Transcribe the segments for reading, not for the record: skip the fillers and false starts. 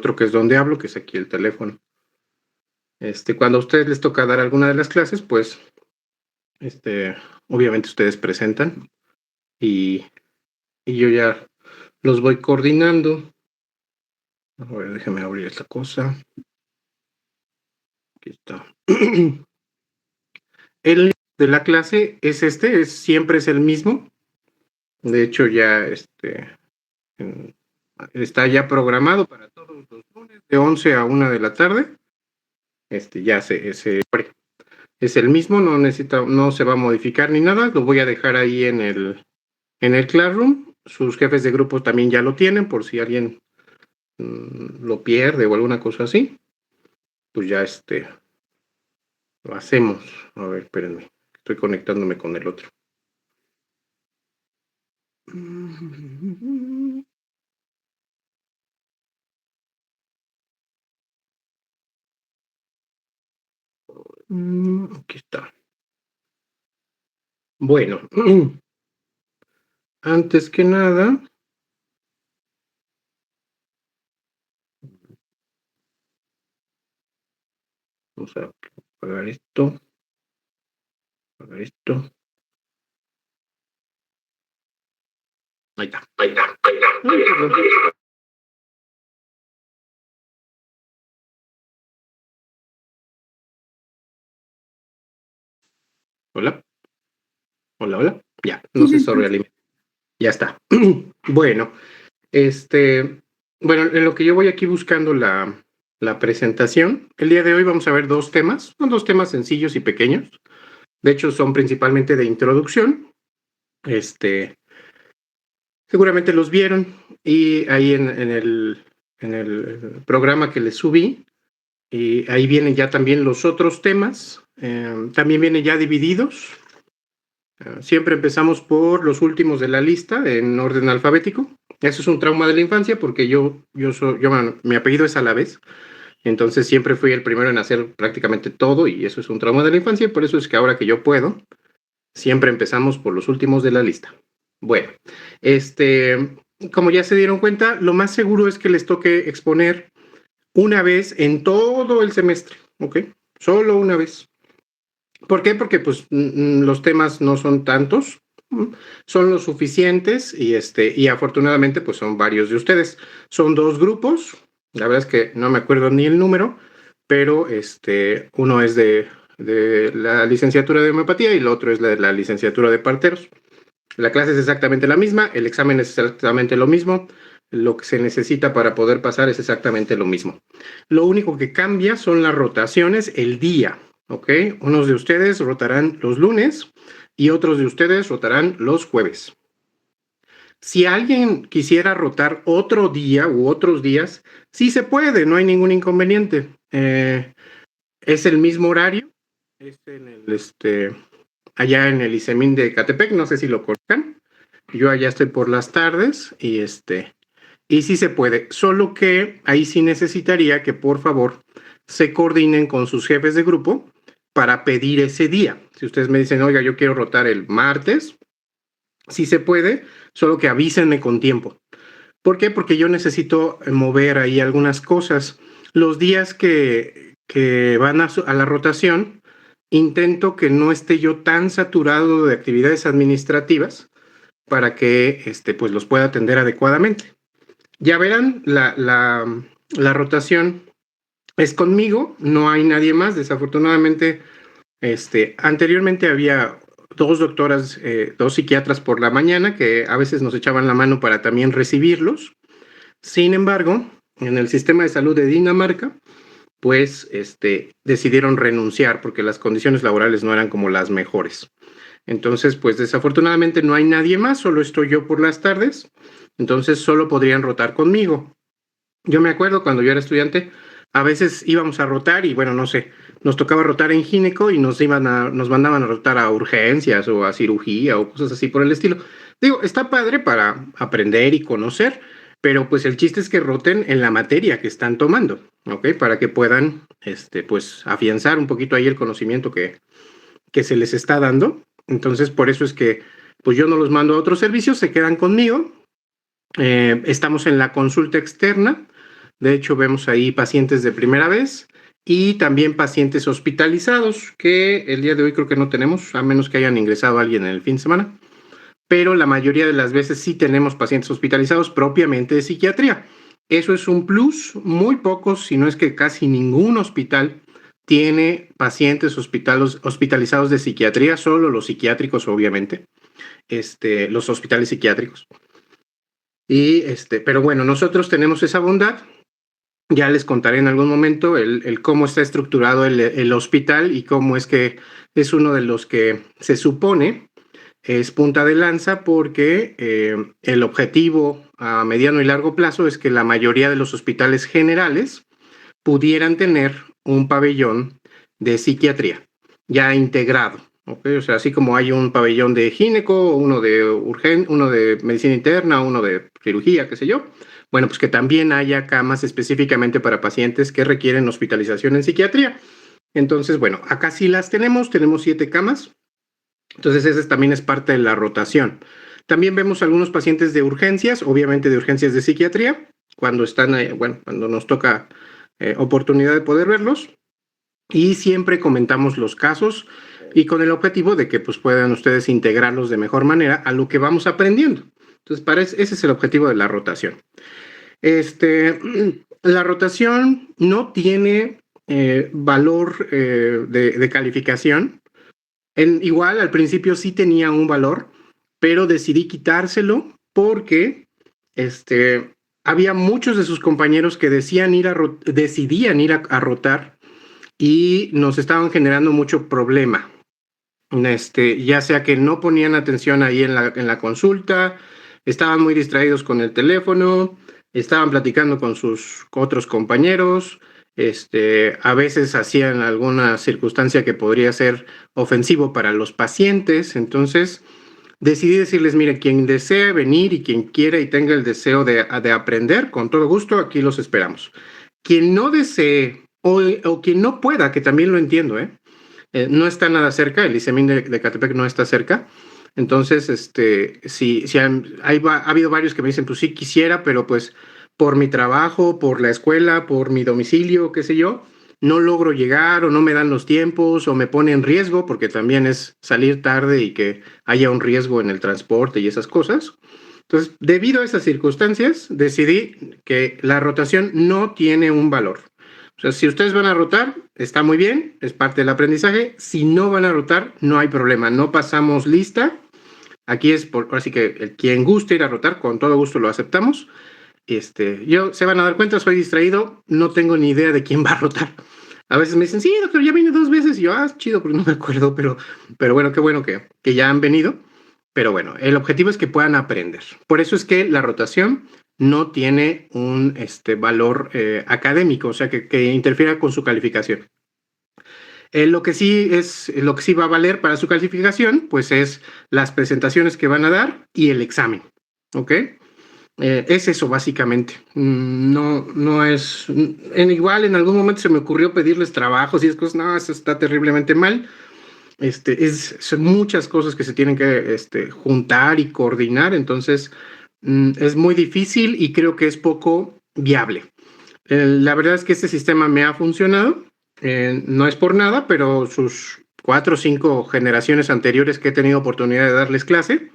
otro que es donde hablo, que es aquí el teléfono. Cuando a ustedes les toca dar alguna de las clases, pues, obviamente ustedes presentan y yo ya los voy coordinando. A ver, déjame abrir esta cosa. Aquí está. El de la clase es siempre es el mismo. De hecho, ya está ya programado para todos los lunes de 11 a 1 de la tarde. Ya es el mismo, no se va a modificar ni nada. Lo voy a dejar ahí en el Classroom. Sus jefes de grupo también ya lo tienen, por si alguien lo pierde o alguna cosa así. Pues ya lo hacemos. A ver, espérenme. Estoy conectándome con el otro. Aquí está. Bueno, antes que nada, vamos a apagar esto. Ahí está. Hola. Ya, no se sobrealimenta. Ya está. Bueno, bueno, en lo que yo voy aquí buscando la presentación, el día de hoy vamos a ver dos temas. Son dos temas sencillos y pequeños. De hecho, son principalmente de introducción. Seguramente los vieron y ahí en el programa que les subí, y ahí vienen ya también los otros temas. También vienen ya divididos. Siempre empezamos por los últimos de la lista en orden alfabético. Eso es un trauma de la infancia porque mi apellido es Alavés. Entonces siempre fui el primero en hacer prácticamente todo y eso es un trauma de la infancia y por eso es que ahora que yo puedo, siempre empezamos por los últimos de la lista. Bueno, como ya se dieron cuenta, lo más seguro es que les toque exponer una vez en todo el semestre, ¿ok? Solo una vez. ¿Por qué? Porque pues los temas no son tantos, son los suficientes y afortunadamente pues son varios de ustedes. Son dos grupos, la verdad es que no me acuerdo ni el número, pero uno es de la licenciatura de homeopatía y el otro es de la licenciatura de parteros. La clase es exactamente la misma, el examen es exactamente lo mismo, lo que se necesita para poder pasar es exactamente lo mismo. Lo único que cambia son las rotaciones, el día, ¿ok? Unos de ustedes rotarán los lunes y otros de ustedes rotarán los jueves. Si alguien quisiera rotar otro día u otros días, sí se puede, no hay ningún inconveniente. Es el mismo horario, es en allá en el ICEMIN de Ecatepec, no sé si lo conozcan. Yo allá estoy por las tardes y sí se puede, solo que ahí sí necesitaría que por favor se coordinen con sus jefes de grupo para pedir ese día. Si ustedes me dicen, oiga, yo quiero rotar el martes, sí se puede, solo que avísenme con tiempo. ¿Por qué? Porque yo necesito mover ahí algunas cosas. Los días que van a la rotación, intento que no esté yo tan saturado de actividades administrativas para que pues los pueda atender adecuadamente. Ya verán, la rotación es conmigo, no hay nadie más. Desafortunadamente, anteriormente había dos doctoras, dos psiquiatras por la mañana que a veces nos echaban la mano para también recibirlos. Sin embargo, en el sistema de salud de Dinamarca, pues decidieron renunciar porque las condiciones laborales no eran como las mejores. Entonces, pues desafortunadamente no hay nadie más, solo estoy yo por las tardes, entonces solo podrían rotar conmigo. Yo me acuerdo cuando yo era estudiante, a veces íbamos a rotar y bueno, no sé, nos tocaba rotar en gineco y nos mandaban a rotar a urgencias o a cirugía o cosas así por el estilo. Digo, está padre para aprender y conocer, pero pues el chiste es que roten en la materia que están tomando, ¿ok? Para que puedan, pues afianzar un poquito ahí el conocimiento que se les está dando. Entonces, por eso es que pues yo no los mando a otros servicios, se quedan conmigo. Estamos en la consulta externa. De hecho, vemos ahí pacientes de primera vez y también pacientes hospitalizados, que el día de hoy creo que no tenemos, a menos que hayan ingresado alguien en el fin de semana. Pero la mayoría de las veces sí tenemos pacientes hospitalizados propiamente de psiquiatría. Eso es un plus, muy pocos, si no es que casi ningún hospital tiene pacientes hospitalizados de psiquiatría, solo los psiquiátricos, obviamente, los hospitales psiquiátricos. Pero bueno, nosotros tenemos esa bondad. Ya les contaré en algún momento el cómo está estructurado el hospital y cómo es que es uno de los que se supone es punta de lanza, porque el objetivo a mediano y largo plazo es que la mayoría de los hospitales generales pudieran tener un pabellón de psiquiatría ya integrado. ¿Okay? O sea, así como hay un pabellón de gineco, uno de medicina interna, uno de cirugía, qué sé yo. Bueno, pues que también haya camas específicamente para pacientes que requieren hospitalización en psiquiatría. Entonces, bueno, acá sí las tenemos 7 camas. Entonces, esa también es parte de la rotación. También vemos algunos pacientes de urgencias, obviamente de urgencias de psiquiatría, cuando están, cuando nos toca oportunidad de poder verlos. Y siempre comentamos los casos y con el objetivo de que pues, puedan ustedes integrarlos de mejor manera a lo que vamos aprendiendo. Entonces, ese es el objetivo de la rotación. La rotación no tiene valor de calificación. Igual al principio sí tenía un valor, pero decidí quitárselo porque había muchos de sus compañeros que decidían ir a rotar y nos estaban generando mucho problema. Ya sea que no ponían atención ahí en la consulta, estaban muy distraídos con el teléfono, estaban platicando con sus otros compañeros, a veces hacían alguna circunstancia que podría ser ofensivo para los pacientes. Entonces decidí decirles, mire, quien desee venir y quien quiera y tenga el deseo de aprender, con todo gusto, aquí los esperamos. Quien no desee o quien no pueda, que también lo entiendo, no está nada cerca, el ICEMIN de Catepec no está cerca. Entonces, ha habido varios que me dicen, pues sí quisiera, pero pues por mi trabajo, por la escuela, por mi domicilio, qué sé yo, no logro llegar o no me dan los tiempos o me pone en riesgo, porque también es salir tarde y que haya un riesgo en el transporte y esas cosas. Entonces, debido a esas circunstancias, decidí que la rotación no tiene un valor. O sea, si ustedes van a rotar, está muy bien, es parte del aprendizaje. Si no van a rotar, no hay problema, no pasamos lista. Aquí es así que quien guste ir a rotar, con todo gusto lo aceptamos. Se van a dar cuenta, soy distraído, no tengo ni idea de quién va a rotar. A veces me dicen, sí, doctor, ya vine 2 veces. Y yo, chido, porque no me acuerdo, pero bueno, qué bueno que ya han venido. Pero bueno, el objetivo es que puedan aprender. Por eso es que la rotación no tiene un valor académico, o sea, que interfiera con su calificación. Lo que sí va a valer para su calificación, pues es las presentaciones que van a dar y el examen, ¿ok? Es eso básicamente. No es. Igual en algún momento se me ocurrió pedirles trabajos y es cosas, no, eso está terriblemente mal. Son muchas cosas que se tienen que juntar y coordinar, entonces es muy difícil y creo que es poco viable. La verdad es que este sistema me ha funcionado, no es por nada, pero sus 4 o 5 generaciones anteriores que he tenido oportunidad de darles clase,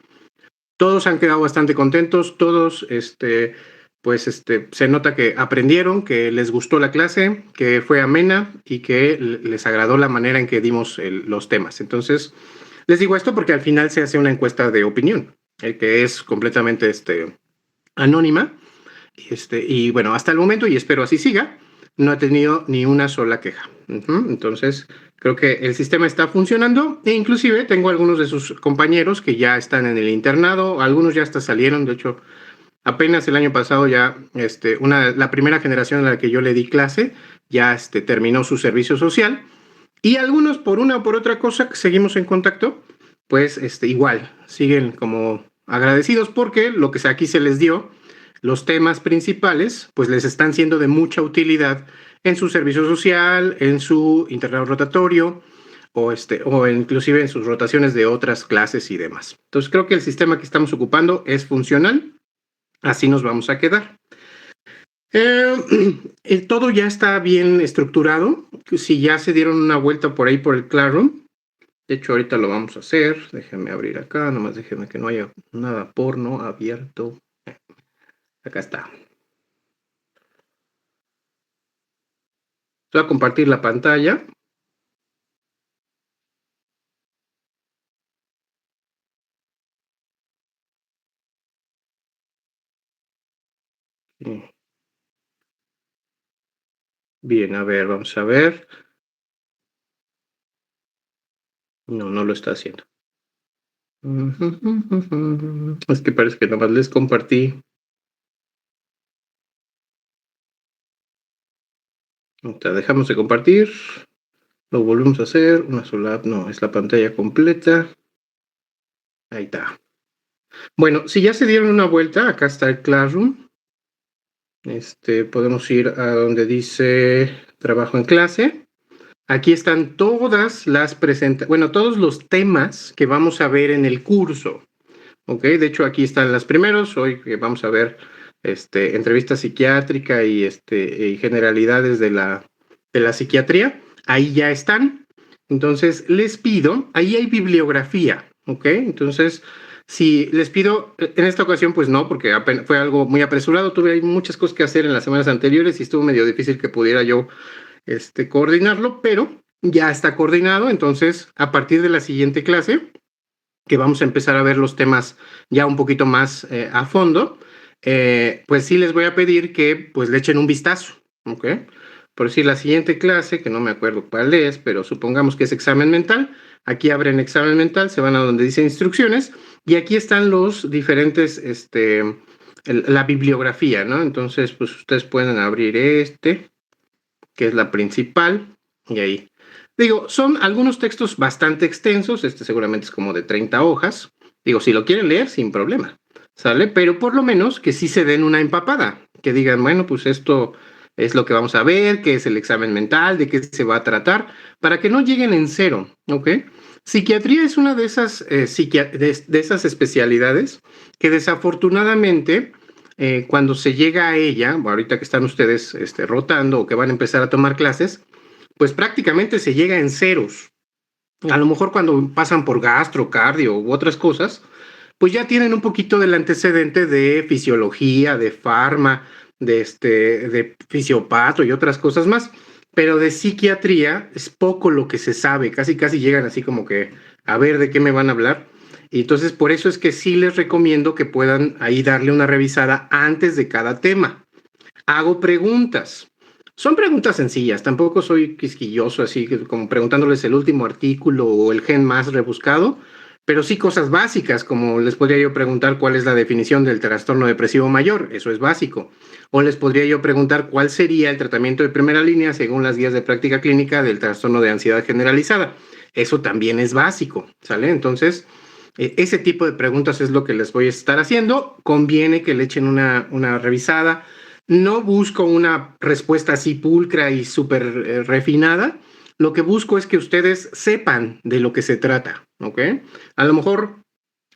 todos han quedado bastante contentos, todos se nota que aprendieron, que les gustó la clase, que fue amena y que les agradó la manera en que dimos los temas. Entonces, les digo esto porque al final se hace una encuesta de opinión, que es completamente anónima. Y bueno, hasta el momento, y espero así siga, no he tenido ni una sola queja. Entonces, creo que el sistema está funcionando e inclusive tengo algunos de sus compañeros que ya están en el internado, algunos ya hasta salieron, de hecho, apenas el año pasado ya la primera generación a la que yo le di clase ya terminó su servicio social y algunos por una o por otra cosa que seguimos en contacto, pues igual siguen como agradecidos porque lo que aquí se les dio, los temas principales, pues les están siendo de mucha utilidad en su servicio social, en su internado rotatorio o inclusive en sus rotaciones de otras clases y demás. Entonces creo que el sistema que estamos ocupando es funcional. Así nos vamos a quedar. Todo ya está bien estructurado. Si ya se dieron una vuelta por ahí por el Classroom, de hecho ahorita lo vamos a hacer. Déjenme abrir acá, nomás déjenme que no haya nada porno abierto. Acá está. Voy a compartir la pantalla. Bien, a ver, vamos a ver. No, no lo está haciendo. Es que parece que nomás les compartí. O sea, dejamos de compartir. Lo volvemos a hacer. Una sola. No, es la pantalla completa. Ahí está. Bueno, si ya se dieron una vuelta, acá está el Classroom. Podemos ir a donde dice trabajo en clase. Aquí están todas las presentaciones, todos los temas que vamos a ver en el curso. Ok, de hecho aquí están las primeros. Hoy vamos a ver entrevista psiquiátrica y generalidades de la psiquiatría. Ahí ya están. Entonces les pido, ahí hay bibliografía. Ok, entonces si les pido, en esta ocasión pues no, porque fue algo muy apresurado. Tuve muchas cosas que hacer en las semanas anteriores y estuvo medio difícil que pudiera yo coordinarlo, pero ya está coordinado. Entonces a partir de la siguiente clase, que vamos a empezar a ver los temas ya un poquito más a fondo, pues sí les voy a pedir que pues le echen un vistazo, ¿ok? Por decir, la siguiente clase, que no me acuerdo cuál es, pero supongamos que es examen mental. Aquí abren examen mental, se van a donde dice instrucciones y aquí están los diferentes, la bibliografía, ¿no? Entonces, pues ustedes pueden abrir que es la principal, y ahí. Digo, son algunos textos bastante extensos, seguramente es como de 30 hojas. Digo, si lo quieren leer, sin problema, ¿sale? Pero por lo menos que sí se den una empapada, que digan, bueno, pues esto es lo que vamos a ver, qué es el examen mental, de qué se va a tratar, para que no lleguen en cero, ¿ok? Psiquiatría es una de esas, de esas especialidades que desafortunadamente cuando se llega a ella, ahorita que están ustedes rotando o que van a empezar a tomar clases, pues prácticamente se llega en ceros. A lo mejor cuando pasan por gastro, cardio u otras cosas, pues ya tienen un poquito del antecedente de fisiología, de farma, de fisiopato y otras cosas más. Pero de psiquiatría es poco lo que se sabe, casi llegan así como que a ver de qué me van a hablar. Y entonces por eso es que sí les recomiendo que puedan ahí darle una revisada antes de cada tema. Hago preguntas. Son preguntas sencillas, tampoco soy quisquilloso así como preguntándoles el último artículo o el gen más rebuscado, pero sí cosas básicas, como les podría yo preguntar cuál es la definición del trastorno depresivo mayor, eso es básico. O les podría yo preguntar cuál sería el tratamiento de primera línea según las guías de práctica clínica del trastorno de ansiedad generalizada. Eso también es básico, ¿sale? Entonces, ese tipo de preguntas es lo que les voy a estar haciendo. Conviene que le echen una revisada. No busco una respuesta así pulcra y súper refinada. Lo que busco es que ustedes sepan de lo que se trata, ¿ok? A lo mejor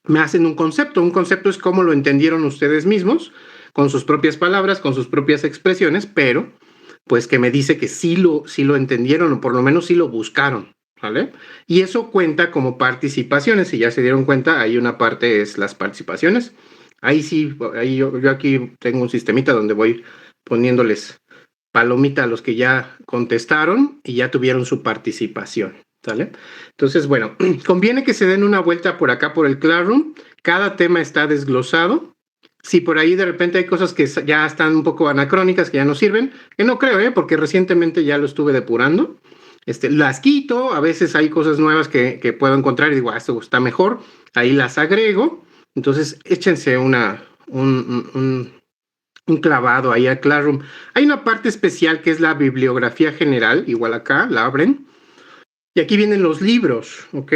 me hacen un concepto. Un concepto es cómo lo entendieron ustedes mismos, con sus propias palabras, con sus propias expresiones, pero pues que me dice que sí lo entendieron o por lo menos sí lo buscaron, ¿vale? Y eso cuenta como participaciones. Si ya se dieron cuenta, hay una parte es las participaciones. Ahí sí, ahí yo aquí tengo un sistemita donde voy poniéndoles palomita a los que ya contestaron y ya tuvieron su participación, ¿sale? Entonces, bueno, conviene que se den una vuelta por acá por el Classroom. Cada tema está desglosado. Si por ahí de repente hay cosas que ya están un poco anacrónicas, que ya no sirven, que no creo, porque recientemente ya lo estuve depurando. Las quito, a veces hay cosas nuevas que puedo encontrar y digo, esto está mejor, ahí las agrego. Entonces, échense un clavado ahí al Classroom. Hay una parte especial que es la bibliografía general, igual acá, la abren. Y aquí vienen los libros, ¿ok?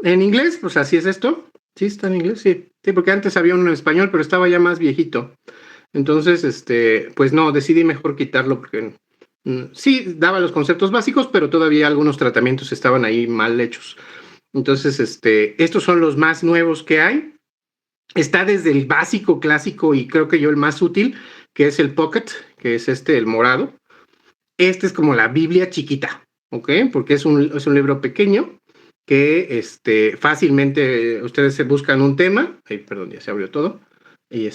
En inglés, pues así es esto. Sí, está en inglés, sí. Sí, porque antes había uno en español, pero estaba ya más viejito. Entonces, pues no, decidí mejor quitarlo porque sí daba los conceptos básicos, pero todavía algunos tratamientos estaban ahí mal hechos. Entonces, estos son los más nuevos que hay. Está desde el básico, clásico y creo que yo el más útil, que es el Pocket, que es el morado. Este es como la Biblia chiquita, ¿ok? Porque es un libro pequeño que fácilmente ustedes se buscan un tema. Ay, perdón, ya se abrió todo. Y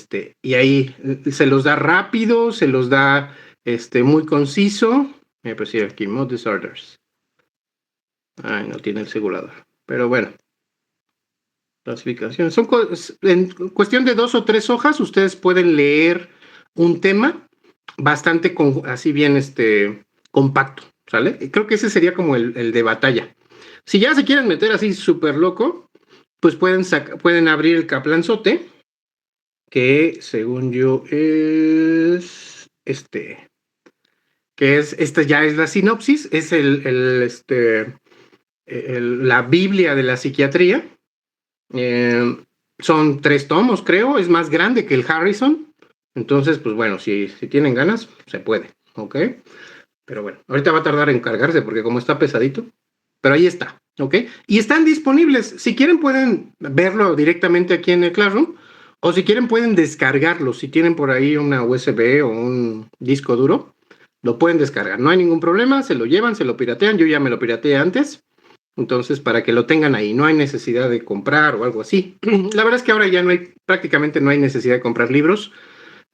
ahí se los da rápido, se los da muy conciso. Pues sí, aquí, Mood Disorders. Ay, no tiene el segurador. Pero bueno. Clasificación. En cuestión de 2 o 3 hojas, ustedes pueden leer un tema bastante así bien compacto, ¿sale? Creo que ese sería como el de batalla. Si ya se quieren meter así súper loco, pues pueden abrir el Kaplanzote, que según yo es que es esta ya es la sinopsis, es la Biblia de la psiquiatría. Son 3 tomos, creo, es más grande que el Harrison. Entonces, pues bueno, si tienen ganas, se puede, ¿ok? Pero bueno, ahorita va a tardar en cargarse porque como está pesadito, pero ahí está, ¿ok? Y están disponibles. Si quieren pueden verlo directamente aquí en el Classroom o si quieren pueden descargarlo. Si tienen por ahí una USB o un disco duro, lo pueden descargar. No hay ningún problema, se lo llevan, se lo piratean. Yo ya me lo pirateé antes. Entonces, para que lo tengan ahí, no hay necesidad de comprar o algo así. La verdad es que ahora ya prácticamente no hay necesidad de comprar libros.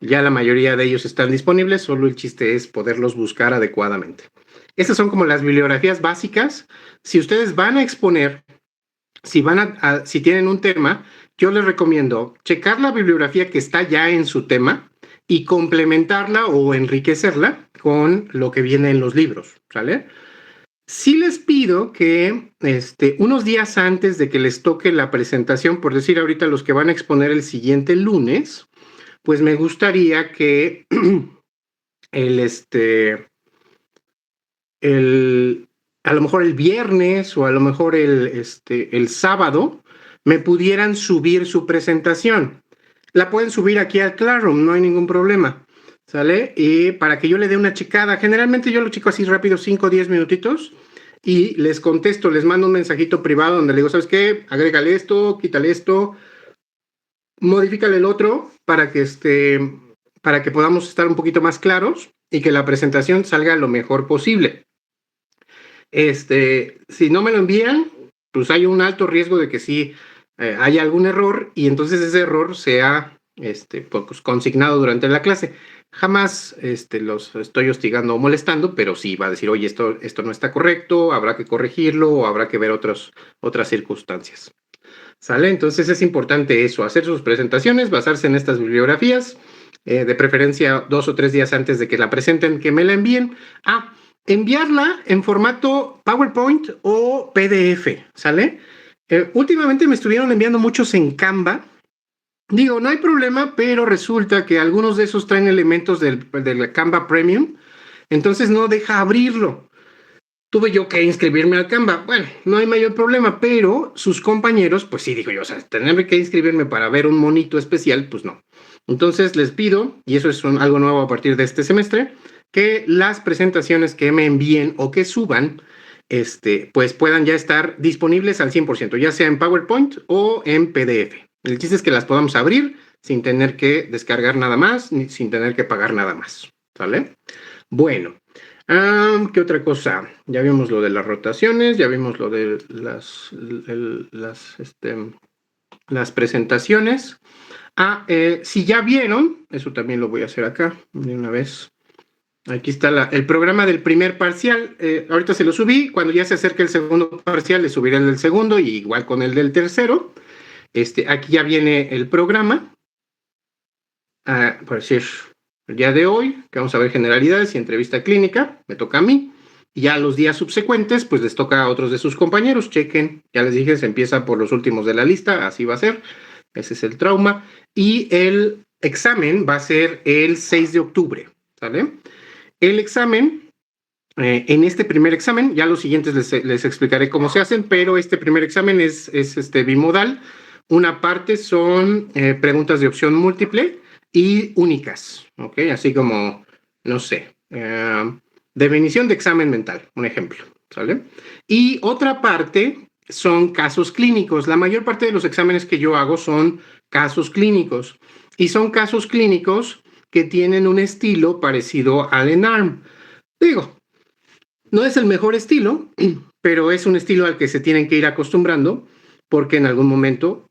Ya la mayoría de ellos están disponibles, solo el chiste es poderlos buscar adecuadamente. Estas son como las bibliografías básicas. Si ustedes van a exponer, si tienen un tema, yo les recomiendo checar la bibliografía que está ya en su tema y complementarla o enriquecerla con lo que viene en los libros, ¿sale? Sí les pido que unos días antes de que les toque la presentación, por decir ahorita los que van a exponer el siguiente lunes, pues me gustaría que a lo mejor el viernes o a lo mejor el sábado me pudieran subir su presentación. La pueden subir aquí al Classroom, no hay ningún problema, ¿sale? Y para que yo le dé una checada, generalmente yo lo checo así rápido, 5 o 10 minutitos, y les contesto, les mando un mensajito privado donde le digo, ¿sabes qué? Agrégale esto, quítale esto, modifícale el otro para que podamos estar un poquito más claros y que la presentación salga lo mejor posible. Si no me lo envían, pues hay un alto riesgo de que sí haya algún error y entonces ese error sea pues, consignado durante la clase. Jamás los estoy hostigando o molestando, pero sí va a decir, oye, esto no está correcto, habrá que corregirlo o habrá que ver otras circunstancias. ¿Sale? Entonces es importante eso, hacer sus presentaciones, basarse en estas bibliografías, de preferencia 2 o 3 días antes de que la presenten, que me la envíen. Enviarla en formato PowerPoint o PDF, ¿sale? Últimamente me estuvieron enviando muchos en Canva. Digo, no hay problema, pero resulta que algunos de esos traen elementos del Canva Premium, entonces no deja abrirlo. Tuve yo que inscribirme al Canva. Bueno, no hay mayor problema, pero sus compañeros, pues sí, digo yo, o sea, tener que inscribirme para ver un monito especial, pues no. Entonces les pido, y eso es algo nuevo a partir de este semestre, que las presentaciones que me envíen o que suban, pues puedan ya estar disponibles al 100%, ya sea en PowerPoint o en PDF. El chiste es que las podamos abrir sin tener que descargar nada más, ni sin tener que pagar nada más, ¿sale? Bueno. ¿Qué otra cosa? Ya vimos lo de las rotaciones, ya vimos lo de las presentaciones. Si ya vieron, eso también lo voy a hacer acá de una vez. Aquí está el programa del primer parcial. Ahorita se lo subí. Cuando ya se acerque el segundo parcial, le subiré el del segundo y igual con el del tercero. Aquí ya viene el programa. Por decir, el día de hoy, que vamos a ver generalidades y entrevista clínica, me toca a mí. Y ya los días subsecuentes, pues les toca a otros de sus compañeros. Chequen, ya les dije, se empieza por los últimos de la lista, así va a ser. Ese es el trauma. Y el examen va a ser el 6 de octubre, ¿sale? El examen, en este primer examen, ya los siguientes les explicaré cómo se hacen, pero este primer examen es bimodal. Una parte son preguntas de opción múltiple y únicas, ¿ok? Así como, no sé, definición de examen mental, un ejemplo, ¿sale? Y otra parte son casos clínicos. La mayor parte de los exámenes que yo hago son casos clínicos. Y son casos clínicos que tienen un estilo parecido al ENARM. Digo, no es el mejor estilo, pero es un estilo al que se tienen que ir acostumbrando, porque en algún momento,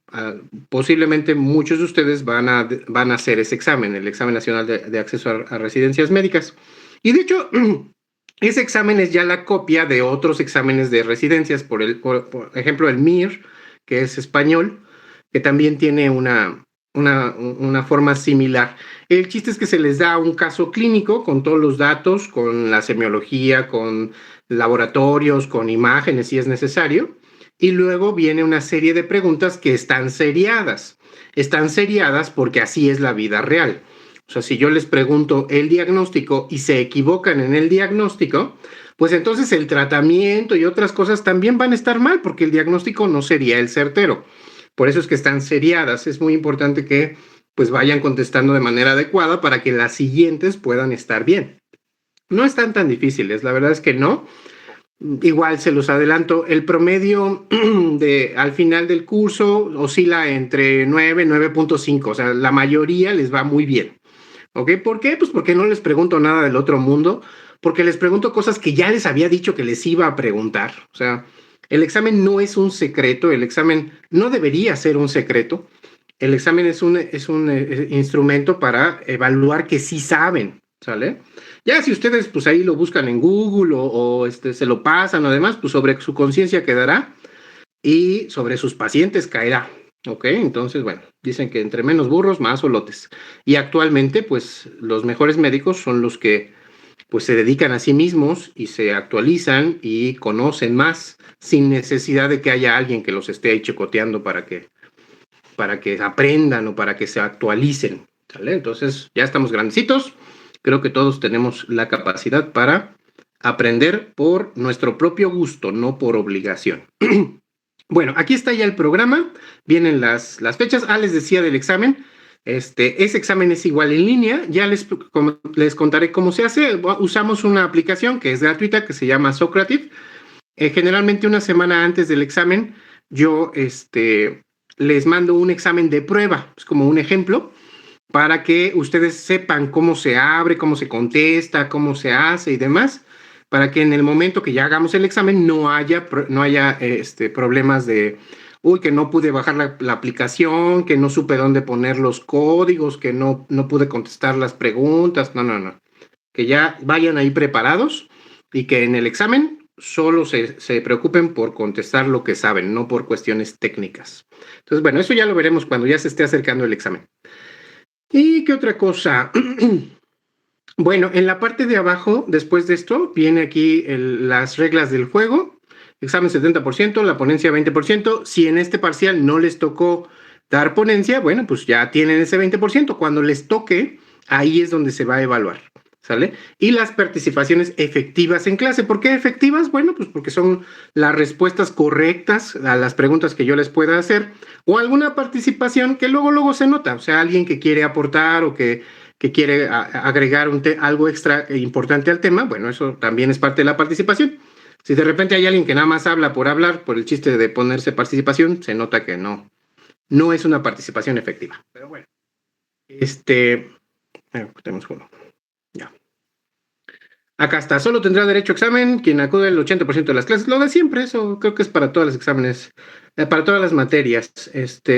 posiblemente muchos de ustedes van a hacer ese examen, el examen nacional de acceso a residencias médicas. Y de hecho, ese examen es ya la copia de otros exámenes de residencias, por ejemplo, el MIR, que es español, que también tiene una forma similar. El chiste es que se les da un caso clínico con todos los datos, con la semiología, con laboratorios, con imágenes si es necesario, y luego viene una serie de preguntas que están seriadas. Están seriadas porque así es la vida real. O sea, si yo les pregunto el diagnóstico y se equivocan en el diagnóstico, pues entonces el tratamiento y otras cosas también van a estar mal porque el diagnóstico no sería el certero. Por eso es que están seriadas. Es muy importante que pues vayan contestando de manera adecuada para que las siguientes puedan estar bien. No están tan difíciles, la verdad es que no. Igual se los adelanto, el promedio al final del curso oscila entre 9 y 9.5, o sea, la mayoría les va muy bien. ¿Ok? ¿Por qué? Pues porque no les pregunto nada del otro mundo, porque les pregunto cosas que ya les había dicho que les iba a preguntar. O sea, el examen no es un secreto, el examen no debería ser un secreto. El examen es un instrumento para evaluar que sí saben, ¿sale? Ya si ustedes pues ahí lo buscan en Google o se lo pasan o demás, pues sobre su conciencia quedará y sobre sus pacientes caerá. ¿Ok? Entonces, bueno, dicen que entre menos burros, más olotes. Y actualmente, pues, los mejores médicos son los que, pues, se dedican a sí mismos y se actualizan y conocen más sin necesidad de que haya alguien que los esté ahí chicoteando para que aprendan o para que se actualicen, ¿sale? Entonces, ya estamos grandecitos. Creo que todos tenemos la capacidad para aprender por nuestro propio gusto, no por obligación. Bueno, aquí está ya el programa, vienen las fechas. Les decía del examen, ese examen es igual en línea, ya les contaré cómo se hace. Usamos una aplicación que es gratuita, que se llama Socrative. Generalmente una semana antes del examen, yo les mando un examen de prueba, es como un ejemplo, para que ustedes sepan cómo se abre, cómo se contesta, cómo se hace y demás, para que en el momento que ya hagamos el examen no haya problemas de, que no pude bajar la aplicación, que no supe dónde poner los códigos, que no pude contestar las preguntas, no. Que ya vayan ahí preparados y que en el examen solo se preocupen por contestar lo que saben, no por cuestiones técnicas. Entonces, bueno, eso ya lo veremos cuando ya se esté acercando el examen. ¿Y qué otra cosa? Bueno, en la parte de abajo, después de esto, viene aquí las reglas del juego. Examen 70%, la ponencia 20%. Si en este parcial no les tocó dar ponencia, bueno, pues ya tienen ese 20%. Cuando les toque, ahí es donde se va a evaluar, ¿sale? Y las participaciones efectivas en clase. ¿Por qué efectivas? Bueno, pues porque son las respuestas correctas a las preguntas que yo les pueda hacer o alguna participación que luego se nota. O sea, alguien que quiere aportar o que quiere agregar algo extra importante al tema, bueno, eso también es parte de la participación. Si de repente hay alguien que nada más habla por hablar, por el chiste de ponerse participación, se nota que no es una participación efectiva. Pero bueno, tenemos uno. Ya. Acá está, solo tendrá derecho a examen quien acude el 80% de las clases. Lo de siempre, eso creo que es para todos los exámenes, para todas las materias.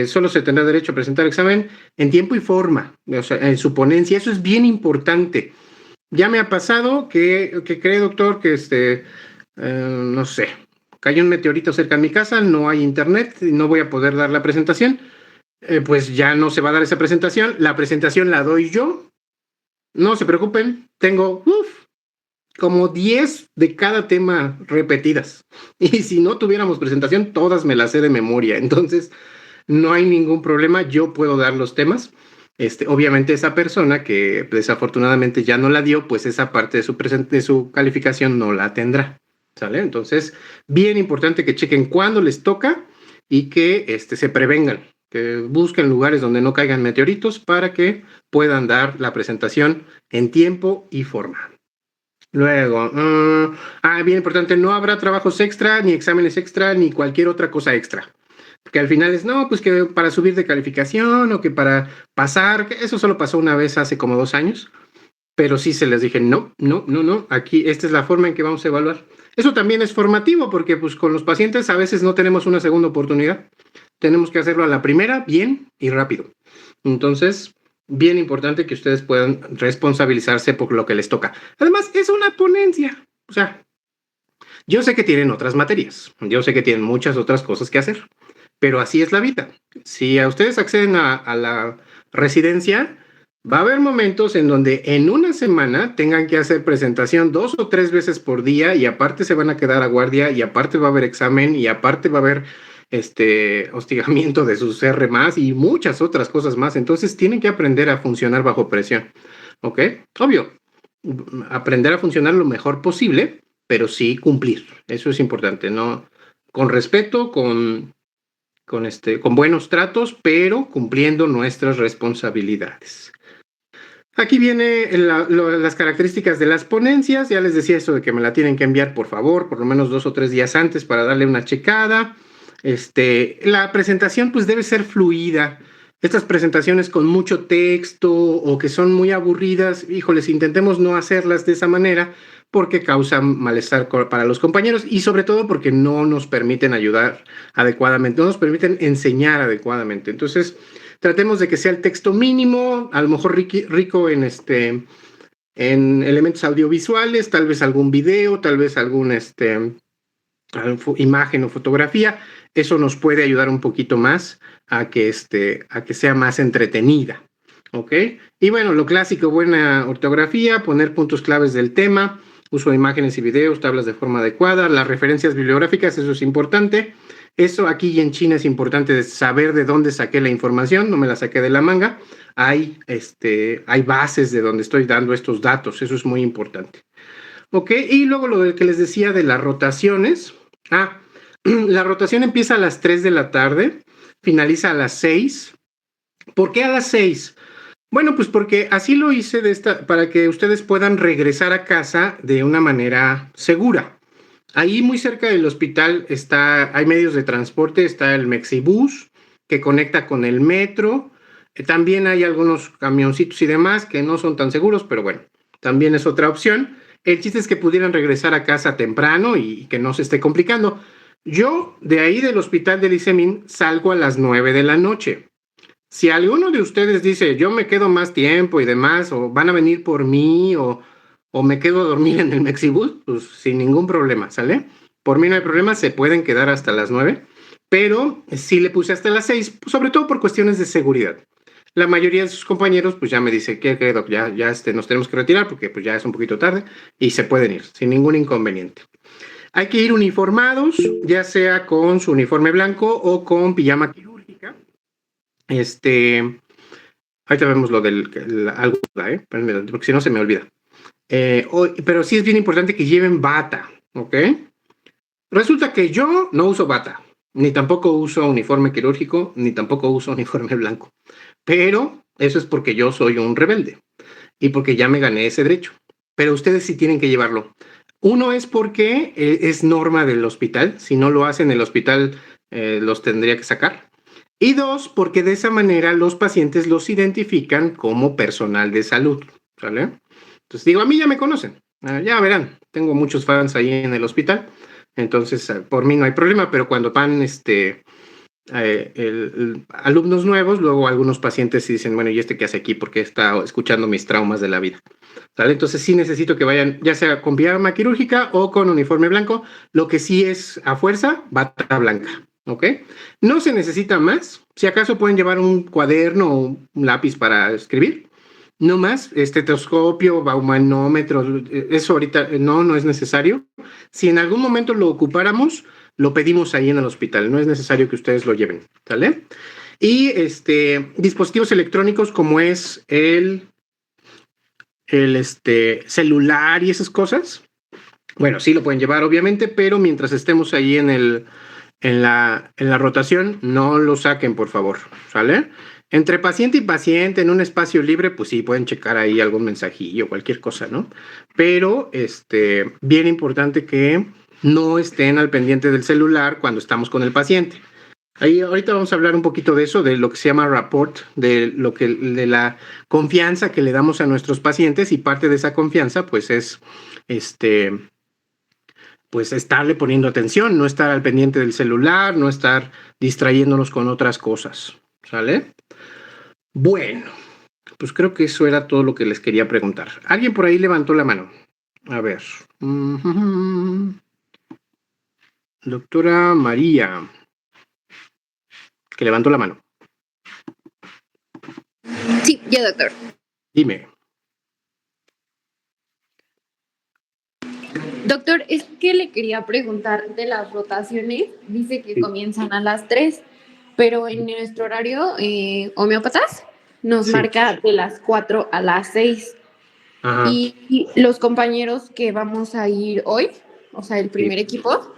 Solo se tendrá derecho a presentar examen en tiempo y forma, o sea, en su ponencia. Eso es bien importante. Ya me ha pasado que cree, doctor, que no sé, cayó un meteorito cerca de mi casa, no hay internet, no voy a poder dar la presentación. Pues ya no se va a dar esa presentación. La presentación la doy yo. No se preocupen, tengo como 10 de cada tema repetidas. Y si no tuviéramos presentación, todas me las sé de memoria. Entonces, no hay ningún problema. Yo puedo dar los temas. Obviamente esa persona que desafortunadamente ya no la dio, pues esa parte de su calificación no la tendrá. ¿Sale? Entonces, bien importante que chequen cuándo les toca y que se prevengan, que busquen lugares donde no caigan meteoritos para que puedan dar la presentación en tiempo y forma. Luego, bien importante, no habrá trabajos extra, ni exámenes extra, ni cualquier otra cosa extra. que al final es, no, pues que para subir de calificación o que para pasar, que eso solo pasó una vez hace como 2 años, pero sí se les dije, no, no, no, no, aquí esta es la forma en que vamos a evaluar. Eso también es formativo porque pues con los pacientes a veces no tenemos una segunda oportunidad, tenemos que hacerlo a la primera, bien y rápido. Entonces, bien importante que ustedes puedan responsabilizarse por lo que les toca. Además, es una ponencia, o sea, yo sé que tienen otras materias, yo sé que tienen muchas otras cosas que hacer, pero así es la vida. Si a ustedes acceden a la residencia, va a haber momentos en donde en una semana tengan que hacer presentación 2 o 3 veces por día y aparte se van a quedar a guardia y aparte va a haber examen y aparte va a haber hostigamiento de sus R más y muchas otras cosas más. Entonces tienen que aprender a funcionar bajo presión. ¿Ok? Obvio, aprender a funcionar lo mejor posible, pero sí cumplir. Eso es importante, ¿no? Con respeto, con buenos tratos, pero cumpliendo nuestras responsabilidades. Aquí viene las características de las ponencias. Ya les decía eso de que me la tienen que enviar, por favor, por lo menos 2 o 3 días antes para darle una checada. La presentación pues debe ser fluida. Estas presentaciones con mucho texto o que son muy aburridas, híjoles, intentemos no hacerlas de esa manera porque causan malestar para los compañeros y sobre todo porque no nos permiten ayudar adecuadamente, no nos permiten enseñar adecuadamente. Entonces, tratemos de que sea el texto mínimo, a lo mejor rico en elementos audiovisuales, tal vez algún video, tal vez algún imagen o fotografía. Eso nos puede ayudar un poquito más a que sea más entretenida. ¿Ok? Y bueno, lo clásico, buena ortografía, poner puntos claves del tema, uso de imágenes y videos, tablas de forma adecuada, las referencias bibliográficas, eso es importante. Eso aquí y en China es importante saber de dónde saqué la información, no me la saqué de la manga. Hay bases de donde estoy dando estos datos, eso es muy importante. Ok, y luego lo que les decía de las rotaciones. La rotación empieza a las 3 de la tarde, finaliza a las 6. ¿Por qué a las 6? Bueno, pues porque así lo hice para que ustedes puedan regresar a casa de una manera segura. Ahí muy cerca del hospital hay medios de transporte, está el Mexibus que conecta con el metro. También hay algunos camioncitos y demás que no son tan seguros, pero bueno, también es otra opción. El chiste es que pudieran regresar a casa temprano y que no se esté complicando. Yo de ahí del hospital del ICEMIN salgo a las 9 de la noche. Si alguno de ustedes dice, yo me quedo más tiempo y demás, o van a venir por mí, o me quedo a dormir en el Mexibus, pues sin ningún problema, ¿sale? Por mí no hay problema, se pueden quedar hasta las 9, pero sí le puse hasta las 6, pues, sobre todo por cuestiones de seguridad. La mayoría de sus compañeros, pues ya me dice que ya nos tenemos que retirar porque pues ya es un poquito tarde y se pueden ir sin ningún inconveniente. Hay que ir uniformados, ya sea con su uniforme blanco o con pijama quirúrgica. Ahorita vemos lo del algo, porque si no se me olvida. Pero sí es bien importante que lleven bata, ¿ok? Resulta que yo no uso bata, ni tampoco uso uniforme quirúrgico, ni tampoco uso uniforme blanco. Pero eso es porque yo soy un rebelde y porque ya me gané ese derecho. Pero ustedes sí tienen que llevarlo. Uno es porque es norma del hospital. Si no lo hacen, el hospital los tendría que sacar. Y 2, porque de esa manera los pacientes los identifican como personal de salud, ¿sale? Entonces digo, a mí ya me conocen, ya verán, tengo muchos fans ahí en el hospital, entonces por mí no hay problema, pero cuando van alumnos nuevos, luego algunos pacientes sí dicen, bueno, ¿y qué hace aquí? Porque está escuchando mis traumas de la vida, ¿sale? Entonces sí necesito que vayan, ya sea con pijama quirúrgica o con uniforme blanco, lo que sí es a fuerza, bata blanca. ¿Ok? No se necesita más. Si acaso pueden llevar un cuaderno o un lápiz para escribir. No más. Estetoscopio, baumanómetro, eso ahorita no es necesario. Si en algún momento lo ocupáramos, lo pedimos ahí en el hospital. No es necesario que ustedes lo lleven. ¿Sale? Y dispositivos electrónicos como es el celular y esas cosas. Bueno, sí lo pueden llevar, obviamente, pero mientras estemos ahí en la rotación, no lo saquen, por favor, ¿sale? Entre paciente y paciente, en un espacio libre, pues sí, pueden checar ahí algún mensajillo, cualquier cosa, ¿no? Pero, bien importante que no estén al pendiente del celular cuando estamos con el paciente. Ahí ahorita vamos a hablar un poquito de eso, de lo que se llama rapport, de la confianza que le damos a nuestros pacientes, y parte de esa confianza, pues es pues estarle poniendo atención, no estar al pendiente del celular, no estar distrayéndonos con otras cosas, ¿sale? Bueno, pues creo que eso era todo lo que les quería preguntar. Alguien por ahí levantó la mano. A ver. Doctora María, que levantó la mano. Sí, yo, doctor. Dime. Doctor, es que le quería preguntar de las rotaciones. Dice que comienzan a las 3, pero en nuestro horario homeópatas nos marca de las 4 a las 6. Ajá. Y los compañeros que vamos a ir hoy, o sea, el primer equipo,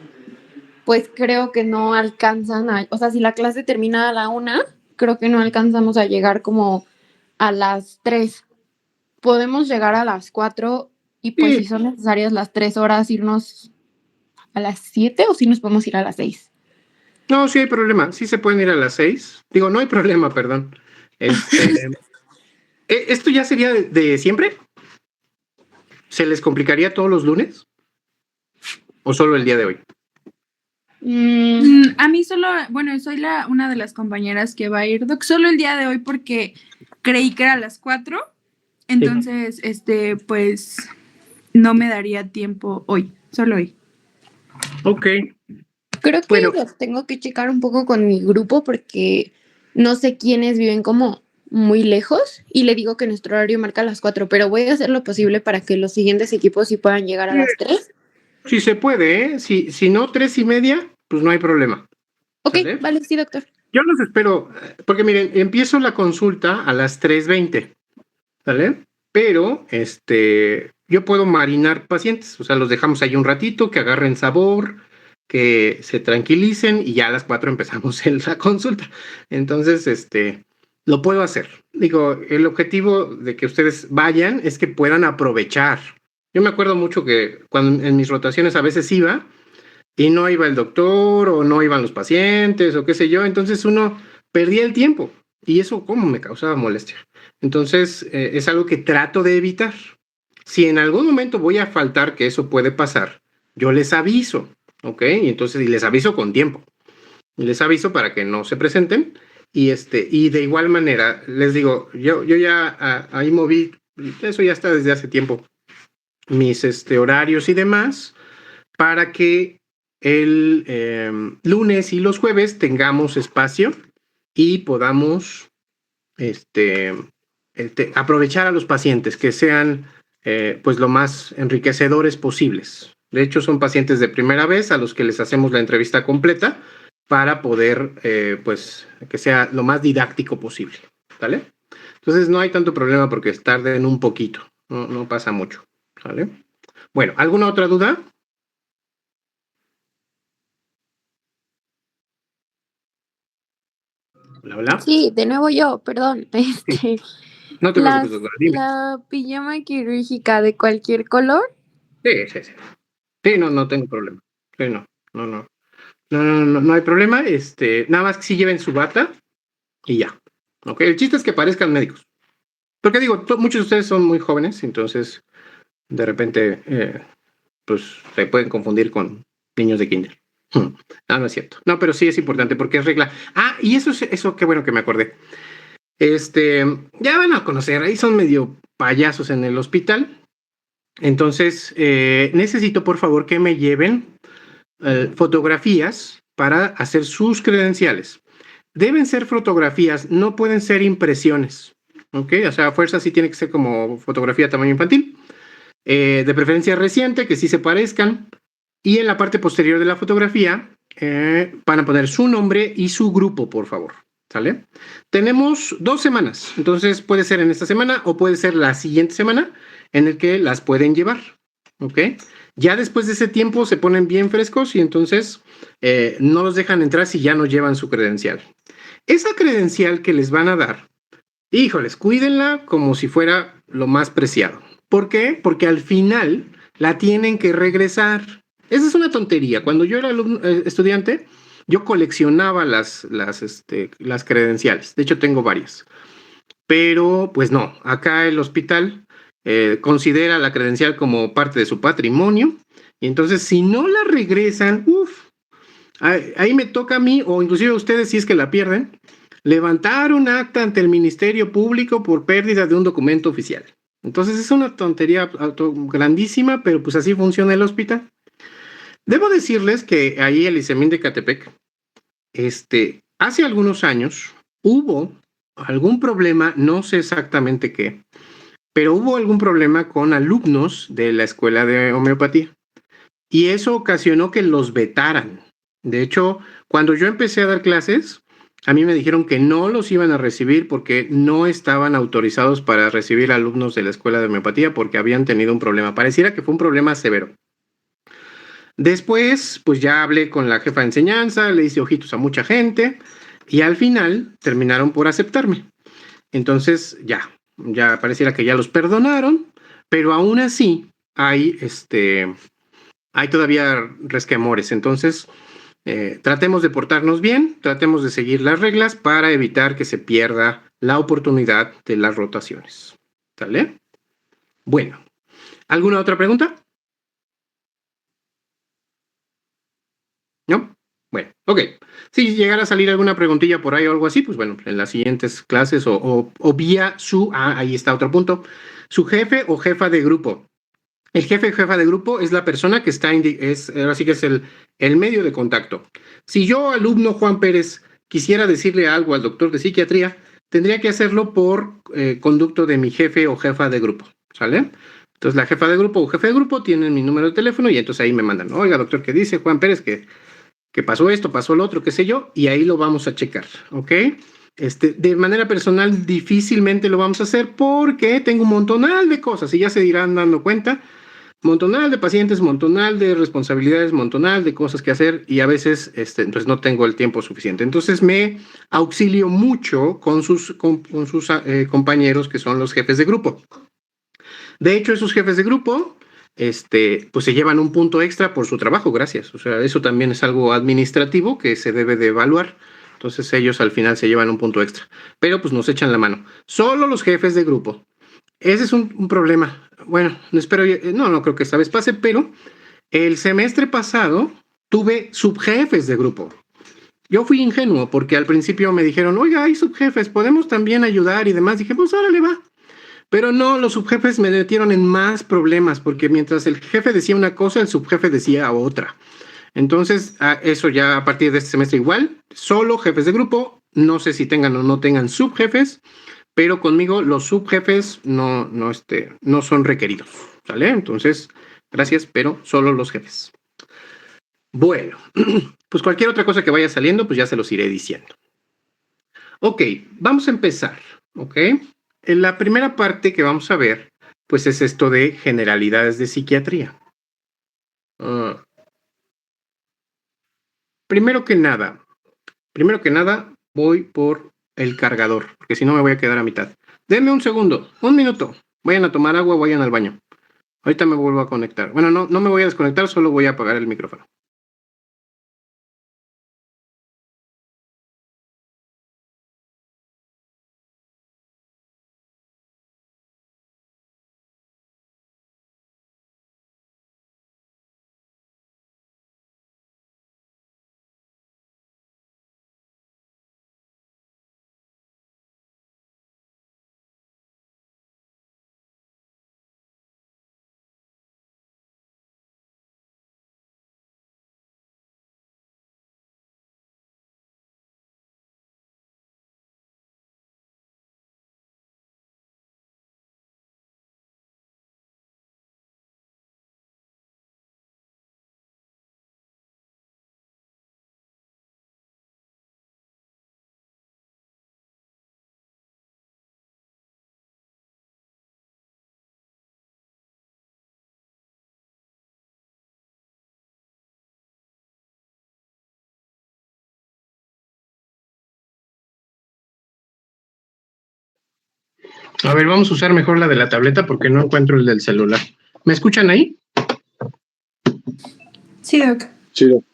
pues creo que no alcanzan o sea, si la clase termina a la 1, creo que no alcanzamos a llegar como a las 3. Podemos llegar a las 4 y pues si son necesarias las 3 horas, irnos a las 7, o si nos podemos ir a las 6. No, sí hay problema. Sí se pueden ir a las 6. Digo, no hay problema, perdón. ¿Esto ya sería de siempre? ¿Se les complicaría todos los lunes? ¿O solo el día de hoy? A mí solo, bueno, soy una de las compañeras que va a ir, Doc, solo el día de hoy porque creí que era a las 4, entonces, pues, no me daría tiempo hoy, solo hoy. Ok. Creo que los tengo que checar un poco con mi grupo porque no sé quiénes viven como muy lejos y le digo que nuestro horario marca a las 4, pero voy a hacer lo posible para que los siguientes equipos sí puedan llegar a las 3. Sí se puede, ¿eh? Si no, 3:30, pues no hay problema. Ok, ¿Sale? vale, sí, doctor. Yo los espero, porque miren, empiezo la consulta a las 3:20, ¿sale? Pero, yo puedo marinar pacientes, o sea, los dejamos ahí un ratito, que agarren sabor, que se tranquilicen, y ya a las 4 empezamos la consulta. Entonces, lo puedo hacer. Digo, el objetivo de que ustedes vayan es que puedan aprovechar. Yo me acuerdo mucho que cuando en mis rotaciones a veces iba, y no iba el doctor, o no iban los pacientes, o qué sé yo, entonces uno perdía el tiempo, y eso como me causaba molestia. Entonces, es algo que trato de evitar. Si en algún momento voy a faltar, que eso puede pasar, yo les aviso, ¿ok? Y entonces, y les aviso con tiempo. Y les aviso para que no se presenten, y de igual manera, les digo, yo ya ahí moví, eso ya está desde hace tiempo, mis horarios y demás, para que el lunes y los jueves tengamos espacio y podamos aprovechar a los pacientes, que sean pues lo más enriquecedores posibles. De hecho, son pacientes de primera vez a los que les hacemos la entrevista completa para poder pues que sea lo más didáctico posible, ¿vale? Entonces no hay tanto problema porque tarden un poquito, no pasa mucho, ¿vale? Bueno, ¿alguna otra duda? Hola. Sí, de nuevo yo, perdón. Sí. No te preocupes, doctora, dime. La pijama quirúrgica de cualquier color. Sí. Sí, no tengo problema. Sí, no hay problema. Nada más que sí lleven su bata y ya. ¿Ok? El chiste es que parezcan médicos. Porque digo, muchos de ustedes son muy jóvenes, entonces de repente pues se pueden confundir con niños de kinder. No es cierto. No, pero sí es importante porque es regla. Y eso qué bueno que me acordé. Ya van a conocer, ahí son medio payasos en el hospital. Entonces, necesito por favor que me lleven fotografías para hacer sus credenciales. Deben ser fotografías, no pueden ser impresiones. ¿Ok? O sea, a fuerza sí tiene que ser como fotografía tamaño infantil. De preferencia reciente, que sí se parezcan. Y en la parte posterior de la fotografía van a poner su nombre y su grupo, por favor. ¿Sale? Tenemos 2 semanas, entonces puede ser en esta semana o puede ser la siguiente semana en el que las pueden llevar. ¿Ok? Ya después de ese tiempo se ponen bien frescos y entonces no los dejan entrar si ya no llevan su credencial. Esa credencial que les van a dar, híjoles, cuídenla como si fuera lo más preciado. ¿Por qué? Porque al final la tienen que regresar. Esa es una tontería. Cuando yo era estudiante, yo coleccionaba las credenciales. De hecho, tengo varias. Pero, pues no, acá el hospital considera la credencial como parte de su patrimonio. Y entonces, si no la regresan, ahí me toca a mí, o inclusive a ustedes, si es que la pierden, levantar un acta ante el Ministerio Público por pérdida de un documento oficial. Entonces es una tontería grandísima, pero pues así funciona el hospital. Debo decirles que ahí el ICEMIN de Catepec, hace algunos años hubo algún problema, no sé exactamente qué, pero hubo algún problema con alumnos de la escuela de homeopatía. Y eso ocasionó que los vetaran. De hecho, cuando yo empecé a dar clases, a mí me dijeron que no los iban a recibir porque no estaban autorizados para recibir alumnos de la escuela de homeopatía porque habían tenido un problema. Pareciera que fue un problema severo. Después, pues ya hablé con la jefa de enseñanza, le hice ojitos a mucha gente y al final terminaron por aceptarme. Entonces ya pareciera que ya los perdonaron, pero aún así hay todavía resquemores. Entonces, tratemos de portarnos bien, tratemos de seguir las reglas para evitar que se pierda la oportunidad de las rotaciones. ¿Sale? Bueno, ¿alguna otra pregunta? ¿No? Bueno, ok. Si llegara a salir alguna preguntilla por ahí o algo así, pues bueno, en las siguientes clases o vía ahí está otro punto, su jefe o jefa de grupo. El jefe o jefa de grupo es la persona que está, ahora sí que es el medio de contacto. Si yo, alumno Juan Pérez, quisiera decirle algo al doctor de psiquiatría, tendría que hacerlo por conducto de mi jefe o jefa de grupo, ¿sale? Entonces la jefa de grupo o jefe de grupo tienen mi número de teléfono y entonces ahí me mandan, oiga doctor, ¿qué dice Juan Pérez? Que pasó esto, pasó lo otro, qué sé yo, y ahí lo vamos a checar, ¿ok? De manera personal difícilmente lo vamos a hacer porque tengo un montonal de cosas y ya se irán dando cuenta, montonal de pacientes, montonal de responsabilidades, montonal de cosas que hacer y a veces pues no tengo el tiempo suficiente. Entonces me auxilio mucho con sus compañeros que son los jefes de grupo. De hecho, esos jefes de grupo pues se llevan un punto extra por su trabajo, gracias. O sea, eso también es algo administrativo que se debe de evaluar. Entonces ellos al final se llevan un punto extra. Pero pues nos echan la mano. Solo los jefes de grupo. Ese es un problema. Bueno, espero, no creo que esta vez pase, pero el semestre pasado tuve subjefes de grupo. Yo fui ingenuo porque al principio me dijeron, oiga, hay subjefes, podemos también ayudar y demás. Dije, pues órale va. Pero no, los subjefes me metieron en más problemas porque mientras el jefe decía una cosa, el subjefe decía otra. Entonces, eso ya a partir de este semestre igual, solo jefes de grupo, no sé si tengan o no tengan subjefes, pero conmigo los subjefes no son requeridos, ¿sale? Entonces, gracias, pero solo los jefes. Bueno, pues cualquier otra cosa que vaya saliendo, pues ya se los iré diciendo. Ok, vamos a empezar, ¿ok? En la primera parte que vamos a ver, pues es esto de generalidades de psiquiatría. Primero que nada, voy por el cargador, porque si no me voy a quedar a mitad. Denme un segundo, un minuto. Vayan a tomar agua, vayan al baño. Ahorita me vuelvo a conectar. Bueno, no me voy a desconectar, solo voy a apagar el micrófono. A ver, vamos a usar mejor la de la tableta porque no encuentro el del celular. ¿Me escuchan ahí? Sí, Doc. Sí, Doc.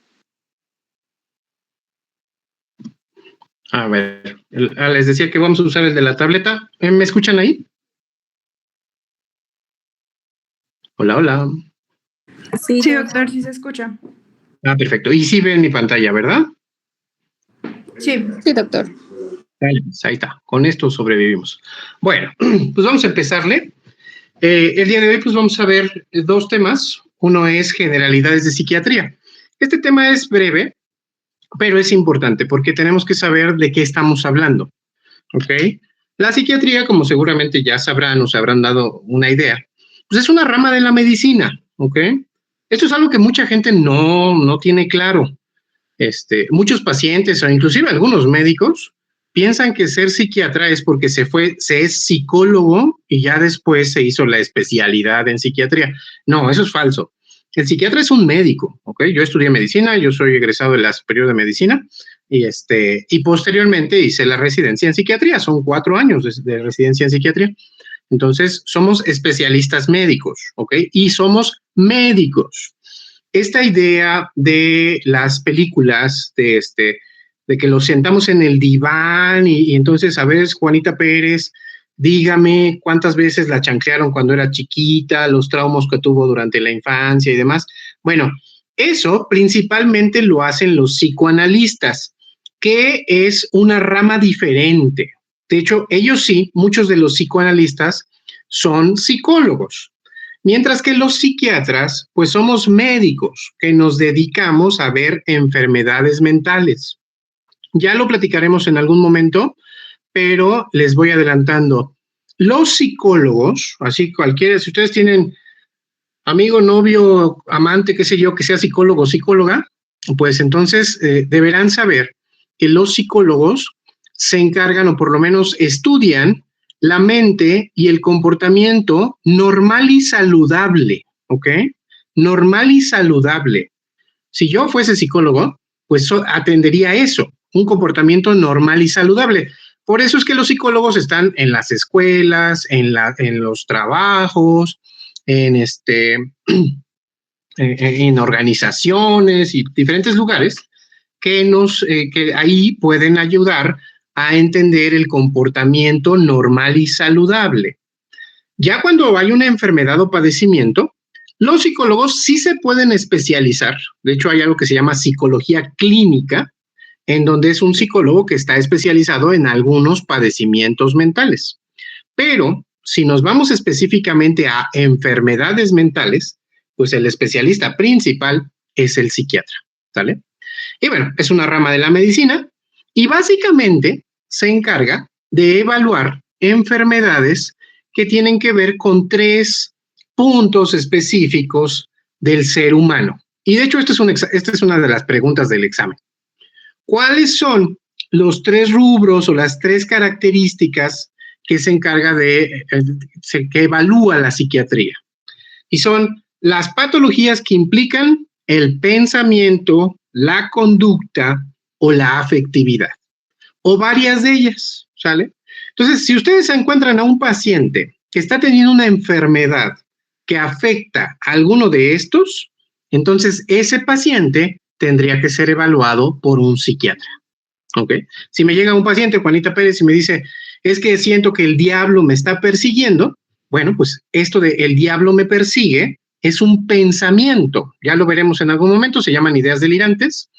A ver, les decía que vamos a usar el de la tableta. ¿Me escuchan ahí? Hola, hola. Sí, doctor, sí se escucha. Ah, perfecto. Y sí ven mi pantalla, ¿verdad? Sí. Sí, doctor. Ahí está. Con esto sobrevivimos. Bueno, pues vamos a empezarle. El día de hoy pues vamos a ver dos temas. Uno es generalidades de psiquiatría. Este tema es breve, pero es importante porque tenemos que saber de qué estamos hablando. ¿Ok? La psiquiatría, como seguramente ya sabrán o se habrán dado una idea, pues es una rama de la medicina. ¿Ok? Esto es algo que mucha gente no tiene claro. Muchos pacientes o inclusive algunos médicos piensan que ser psiquiatra es porque se es psicólogo y ya después se hizo la especialidad en psiquiatría. No, eso es falso. El psiquiatra es un médico, ¿ok? Yo estudié medicina, yo soy egresado de la Superior de Medicina y posteriormente hice la residencia en psiquiatría. Son 4 años de residencia en psiquiatría. Entonces, somos especialistas médicos, ¿ok? Y somos médicos. Esta idea de las películas, de que los sentamos en el diván y entonces, a ver, Juanita Pérez, dígame cuántas veces la chanclearon cuando era chiquita, los traumas que tuvo durante la infancia y demás. Bueno, eso principalmente lo hacen los psicoanalistas, que es una rama diferente. De hecho, ellos sí, muchos de los psicoanalistas son psicólogos. Mientras que los psiquiatras, pues somos médicos que nos dedicamos a ver enfermedades mentales. Ya lo platicaremos en algún momento, pero les voy adelantando. Los psicólogos, así cualquiera, si ustedes tienen amigo, novio, amante, qué sé yo, que sea psicólogo o psicóloga, pues entonces deberán saber que los psicólogos se encargan o por lo menos estudian la mente y el comportamiento normal y saludable, ¿ok? Normal y saludable. Si yo fuese psicólogo, pues atendería eso, un comportamiento normal y saludable. Por eso es que los psicólogos están en las escuelas, en los trabajos, en en organizaciones y diferentes lugares que ahí pueden ayudar a entender el comportamiento normal y saludable. Ya cuando hay una enfermedad o padecimiento, los psicólogos sí se pueden especializar. De hecho, hay algo que se llama psicología clínica, en donde es un psicólogo que está especializado en algunos padecimientos mentales. Pero si nos vamos específicamente a enfermedades mentales, pues el especialista principal es el psiquiatra, ¿sale? Y bueno, es una rama de la medicina y básicamente se encarga de evaluar enfermedades que tienen que ver con 3 puntos específicos del ser humano. Y de hecho, esta es una de las preguntas del examen. ¿Cuáles son los 3 rubros o las 3 características que se encarga que evalúa la psiquiatría? Y son las patologías que implican el pensamiento, la conducta o la afectividad, o varias de ellas, ¿sale? Entonces, si ustedes encuentran a un paciente que está teniendo una enfermedad que afecta a alguno de estos, entonces ese paciente tendría que ser evaluado por un psiquiatra, ¿ok? Si me llega un paciente, Juanita Pérez, y me dice, es que siento que el diablo me está persiguiendo, bueno, pues esto de el diablo me persigue es un pensamiento, ya lo veremos en algún momento, se llaman ideas delirantes,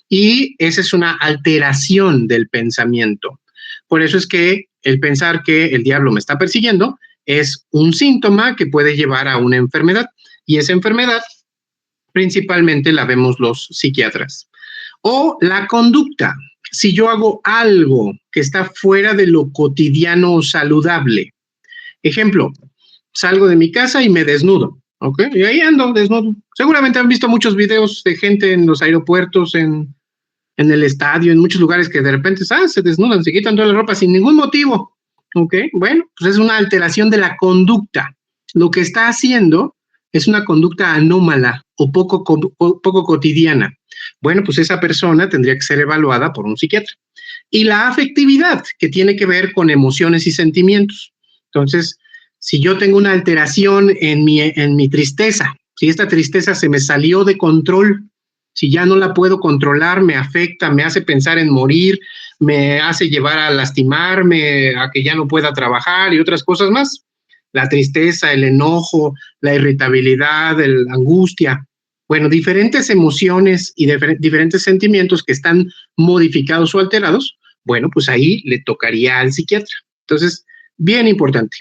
y esa es una alteración del pensamiento. Por eso es que el pensar que el diablo me está persiguiendo es un síntoma que puede llevar a una enfermedad, y esa enfermedad principalmente la vemos los psiquiatras. O la conducta, si yo hago algo que está fuera de lo cotidiano o saludable. Ejemplo, salgo de mi casa y me desnudo, ¿ok? Y ahí ando desnudo. Seguramente han visto muchos videos de gente en los aeropuertos, en el estadio, en muchos lugares que de repente se desnudan, se quitan toda la ropa sin ningún motivo, ¿ok? Bueno, pues es una alteración de la conducta. Lo que está haciendo es una conducta anómala o poco cotidiana. Bueno, pues esa persona tendría que ser evaluada por un psiquiatra. Y la afectividad, que tiene que ver con emociones y sentimientos. Entonces, si yo tengo una alteración en mi tristeza, si esta tristeza se me salió de control, si ya no la puedo controlar, me afecta, me hace pensar en morir, me hace llevar a lastimarme, a que ya no pueda trabajar y otras cosas más. La tristeza, el enojo, la irritabilidad, la angustia. Bueno, diferentes emociones y diferentes sentimientos que están modificados o alterados, bueno, pues ahí le tocaría al psiquiatra. Entonces, bien importante,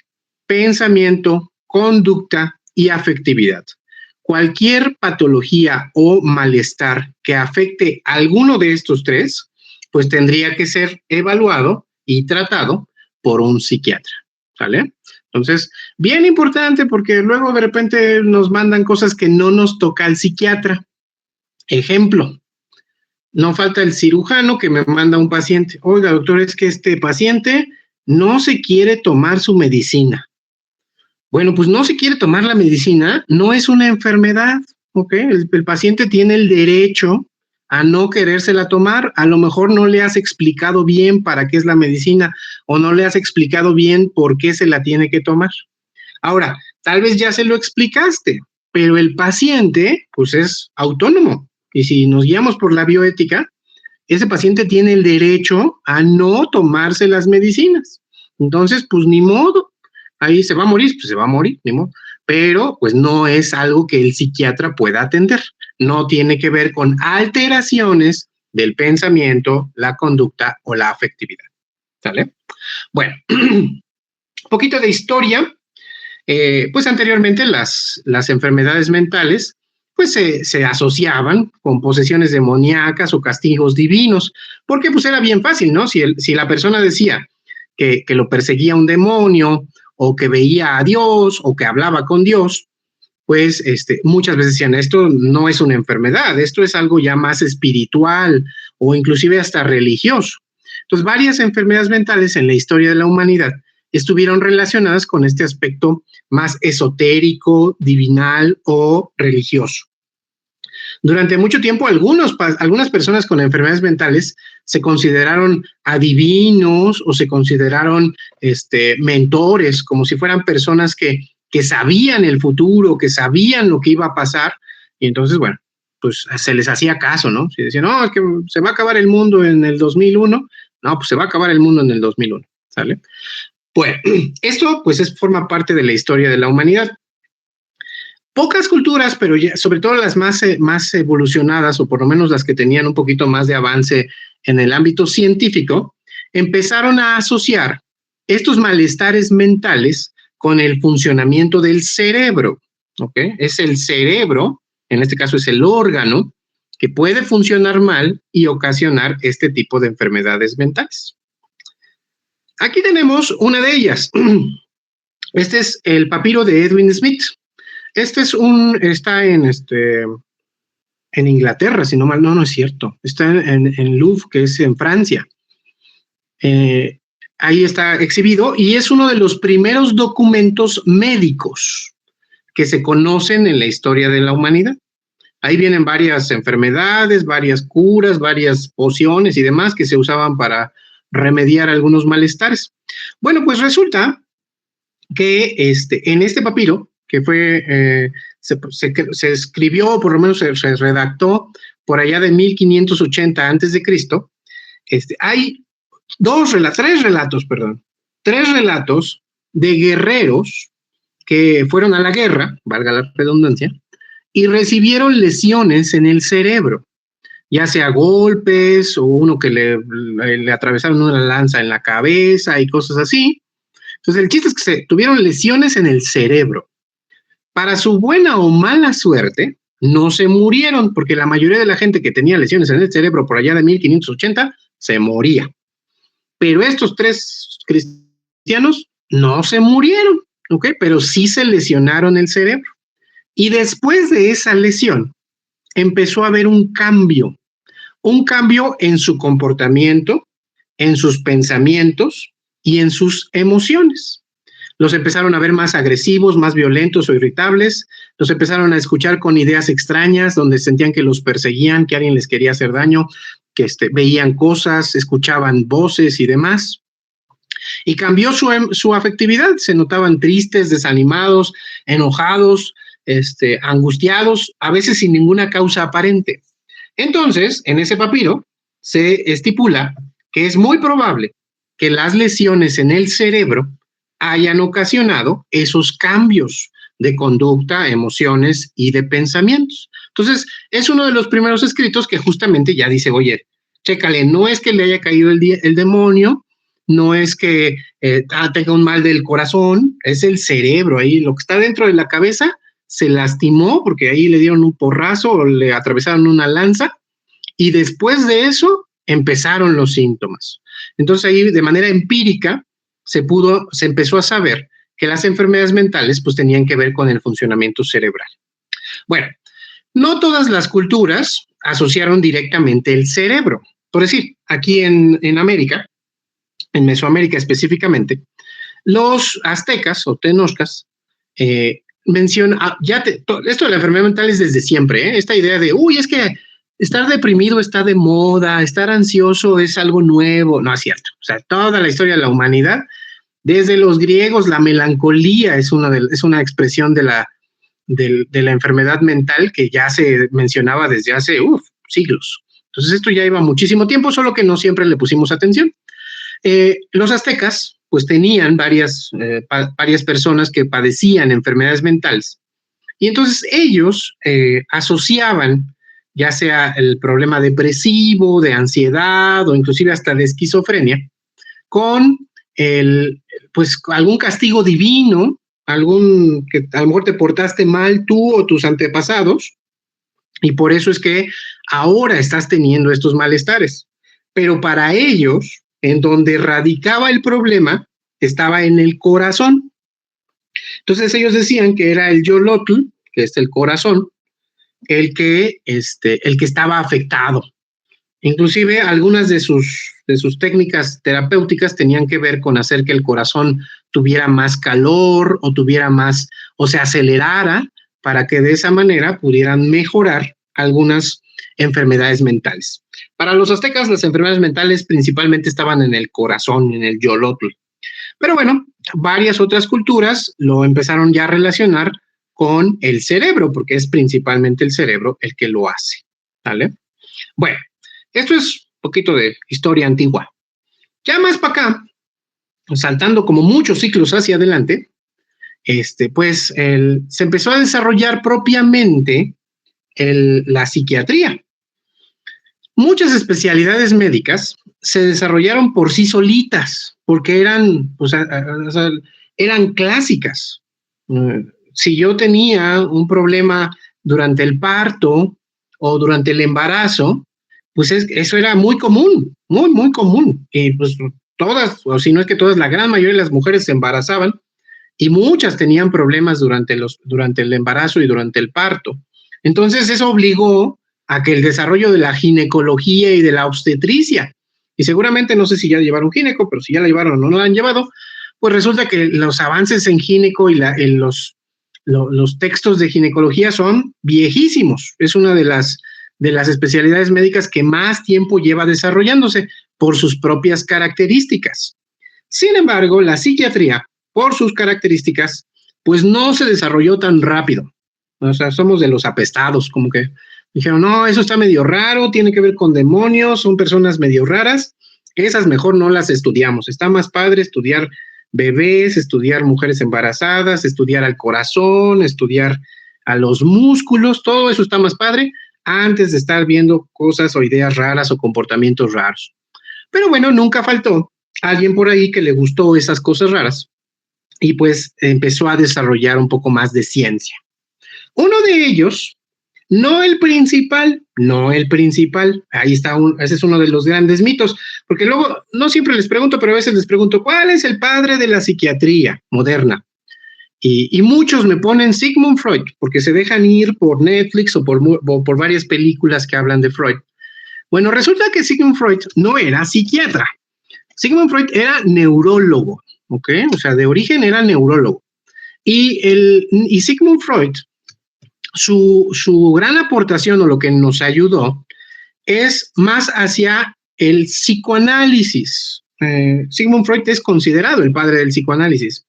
pensamiento, conducta y afectividad. Cualquier patología o malestar que afecte a alguno de estos tres, pues tendría que ser evaluado y tratado por un psiquiatra, ¿vale? Entonces, bien importante porque luego de repente nos mandan cosas que no nos toca al psiquiatra. Ejemplo, no falta el cirujano que me manda un paciente. Oiga, doctor, es que este paciente no se quiere tomar su medicina. Bueno, pues no se quiere tomar la medicina, no es una enfermedad, ¿ok? El paciente tiene el derecho a no querérsela tomar, a lo mejor no le has explicado bien para qué es la medicina o no le has explicado bien por qué se la tiene que tomar. Ahora, tal vez ya se lo explicaste, pero el paciente, pues es autónomo. Y si nos guiamos por la bioética, ese paciente tiene el derecho a no tomarse las medicinas. Entonces, pues ni modo, ahí se va a morir, pues se va a morir, ni modo. Pero, pues no es algo que el psiquiatra pueda atender. No tiene que ver con alteraciones del pensamiento, la conducta o la afectividad. ¿Sale? Bueno, un poquito de historia. Pues anteriormente las enfermedades mentales pues se asociaban con posesiones demoníacas o castigos divinos, porque pues era bien fácil, ¿no? Si la persona decía que lo perseguía un demonio o que veía a Dios o que hablaba con Dios, pues muchas veces decían, esto no es una enfermedad, esto es algo ya más espiritual o inclusive hasta religioso. Entonces, varias enfermedades mentales en la historia de la humanidad estuvieron relacionadas con este aspecto más esotérico, divinal o religioso. Durante mucho tiempo, algunas personas con enfermedades mentales se consideraron adivinos o se consideraron mentores, como si fueran personas que sabían el futuro, que sabían lo que iba a pasar, y entonces, bueno, pues se les hacía caso, ¿no? Si decían, no, es que se va a acabar el mundo en el 2001, no, pues se va a acabar el mundo en el 2001, ¿sale? Bueno, esto pues forma parte de la historia de la humanidad. Pocas culturas, pero ya, sobre todo las más evolucionadas, o por lo menos las que tenían un poquito más de avance en el ámbito científico, empezaron a asociar estos malestares mentales con el funcionamiento del cerebro, ¿ok? Es el cerebro, en este caso es el órgano, que puede funcionar mal y ocasionar este tipo de enfermedades mentales. Aquí tenemos una de ellas. Este es el papiro de Edwin Smith. Está en Inglaterra, si no mal, no es cierto. Está en Louvre, que es en Francia. Ahí está exhibido y es uno de los primeros documentos médicos que se conocen en la historia de la humanidad. Ahí vienen varias enfermedades, varias curas, varias pociones y demás que se usaban para remediar algunos malestares. Bueno, pues resulta que en este papiro, que fue, se escribió, por lo menos se redactó por allá de 1580 antes de Cristo, hay tres relatos de guerreros que fueron a la guerra, valga la redundancia, y recibieron lesiones en el cerebro, ya sea golpes o uno que le atravesaron una lanza en la cabeza y cosas así. Entonces, el chiste es que tuvieron lesiones en el cerebro. Para su buena o mala suerte, no se murieron, porque la mayoría de la gente que tenía lesiones en el cerebro por allá de 1580 se moría. Pero estos tres cristianos no se murieron, ¿ok? Pero sí se lesionaron el cerebro. Y después de esa lesión, empezó a haber un cambio en su comportamiento, en sus pensamientos y en sus emociones. Los empezaron a ver más agresivos, más violentos o irritables, los empezaron a escuchar con ideas extrañas, donde sentían que los perseguían, que alguien les quería hacer daño, que veían cosas, escuchaban voces y demás. Y cambió su afectividad, se notaban tristes, desanimados, enojados, angustiados, a veces sin ninguna causa aparente. Entonces, en ese papiro se estipula que es muy probable que las lesiones en el cerebro hayan ocasionado esos cambios de conducta, emociones y de pensamientos. Entonces, es uno de los primeros escritos que justamente ya dice, oye, chécale, no es que le haya caído el demonio, no es que tenga un mal del corazón, es el cerebro ahí, lo que está dentro de la cabeza se lastimó porque ahí le dieron un porrazo o le atravesaron una lanza y después de eso empezaron los síntomas. Entonces ahí de manera empírica se empezó a saber que las enfermedades mentales pues tenían que ver con el funcionamiento cerebral. Bueno, no todas las culturas asociaron directamente el cerebro. Por decir, aquí en América, en Mesoamérica específicamente, los aztecas o tenochcas mencionan, esto de la enfermedad mental es desde siempre, esta idea de, es que estar deprimido está de moda, estar ansioso es algo nuevo, no es cierto. O sea, toda la historia de la humanidad, desde los griegos, la melancolía es una expresión de la enfermedad mental que ya se mencionaba desde hace siglos. Entonces esto ya iba muchísimo tiempo, solo que no siempre le pusimos atención. Los aztecas pues tenían varias personas que padecían enfermedades mentales y entonces ellos asociaban ya sea el problema depresivo, de ansiedad o inclusive hasta de esquizofrenia con pues algún castigo divino, que a lo mejor te portaste mal tú o tus antepasados y por eso es que ahora estás teniendo estos malestares. Pero para ellos, en donde radicaba el problema, estaba en el corazón. Entonces ellos decían que era el yolotl, que es el corazón, el que estaba afectado. Inclusive algunas de sus técnicas terapéuticas tenían que ver con hacer que el corazón tuviera más calor o se acelerara para que de esa manera pudieran mejorar algunas enfermedades mentales. Para los aztecas, las enfermedades mentales principalmente estaban en el corazón, en el yolotl. Pero bueno, varias otras culturas lo empezaron ya a relacionar con el cerebro, porque es principalmente el cerebro el que lo hace, ¿vale? Bueno, esto es un poquito de historia antigua. Ya más para acá, saltando como muchos ciclos hacia adelante, pues se empezó a desarrollar propiamente la psiquiatría. Muchas especialidades médicas se desarrollaron por sí solitas, porque eran clásicas. Si yo tenía un problema durante el parto o durante el embarazo, pues eso era muy común, muy, muy común. Y pues todas, o si no es que todas, la gran mayoría de las mujeres se embarazaban y muchas tenían problemas durante el embarazo y durante el parto. Entonces eso obligó a que el desarrollo de la ginecología y de la obstetricia, y seguramente no sé si ya llevaron gineco, pero si ya la llevaron o no la han llevado, pues resulta que los avances en gineco y los textos de ginecología son viejísimos. Es una de las especialidades médicas que más tiempo lleva desarrollándose por sus propias características. Sin embargo, la psiquiatría, por sus características, pues no se desarrolló tan rápido. O sea, somos de los apestados, como que dijeron, no, eso está medio raro, tiene que ver con demonios, son personas medio raras, esas mejor no las estudiamos. Está más padre estudiar bebés, estudiar mujeres embarazadas, estudiar al corazón, estudiar a los músculos, todo eso está más padre antes de estar viendo cosas o ideas raras o comportamientos raros. Pero bueno, nunca faltó alguien por ahí que le gustó esas cosas raras y pues empezó a desarrollar un poco más de ciencia. Uno de ellos, no el principal, ahí está, ese es uno de los grandes mitos, porque luego no siempre les pregunto, pero a veces les pregunto, ¿cuál es el padre de la psiquiatría moderna? Y muchos me ponen Sigmund Freud, porque se dejan ir por Netflix o por varias películas que hablan de Freud. Bueno, resulta que Sigmund Freud no era psiquiatra. Sigmund Freud era neurólogo, ¿ok? O sea, de origen era neurólogo. Y Sigmund Freud, su gran aportación o lo que nos ayudó es más hacia el psicoanálisis. Sigmund Freud es considerado el padre del psicoanálisis.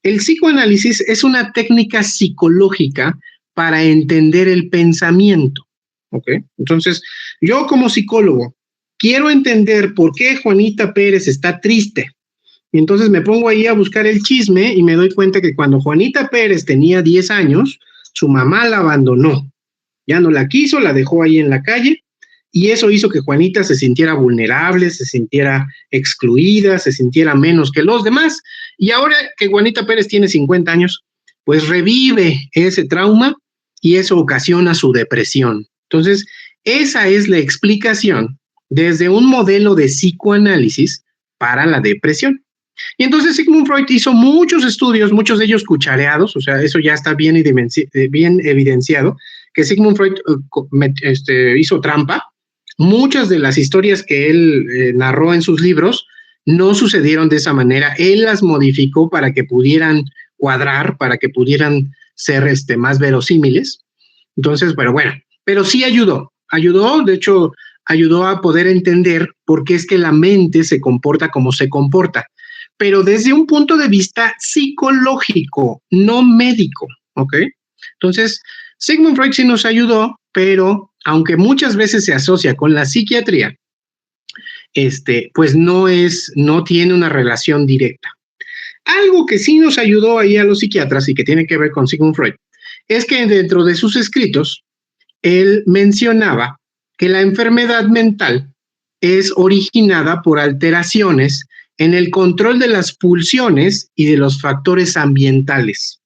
El psicoanálisis es una técnica psicológica para entender el pensamiento. ¿Ok? Entonces, yo como psicólogo quiero entender por qué Juanita Pérez está triste. Y entonces me pongo ahí a buscar el chisme y me doy cuenta que cuando Juanita Pérez tenía 10 años, su mamá la abandonó. Ya no la quiso, la dejó ahí en la calle, y eso hizo que Juanita se sintiera vulnerable, se sintiera excluida, se sintiera menos que los demás. Y ahora que Juanita Pérez tiene 50 años, pues revive ese trauma y eso ocasiona su depresión. Entonces, esa es la explicación desde un modelo de psicoanálisis para la depresión. Y entonces Sigmund Freud hizo muchos estudios, muchos de ellos cuchareados, o sea, eso ya está bien evidenciado, que Sigmund Freud hizo trampa. Muchas de las historias que él narró en sus libros no sucedieron de esa manera. Él las modificó para que pudieran cuadrar, para que pudieran ser más verosímiles. Entonces, pero sí ayudó, de hecho, ayudó a poder entender por qué es que la mente se comporta como se comporta, pero desde un punto de vista psicológico, no médico, ¿ok? Entonces, Sigmund Freud sí nos ayudó, pero aunque muchas veces se asocia con la psiquiatría, pues no tiene una relación directa. Algo que sí nos ayudó ahí a los psiquiatras y que tiene que ver con Sigmund Freud, es que dentro de sus escritos, él mencionaba que la enfermedad mental es originada por alteraciones en el control de las pulsiones y de los factores ambientales.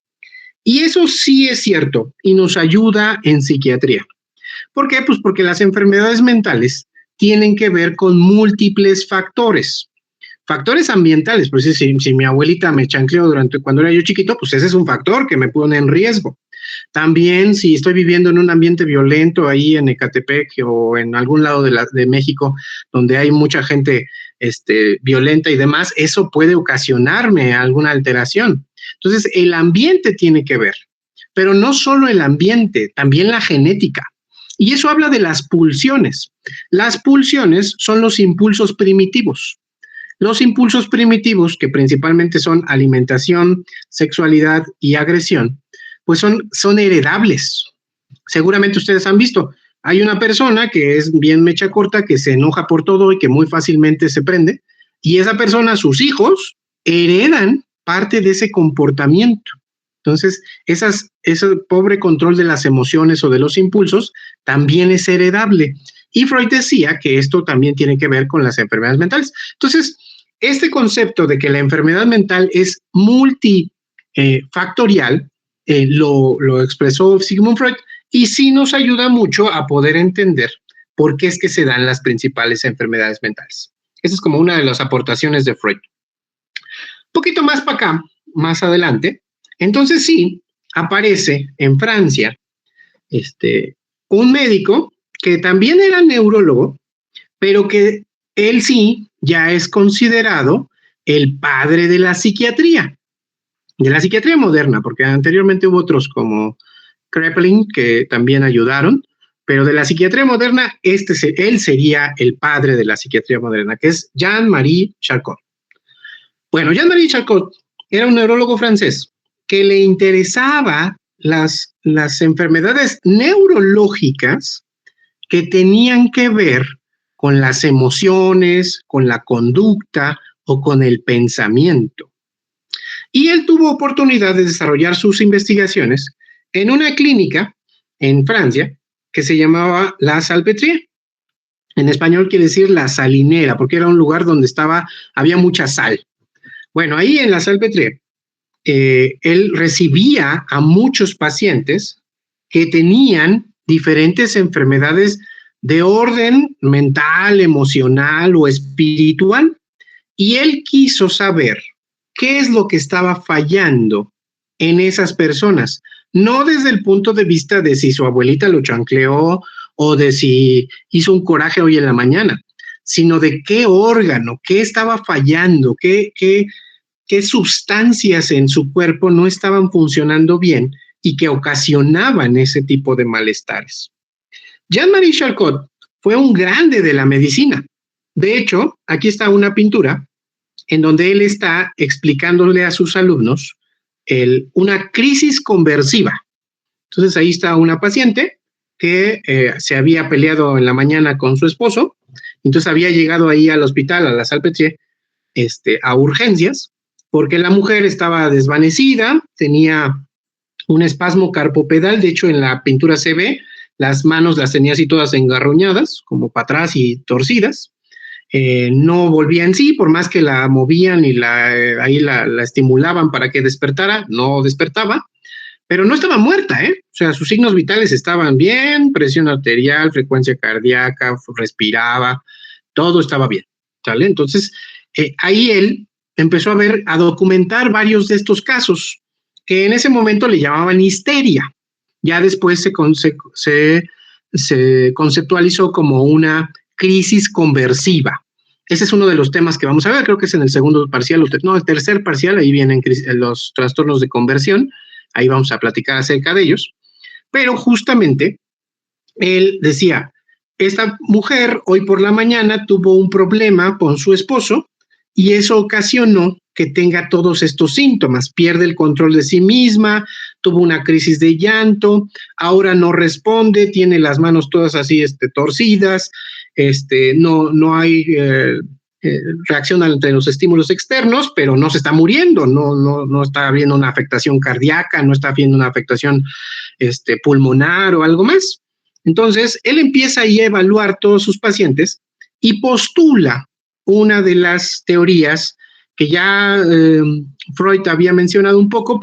Y eso sí es cierto y nos ayuda en psiquiatría. ¿Por qué? Pues porque las enfermedades mentales tienen que ver con múltiples factores. Factores ambientales, pues si mi abuelita me chancleó cuando era yo chiquito, pues ese es un factor que me pone en riesgo. También si estoy viviendo en un ambiente violento ahí en Ecatepec o en algún lado de México donde hay mucha gente violenta y demás, eso puede ocasionarme alguna alteración. Entonces, el ambiente tiene que ver, pero no solo el ambiente, también la genética. Y eso habla de las pulsiones. Las pulsiones son los impulsos primitivos. Los impulsos primitivos, que principalmente son alimentación, sexualidad y agresión, pues son heredables. Seguramente ustedes han visto, hay una persona que es bien mecha corta, que se enoja por todo y que muy fácilmente se prende, y esa persona, sus hijos, heredan parte de ese comportamiento. Entonces, ese pobre control de las emociones o de los impulsos también es heredable. Y Freud decía que esto también tiene que ver con las enfermedades mentales. Entonces, este concepto de que la enfermedad mental es multifactorial, lo expresó Sigmund Freud, y sí nos ayuda mucho a poder entender por qué es que se dan las principales enfermedades mentales. Esa es como una de las aportaciones de Freud. Un poquito más para acá, más adelante, entonces sí, aparece en Francia un médico que también era neurólogo, pero que él sí ya es considerado el padre de la psiquiatría moderna, porque anteriormente hubo otros como Kraepelin que también ayudaron, pero de la psiquiatría moderna, él sería el padre de la psiquiatría moderna, que es Jean-Marie Charcot. Bueno, Jean-Marie Charcot era un neurólogo francés que le interesaba las enfermedades neurológicas que tenían que ver con las emociones, con la conducta o con el pensamiento. Y él tuvo oportunidad de desarrollar sus investigaciones en una clínica en Francia que se llamaba La Salpêtrière. En español quiere decir la salinera, porque era un lugar donde había mucha sal. Bueno, ahí en La Salpêtrière, él recibía a muchos pacientes que tenían diferentes enfermedades de orden mental, emocional o espiritual, y él quiso saber qué es lo que estaba fallando en esas personas, no desde el punto de vista de si su abuelita lo chancleó o de si hizo un coraje hoy en la mañana, sino de qué órgano, qué estaba fallando, qué sustancias en su cuerpo no estaban funcionando bien y que ocasionaban ese tipo de malestares. Jean-Marie Charcot fue un grande de la medicina. De hecho, aquí está una pintura en donde él está explicándole a sus alumnos una crisis conversiva. Entonces ahí está una paciente que se había peleado en la mañana con su esposo Entonces había llegado ahí al hospital, a la Salpêtrière, a urgencias, porque la mujer estaba desvanecida, tenía un espasmo carpopedal, de hecho en la pintura se ve, las manos las tenía así todas engarruñadas, como para atrás y torcidas, no volvía en sí, por más que la movían y ahí la estimulaban para que despertara, no despertaba, pero no estaba muerta, ¿eh? O sea, sus signos vitales estaban bien, presión arterial, frecuencia cardíaca, respiraba, todo estaba bien, ¿sale? Entonces, ahí él empezó a documentar varios de estos casos, que en ese momento le llamaban histeria. Ya después se conceptualizó como una crisis conversiva. Ese es uno de los temas que vamos a ver, creo que es en el segundo parcial, no, el tercer parcial, ahí vienen los trastornos de conversión, ahí vamos a platicar acerca de ellos, pero justamente él decía, esta mujer hoy por la mañana tuvo un problema con su esposo y eso ocasionó que tenga todos estos síntomas, pierde el control de sí misma, tuvo una crisis de llanto, ahora no responde, tiene las manos todas así torcidas, no hay reacción ante los estímulos externos, pero no se está muriendo, no está habiendo una afectación cardíaca, no está habiendo una afectación pulmonar o algo más. Entonces, él empieza ahí a evaluar todos sus pacientes y postula una de las teorías que ya Freud había mencionado un poco,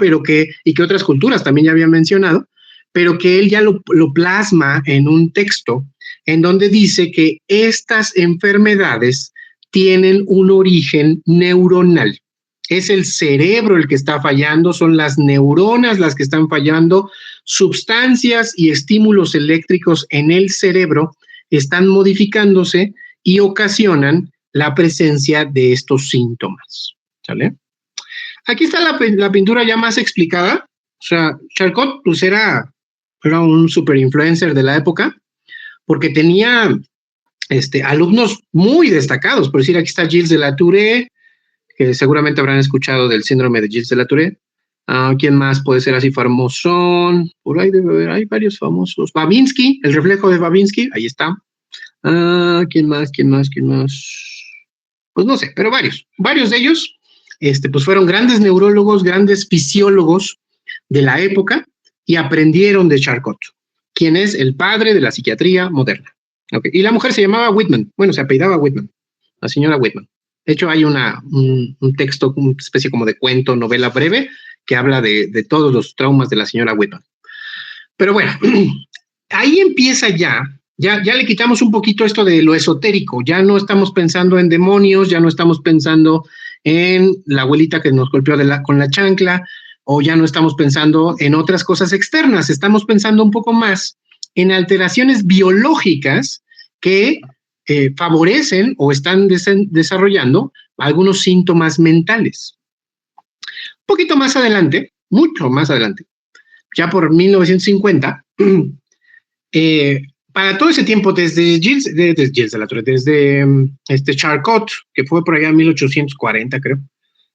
y que otras culturas también ya habían mencionado, pero que él ya lo plasma en un texto en donde dice que estas enfermedades tienen un origen neuronal. Es el cerebro el que está fallando, son las neuronas las que están fallando, sustancias y estímulos eléctricos en el cerebro están modificándose y ocasionan la presencia de estos síntomas. ¿Sale? Aquí está la pintura ya más explicada. O sea, Charcot pues era un super influencer de la época porque tenía alumnos muy destacados. Por decir, aquí está Gilles de Latourette, que seguramente habrán escuchado del síndrome de Gilles de Latourette. ¿Quién más puede ser así famosón? Por ahí debe haber, hay varios famosos. Babinski, el reflejo de Babinski, ahí está. ¿Quién más? Pues no sé, pero varios de ellos, pues fueron grandes neurólogos, grandes fisiólogos de la época y aprendieron de Charcot, quien es el padre de la psiquiatría moderna. Okay. Y la mujer se llamaba Whitman, bueno, se apellidaba Whitman, la señora Whitman. De hecho, hay un texto, una especie como de cuento, novela breve, que habla de todos los traumas de la señora Whitman. Pero bueno, ahí empieza ya le quitamos un poquito esto de lo esotérico, ya no estamos pensando en demonios, ya no estamos pensando en la abuelita que nos golpeó con la chancla, o ya no estamos pensando en otras cosas externas, estamos pensando un poco más en alteraciones biológicas que favorecen o están desarrollando algunos síntomas mentales. Un poquito más adelante, mucho más adelante, ya por 1950, para todo ese tiempo, desde Gilles de Latourette, desde Charcot, que fue por allá en 1840, creo,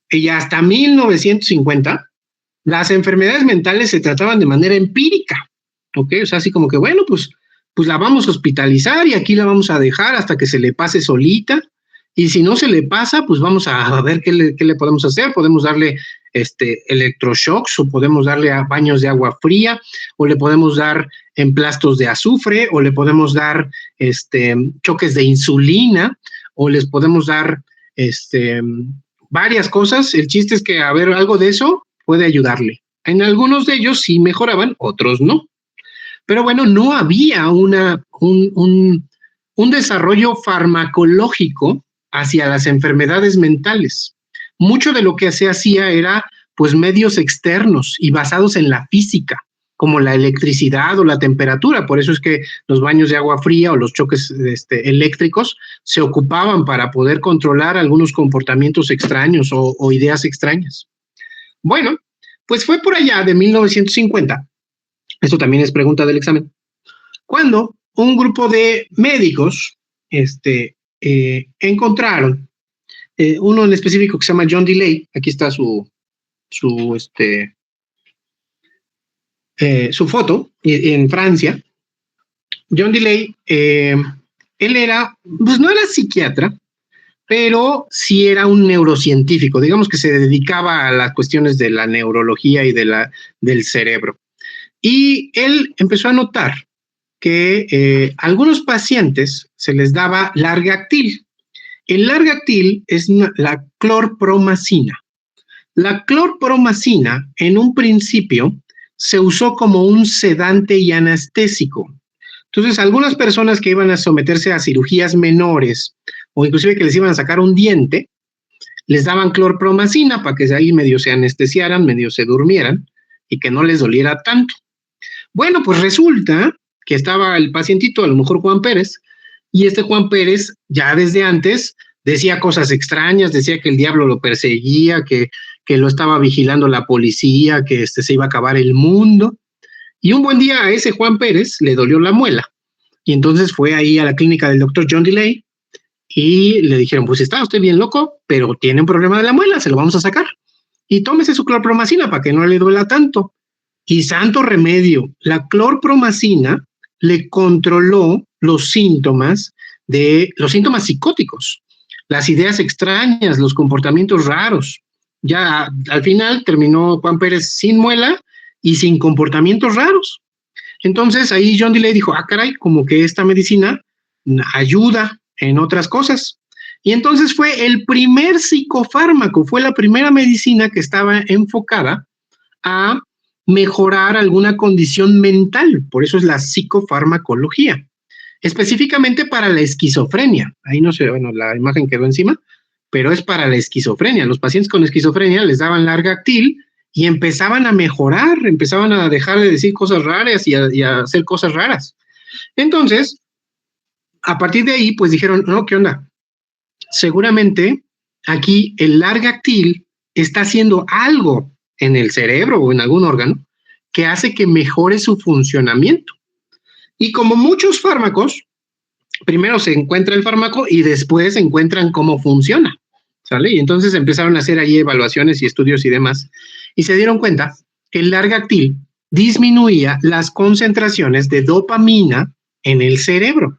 y hasta 1950, las enfermedades mentales se trataban de manera empírica, ¿ok? O sea, así como que, bueno, pues la vamos a hospitalizar y aquí la vamos a dejar hasta que se le pase solita, y si no se le pasa, pues vamos a ver qué le podemos hacer. Podemos darle electroshocks, o podemos darle baños de agua fría, o le podemos dar emplastos de azufre, o le podemos dar choques de insulina, o les podemos dar varias cosas. El chiste es que, a ver, algo de eso puede ayudarle. En algunos de ellos sí mejoraban, otros no. Pero bueno, no había un desarrollo farmacológico hacia las enfermedades mentales. Mucho de lo que se hacía era pues medios externos y basados en la física, como la electricidad o la temperatura. Por eso es que los baños de agua fría o los choques eléctricos se ocupaban para poder controlar algunos comportamientos extraños o ideas extrañas. Bueno, pues fue por allá de 1950, esto también es pregunta del examen, cuando un grupo de médicos encontraron uno en específico que se llama John DeLay. Aquí está su foto en Francia. John DeLay él era, pues no era psiquiatra, pero sí era un neurocientífico, digamos que se dedicaba a las cuestiones de la neurología y del cerebro. Y él empezó a notar que algunos pacientes se les daba Largactil. El Largactil es la clorpromacina. La clorpromacina, en un principio, se usó como un sedante y anestésico. Entonces, algunas personas que iban a someterse a cirugías menores o inclusive que les iban a sacar un diente, les daban clorpromacina para que ahí medio se anestesiaran, medio se durmieran y que no les doliera tanto. Bueno, pues resulta que estaba el pacientito, a lo mejor Juan Pérez, y este Juan Pérez ya desde antes decía cosas extrañas, decía que el diablo lo perseguía, que lo estaba vigilando la policía, que se iba a acabar el mundo. Y un buen día a ese Juan Pérez le dolió la muela. Y entonces fue ahí a la clínica del doctor John DeLay y le dijeron, pues está usted bien loco, pero tiene un problema de la muela, se lo vamos a sacar. Y tómese su clorpromacina para que no le duela tanto. Y santo remedio, la clorpromacina le controló los síntomas psicóticos, las ideas extrañas, los comportamientos raros. Ya al final terminó Juan Pérez sin muela y sin comportamientos raros. Entonces ahí John DeLay dijo, caray, como que esta medicina ayuda en otras cosas. Y entonces fue el primer psicofármaco, fue la primera medicina que estaba enfocada a mejorar alguna condición mental, por eso es la psicofarmacología, específicamente para la esquizofrenia. Ahí no sé, bueno, la imagen quedó encima, pero es para la esquizofrenia. Los pacientes con esquizofrenia les daban Largactil y empezaban a mejorar, empezaban a dejar de decir cosas raras y a hacer cosas raras. Entonces, a partir de ahí, pues dijeron, no, ¿qué onda? Seguramente aquí el Largactil está haciendo algo en el cerebro o en algún órgano que hace que mejore su funcionamiento. Y como muchos fármacos, primero se encuentra el fármaco y después se encuentran cómo funciona, ¿sale? Y entonces empezaron a hacer ahí evaluaciones y estudios y demás, y se dieron cuenta que el Largactil disminuía las concentraciones de dopamina en el cerebro.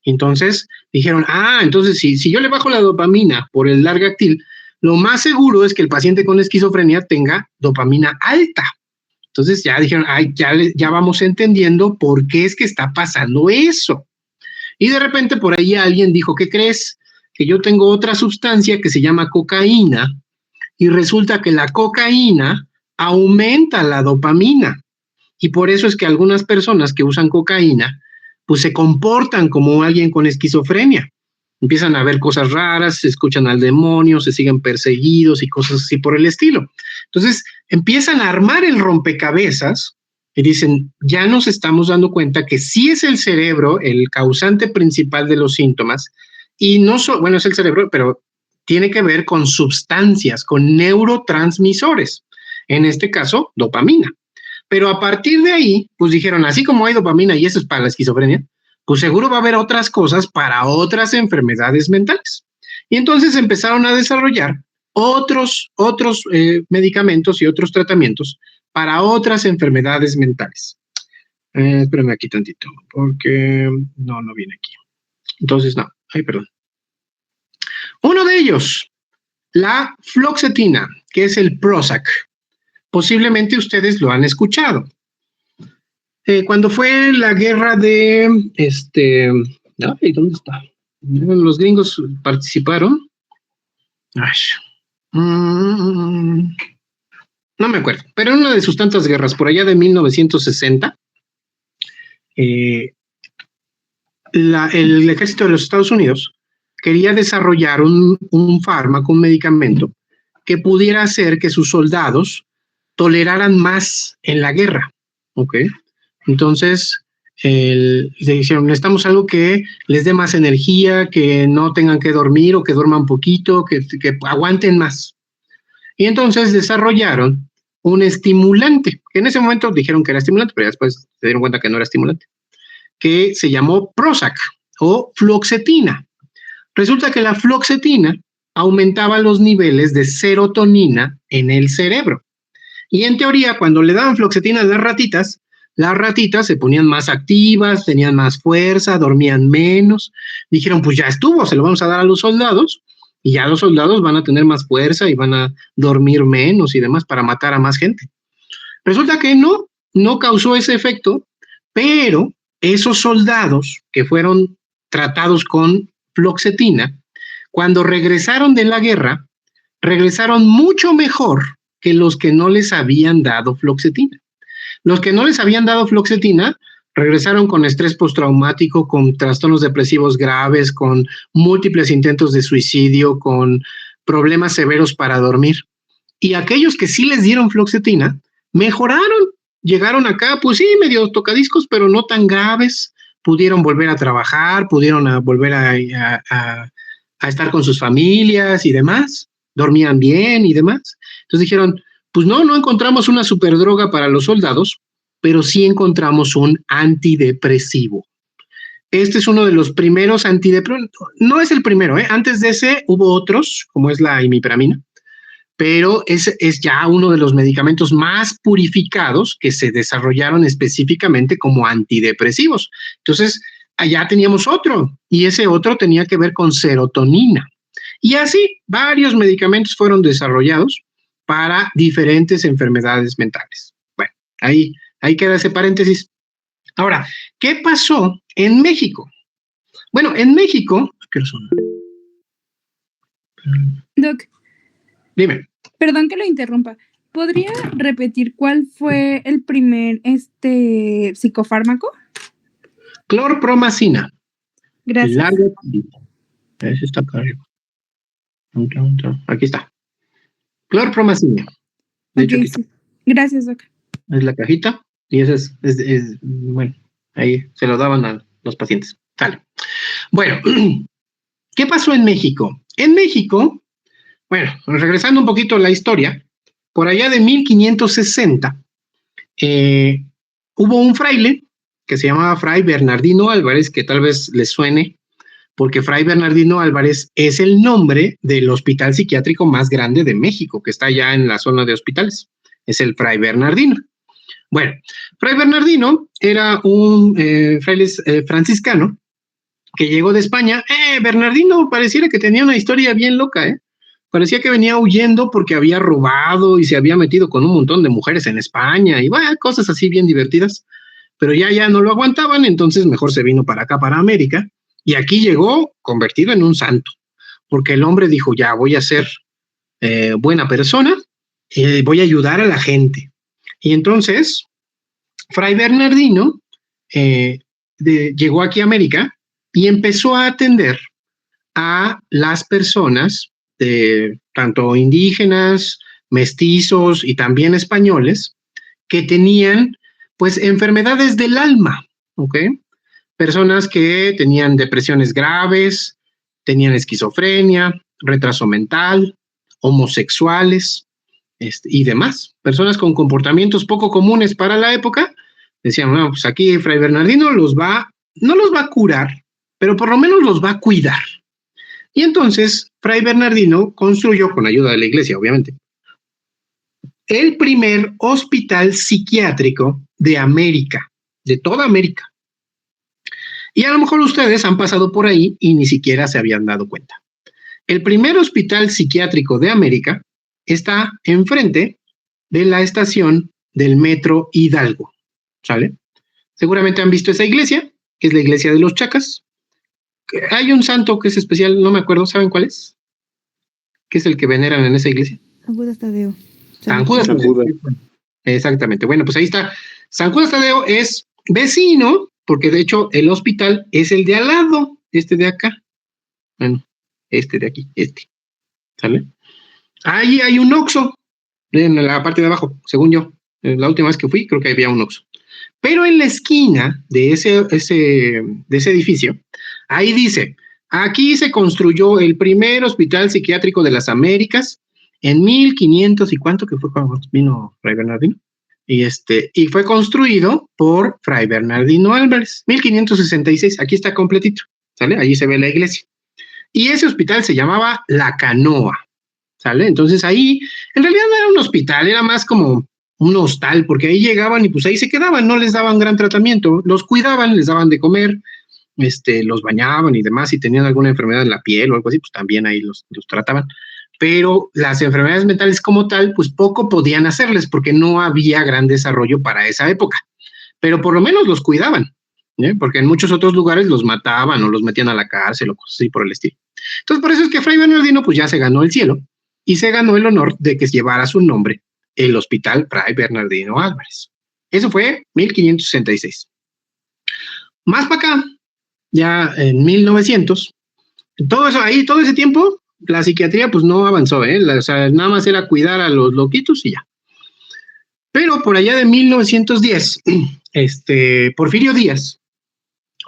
Entonces dijeron, entonces si yo le bajo la dopamina por el Largactil, lo más seguro es que el paciente con esquizofrenia tenga dopamina alta. Entonces ya dijeron, ya vamos entendiendo por qué es que está pasando eso. Y de repente por ahí alguien dijo, ¿qué crees? Que yo tengo otra sustancia que se llama cocaína y resulta que la cocaína aumenta la dopamina. Y por eso es que algunas personas que usan cocaína pues se comportan como alguien con esquizofrenia. Empiezan a ver cosas raras, se escuchan al demonio, se siguen perseguidos y cosas así por el estilo. Entonces empiezan a armar el rompecabezas y dicen, ya nos estamos dando cuenta que sí es el cerebro el causante principal de los síntomas y no bueno, es el cerebro, pero tiene que ver con sustancias, con neurotransmisores, en este caso, dopamina. Pero a partir de ahí, pues dijeron, así como hay dopamina y eso es para la esquizofrenia, pues seguro va a haber otras cosas para otras enfermedades mentales. Y entonces empezaron a desarrollar otros medicamentos y otros tratamientos para otras enfermedades mentales. Espérame aquí tantito, porque no viene aquí. Entonces, no, perdón. Uno de ellos, la fluoxetina, que es el Prozac. Posiblemente ustedes lo han escuchado. Cuando fue la guerra de ¿dónde está? Los gringos participaron. No me acuerdo, pero en una de sus tantas guerras, por allá de 1960, el ejército de los Estados Unidos quería desarrollar un fármaco, un medicamento, que pudiera hacer que sus soldados toleraran más en la guerra, ¿ok? Entonces, le dijeron, necesitamos algo que les dé más energía, que no tengan que dormir o que duerman poquito, que aguanten más. Y entonces desarrollaron un estimulante, que en ese momento dijeron que era estimulante, pero después se dieron cuenta que no era estimulante, que se llamó Prozac o fluoxetina. Resulta que la fluoxetina aumentaba los niveles de serotonina en el cerebro. Y en teoría, cuando le daban fluoxetina a las ratitas, las ratitas se ponían más activas, tenían más fuerza, dormían menos. Dijeron, pues ya estuvo, se lo vamos a dar a los soldados y ya los soldados van a tener más fuerza y van a dormir menos y demás para matar a más gente. Resulta que no causó ese efecto, pero esos soldados que fueron tratados con fluoxetina, cuando regresaron de la guerra, regresaron mucho mejor que los que no les habían dado fluoxetina. Los que no les habían dado fluoxetina regresaron con estrés postraumático, con trastornos depresivos graves, con múltiples intentos de suicidio, con problemas severos para dormir. Y aquellos que sí les dieron fluoxetina mejoraron, llegaron acá, pues sí, medio tocadiscos, pero no tan graves, pudieron volver a trabajar, pudieron volver a estar con sus familias y demás, dormían bien y demás. Entonces dijeron, pues no encontramos una superdroga para los soldados, pero sí encontramos un antidepresivo. Este es uno de los primeros antidepresivos, no es el primero, antes de ese hubo otros, como es la imipramina, pero es ya uno de los medicamentos más purificados que se desarrollaron específicamente como antidepresivos. Entonces, allá teníamos otro, y ese otro tenía que ver con serotonina. Y así, varios medicamentos fueron desarrollados para diferentes enfermedades mentales. Bueno, ahí queda ese paréntesis. Ahora, ¿qué pasó en México? Bueno, en México... ¿Qué son? Doc. Dime. Perdón que lo interrumpa. ¿Podría repetir cuál fue el primer psicofármaco? Clorpromacina. Gracias. Ese está acá arriba. Aquí está. Clorpromacina. De hecho, aquí está. Sí. Gracias, Doc. Es la cajita y esa es bueno, ahí se lo daban a los pacientes. Sale. Bueno, ¿qué pasó en México? En México, bueno, regresando un poquito a la historia, por allá de 1560 hubo un fraile que se llamaba Fray Bernardino Álvarez, que tal vez les suene, porque Fray Bernardino Álvarez es el nombre del hospital psiquiátrico más grande de México, que está allá en la zona de hospitales. Es el Fray Bernardino. Bueno, Fray Bernardino era un fraile franciscano que llegó de España. Bernardino pareciera que tenía una historia bien loca, Parecía que venía huyendo porque había robado y se había metido con un montón de mujeres en España y bueno, cosas así bien divertidas. Pero ya no lo aguantaban, entonces mejor se vino para acá, para América, y aquí llegó convertido en un santo, porque el hombre dijo, ya voy a ser buena persona, voy a ayudar a la gente. Y entonces, Fray Bernardino llegó aquí a América y empezó a atender a las personas, tanto indígenas, mestizos y también españoles, que tenían pues enfermedades del alma, ¿ok? Personas que tenían depresiones graves, tenían esquizofrenia, retraso mental, homosexuales, y demás. Personas con comportamientos poco comunes para la época, decían, bueno, pues aquí Fray Bernardino no los va a curar, pero por lo menos los va a cuidar. Y entonces Fray Bernardino construyó, con ayuda de la iglesia, obviamente, el primer hospital psiquiátrico de América, de toda América. Y a lo mejor ustedes han pasado por ahí y ni siquiera se habían dado cuenta. El primer hospital psiquiátrico de América está enfrente de la estación del Metro Hidalgo, ¿sale? Seguramente han visto esa iglesia, que es la iglesia de los Chacas. Hay un santo que es especial, no me acuerdo, ¿saben cuál es? ¿Qué es el que veneran en esa iglesia? San Judas Tadeo. San Judas Tadeo. Exactamente. Bueno, pues ahí está. San Judas Tadeo es vecino, porque de hecho el hospital es el de al lado, este de acá. Bueno, este de aquí, ¿sale? Ahí hay un Oxxo, en la parte de abajo, según yo. La última vez que fui, creo que había un Oxxo. Pero en la esquina de ese edificio, ahí dice, aquí se construyó el primer hospital psiquiátrico de las Américas en 1500 y cuánto que fue cuando vino Fray Bernardino. Y fue construido por Fray Bernardino Álvarez, 1566, aquí está completito, ¿sale? Allí se ve la iglesia. Y ese hospital se llamaba La Canoa, ¿sale? Entonces ahí, en realidad no era un hospital, era más como un hostal, porque ahí llegaban y pues ahí se quedaban, no les daban gran tratamiento, los cuidaban, les daban de comer, los bañaban y demás, si tenían alguna enfermedad en la piel o algo así, pues también ahí los trataban. Pero las enfermedades mentales como tal, pues poco podían hacerles porque no había gran desarrollo para esa época, pero por lo menos los cuidaban, porque en muchos otros lugares los mataban o los metían a la cárcel o cosas así por el estilo. Entonces, por eso es que Fray Bernardino pues ya se ganó el cielo y se ganó el honor de que llevara su nombre el Hospital Fray Bernardino Álvarez. Eso fue 1566. Más para acá, ya en 1900, todo eso ahí, todo ese tiempo, la psiquiatría pues no avanzó, o sea, nada más era cuidar a los loquitos y ya. Pero por allá de 1910, Porfirio Díaz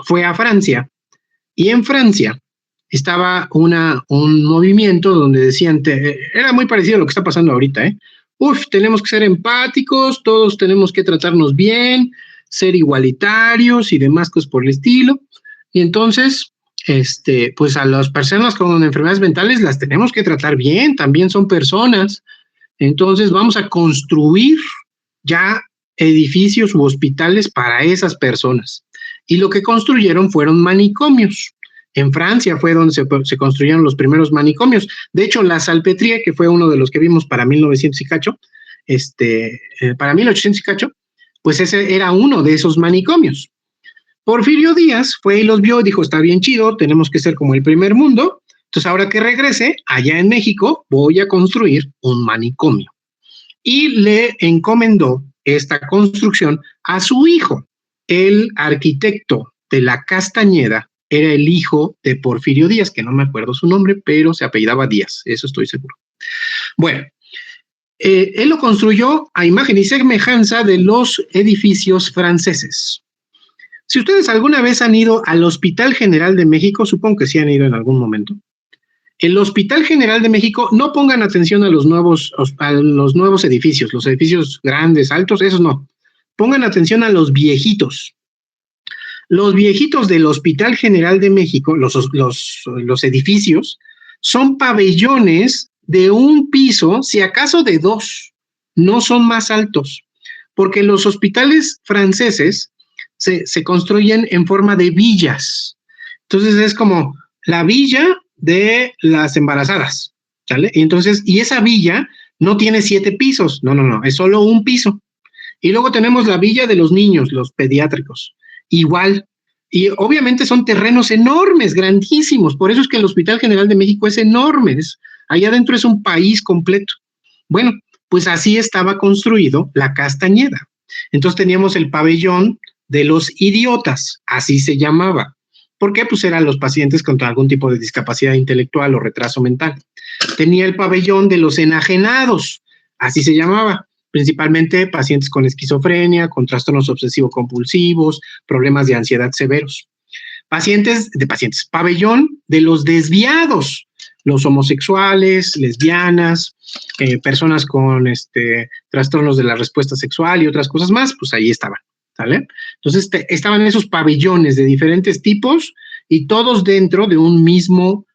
fue a Francia y en Francia estaba un movimiento donde decían, era muy parecido a lo que está pasando ahorita, tenemos que ser empáticos, todos tenemos que tratarnos bien, ser igualitarios y demás cosas por el estilo. Y entonces, pues a las personas con enfermedades mentales las tenemos que tratar bien, también son personas. Entonces vamos a construir ya edificios u hospitales para esas personas. Y lo que construyeron fueron manicomios. En Francia fue donde se construyeron los primeros manicomios. De hecho, la Salpêtrière, que fue uno de los que vimos para 1900 y cacho, para 1800 y cacho, pues ese era uno de esos manicomios. Porfirio Díaz fue y los vio y dijo, está bien chido, tenemos que ser como el primer mundo. Entonces, ahora que regrese, allá en México, voy a construir un manicomio. Y le encomendó esta construcción a su hijo, el arquitecto de la Castañeda, era el hijo de Porfirio Díaz, que no me acuerdo su nombre, pero se apellidaba Díaz, eso estoy seguro. Bueno, él lo construyó a imagen y semejanza de los edificios franceses. Si ustedes alguna vez han ido al Hospital General de México, supongo que sí han ido en algún momento, el Hospital General de México, no pongan atención a los nuevos edificios, los edificios grandes, altos, esos no. Pongan atención a los viejitos. Los viejitos del Hospital General de México, los edificios, son pabellones de un piso, si acaso de dos, no son más altos, porque los hospitales franceses se construyen en forma de villas. Entonces es como la villa de las embarazadas, ¿sale? Y esa villa no tiene 7 pisos, no, es solo un piso. Y luego tenemos la villa de los niños, los pediátricos, igual. Y obviamente son terrenos enormes, grandísimos, por eso es que el Hospital General de México es enorme, allá adentro es un país completo. Bueno, pues así estaba construido la Castañeda. Entonces teníamos el pabellón de los idiotas, así se llamaba. ¿Por qué? Pues eran los pacientes con algún tipo de discapacidad intelectual o retraso mental. Tenía el pabellón de los enajenados, así se llamaba, principalmente pacientes con esquizofrenia, con trastornos obsesivo-compulsivos, problemas de ansiedad severos. Pabellón de los desviados, los homosexuales, lesbianas, personas con trastornos de la respuesta sexual y otras cosas más, pues ahí estaban. ¿Sale? Entonces estaban esos pabellones de diferentes tipos y todos dentro de un mismo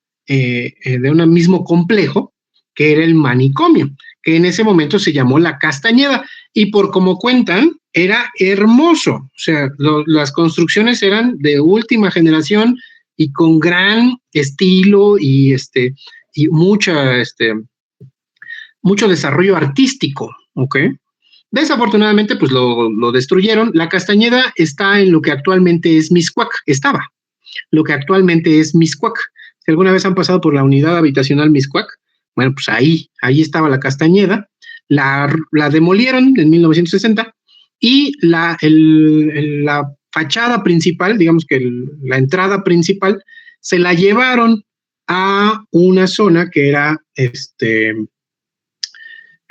complejo que era el manicomio, que en ese momento se llamó la Castañeda y por como cuentan era hermoso, o sea, las construcciones eran de última generación y con gran estilo y mucho desarrollo artístico, ¿ok? Desafortunadamente, pues lo destruyeron. La Castañeda está en lo que actualmente es Mixcoac. Lo que actualmente es Mixcoac. Si alguna vez han pasado por la unidad habitacional Mixcoac, bueno, pues ahí estaba la Castañeda. La demolieron en 1960 y la fachada principal, digamos que la entrada principal, se la llevaron a una zona que era que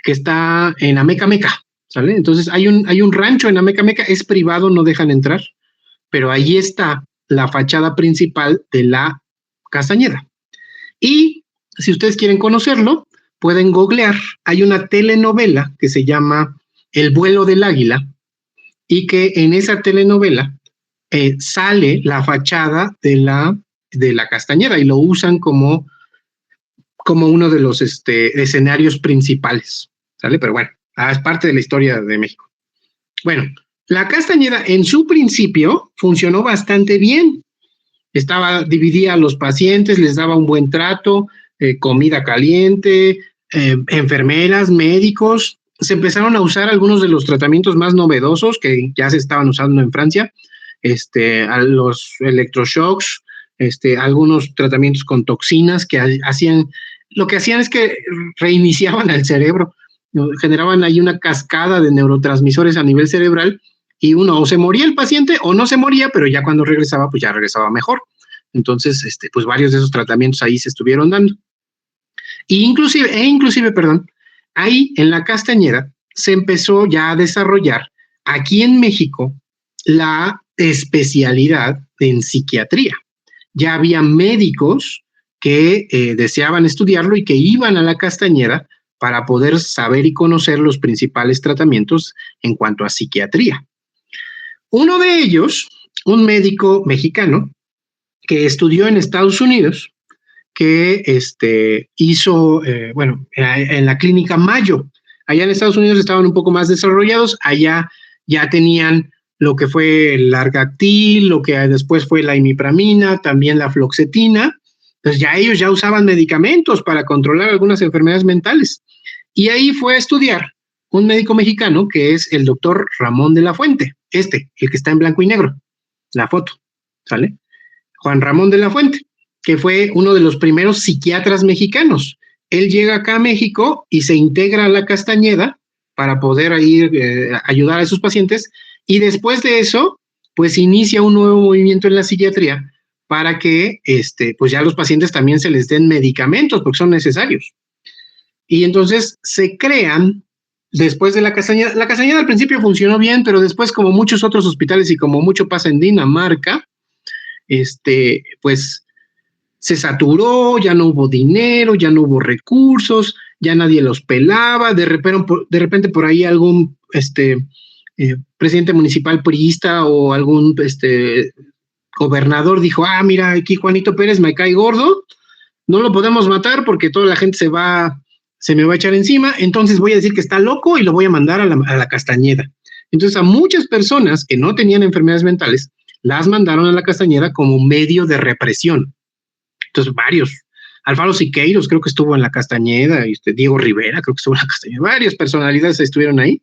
está en Amecameca. ¿Sale? Entonces hay un rancho en Amecameca, es privado, no dejan entrar, pero ahí está la fachada principal de la Castañeda. Y si ustedes quieren conocerlo, pueden googlear, hay una telenovela que se llama El vuelo del águila, y que en esa telenovela sale la fachada de la Castañeda y lo usan como uno de los escenarios principales, ¿sale? Pero bueno, Es parte de la historia de México. Bueno, la Castañeda en su principio funcionó bastante bien. Dividía a los pacientes, les daba un buen trato, comida caliente, enfermeras, médicos. Se empezaron a usar algunos de los tratamientos más novedosos que ya se estaban usando en Francia, a los electroshocks, algunos tratamientos con toxinas que lo que hacían es que reiniciaban al cerebro, generaban ahí una cascada de neurotransmisores a nivel cerebral y o se moría el paciente o no se moría, pero ya cuando regresaba, pues ya regresaba mejor. Entonces, pues varios de esos tratamientos ahí se estuvieron dando. Inclusive, ahí en la Castañeda se empezó ya a desarrollar aquí en México la especialidad en psiquiatría. Ya había médicos que deseaban estudiarlo y que iban a la Castañeda para poder saber y conocer los principales tratamientos en cuanto a psiquiatría. Uno de ellos, un médico mexicano que estudió en Estados Unidos, que hizo, en la clínica Mayo. Allá en Estados Unidos estaban un poco más desarrollados, allá ya tenían lo que fue el Largactil, lo que después fue la imipramina, también la fluoxetina. Entonces ya ellos ya usaban medicamentos para controlar algunas enfermedades mentales. Y ahí fue a estudiar un médico mexicano que es el doctor Ramón de la Fuente, el que está en blanco y negro, la foto, ¿sale? Juan Ramón de la Fuente, que fue uno de los primeros psiquiatras mexicanos. Él llega acá a México y se integra a la Castañeda para poder ir ayudar a sus pacientes, y después de eso, pues inicia un nuevo movimiento en la psiquiatría para que pues ya a los pacientes también se les den medicamentos porque son necesarios. Y entonces se crean, después de la Castañeda al principio funcionó bien, pero después, como muchos otros hospitales y como mucho pasa en Dinamarca, pues se saturó, ya no hubo dinero, ya no hubo recursos, ya nadie los pelaba, de repente por ahí algún presidente municipal priista o algún gobernador dijo, mira, aquí Juanito Pérez me cae gordo, no lo podemos matar porque toda la gente se me va a echar encima, entonces voy a decir que está loco y lo voy a mandar a la Castañeda. Entonces a muchas personas que no tenían enfermedades mentales las mandaron a la Castañeda como medio de represión. Entonces varios, Alfaro Siqueiros creo que estuvo en la Castañeda, Diego Rivera creo que estuvo en la Castañeda, varias personalidades estuvieron ahí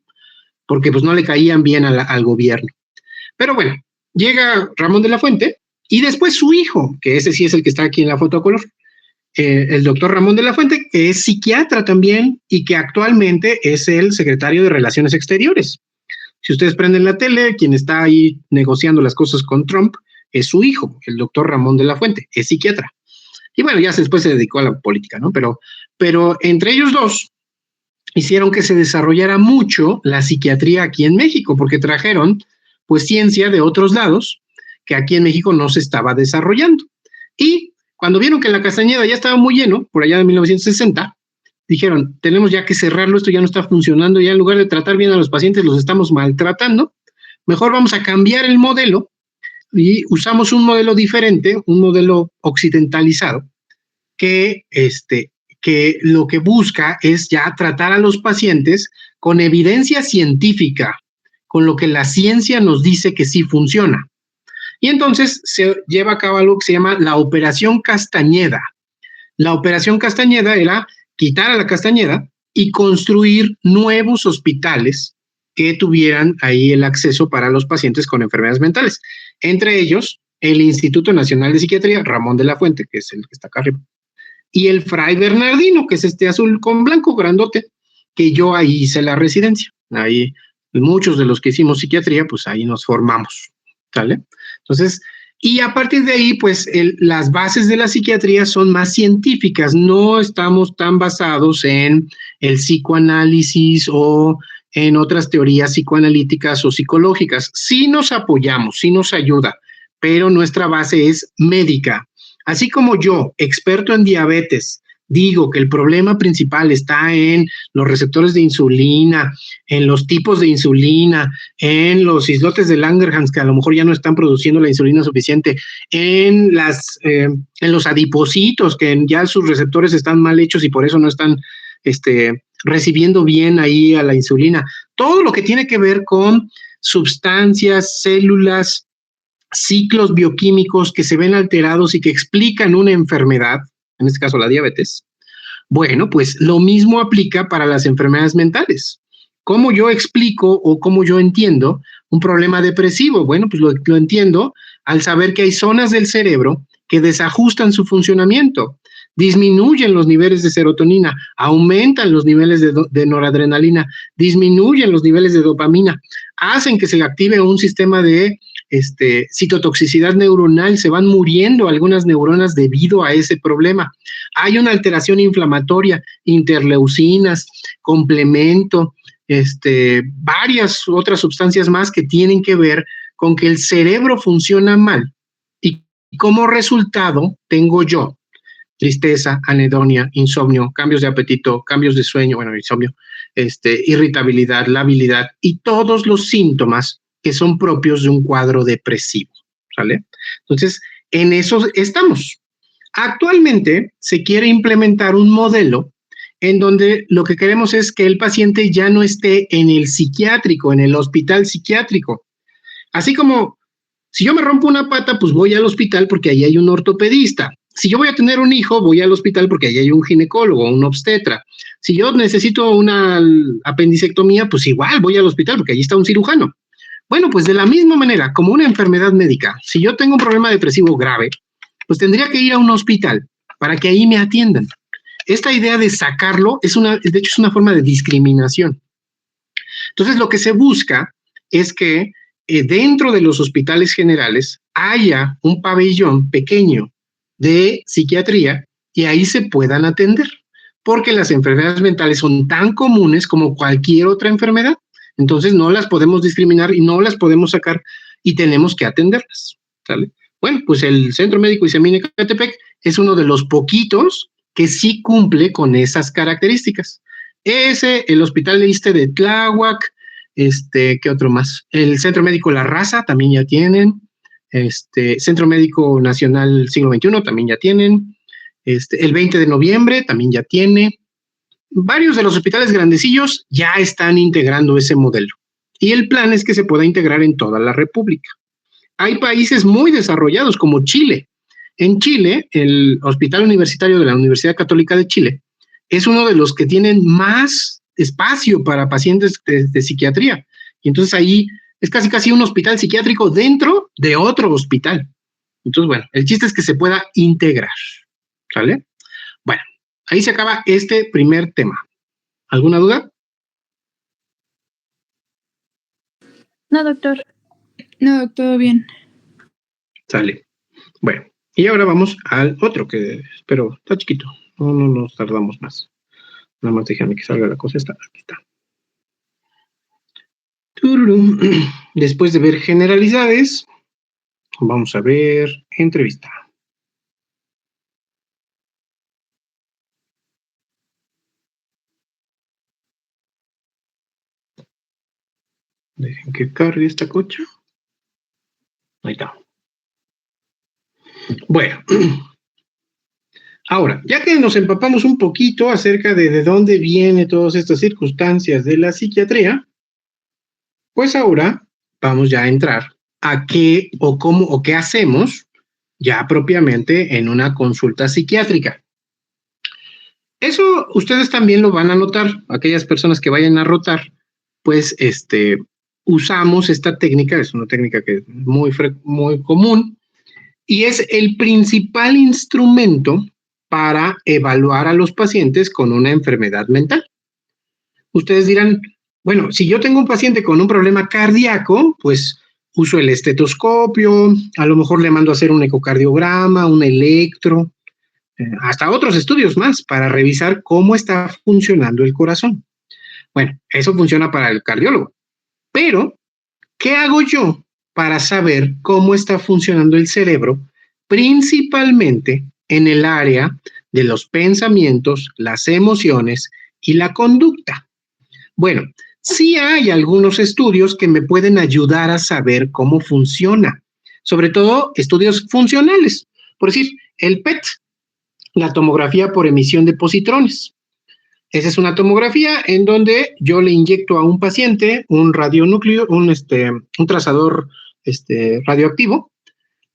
porque pues no le caían bien al gobierno. Pero bueno, llega Ramón de la Fuente y después su hijo, que ese sí es el que está aquí en la foto a color, el doctor Ramón de la Fuente, que es psiquiatra también y que actualmente es el secretario de Relaciones Exteriores. Si ustedes prenden la tele, quien está ahí negociando las cosas con Trump es su hijo, el doctor Ramón de la Fuente, es psiquiatra. Y bueno, ya después se dedicó a la política, ¿no? Pero entre ellos dos hicieron que se desarrollara mucho la psiquiatría aquí en México, porque trajeron pues ciencia de otros lados que aquí en México no se estaba desarrollando. Y cuando vieron que la Castañeda ya estaba muy lleno, por allá de 1960, dijeron, tenemos ya que cerrarlo, esto ya no está funcionando, ya en lugar de tratar bien a los pacientes los estamos maltratando, mejor vamos a cambiar el modelo y usamos un modelo diferente, un modelo occidentalizado, que lo que busca es ya tratar a los pacientes con evidencia científica, con lo que la ciencia nos dice que sí funciona. Y entonces se lleva a cabo algo que se llama la Operación Castañeda. La Operación Castañeda era quitar a la Castañeda y construir nuevos hospitales que tuvieran ahí el acceso para los pacientes con enfermedades mentales. Entre ellos, el Instituto Nacional de Psiquiatría, Ramón de la Fuente, que es el que está acá arriba, y el Fray Bernardino, que es azul con blanco, grandote, que yo ahí hice la residencia. Ahí muchos de los que hicimos psiquiatría, pues ahí nos formamos, ¿sale? Entonces, y a partir de ahí, pues las bases de la psiquiatría son más científicas, no estamos tan basados en el psicoanálisis o en otras teorías psicoanalíticas o psicológicas. Sí nos apoyamos, sí nos ayuda, pero nuestra base es médica. Así como yo, experto en diabetes, digo que el problema principal está en los receptores de insulina, en los tipos de insulina, en los islotes de Langerhans que a lo mejor ya no están produciendo la insulina suficiente, en los adipocitos que ya sus receptores están mal hechos y por eso no están recibiendo bien ahí a la insulina. Todo lo que tiene que ver con sustancias, células, ciclos bioquímicos que se ven alterados y que explican una enfermedad, en este caso la diabetes. Bueno, pues lo mismo aplica para las enfermedades mentales. ¿Cómo yo explico o cómo yo entiendo un problema depresivo? Bueno, pues lo entiendo al saber que hay zonas del cerebro que desajustan su funcionamiento, disminuyen los niveles de serotonina, aumentan los niveles de noradrenalina, disminuyen los niveles de dopamina, hacen que se active un sistema de citotoxicidad neuronal, se van muriendo algunas neuronas debido a ese problema. Hay una alteración inflamatoria, interleucinas, complemento, varias otras sustancias más que tienen que ver con que el cerebro funciona mal y como resultado tengo yo tristeza, anedonia, insomnio, cambios de apetito, cambios de sueño, bueno, insomnio, irritabilidad, labilidad y todos los síntomas que son propios de un cuadro depresivo, ¿sale? Entonces, en eso estamos. Actualmente se quiere implementar un modelo en donde lo que queremos es que el paciente ya no esté en el psiquiátrico, en el hospital psiquiátrico. Así como si yo me rompo una pata, pues voy al hospital porque ahí hay un ortopedista. Si yo voy a tener un hijo, voy al hospital porque ahí hay un ginecólogo, un obstetra. Si yo necesito una apendicectomía, pues igual voy al hospital porque allí está un cirujano. Bueno, pues de la misma manera, como una enfermedad médica, si yo tengo un problema depresivo grave, pues tendría que ir a un hospital para que ahí me atiendan. Esta idea de sacarlo de hecho es una forma de discriminación. Entonces lo que se busca es que dentro de los hospitales generales haya un pabellón pequeño de psiquiatría y ahí se puedan atender, porque las enfermedades mentales son tan comunes como cualquier otra enfermedad. Entonces no las podemos discriminar y no las podemos sacar y tenemos que atenderlas, ¿sale? Bueno, pues el Centro Médico Isamín Ecatepec es uno de los poquitos que sí cumple con esas características. El Hospital de Iste de Tláhuac, ¿qué otro más? El Centro Médico La Raza también ya tienen, Centro Médico Nacional Siglo XXI también ya tienen, el 20 de noviembre también ya tiene. Varios de los hospitales grandecillos ya están integrando ese modelo y el plan es que se pueda integrar en toda la República. Hay países muy desarrollados como Chile. En Chile, el Hospital Universitario de la Universidad Católica de Chile es uno de los que tienen más espacio para pacientes de psiquiatría. Y entonces ahí es casi un hospital psiquiátrico dentro de otro hospital. Entonces, bueno, el chiste es que se pueda integrar, ¿sale? Bueno, ahí se acaba este primer tema. ¿Alguna duda? No, doctor. No, todo bien. Sale. Bueno, y ahora vamos al otro que espero, está chiquito. No nos tardamos más. Nada más déjame que salga la cosa. Aquí está. Tururum. Después de ver generalidades, vamos a ver entrevista. Dejen que cargue esta cocha. Ahí está. Bueno, ahora, ya que nos empapamos un poquito acerca de dónde vienen todas estas circunstancias de la psiquiatría, pues ahora vamos ya a entrar a qué o cómo o qué hacemos ya propiamente en una consulta psiquiátrica. Eso ustedes también lo van a notar, aquellas personas que vayan a rotar, pues usamos esta técnica, es una técnica que es muy común, y es el principal instrumento para evaluar a los pacientes con una enfermedad mental. Ustedes dirán, bueno, si yo tengo un paciente con un problema cardíaco, pues uso el estetoscopio, a lo mejor le mando a hacer un ecocardiograma, un electro, hasta otros estudios más para revisar cómo está funcionando el corazón. Bueno, eso funciona para el cardiólogo. Pero, ¿qué hago yo para saber cómo está funcionando el cerebro, principalmente en el área de los pensamientos, las emociones y la conducta? Bueno, sí hay algunos estudios que me pueden ayudar a saber cómo funciona, sobre todo estudios funcionales. Por decir, el PET, la tomografía por emisión de positrones. Esa es una tomografía en donde yo le inyecto a un paciente un radionúcleo, un trazador radioactivo,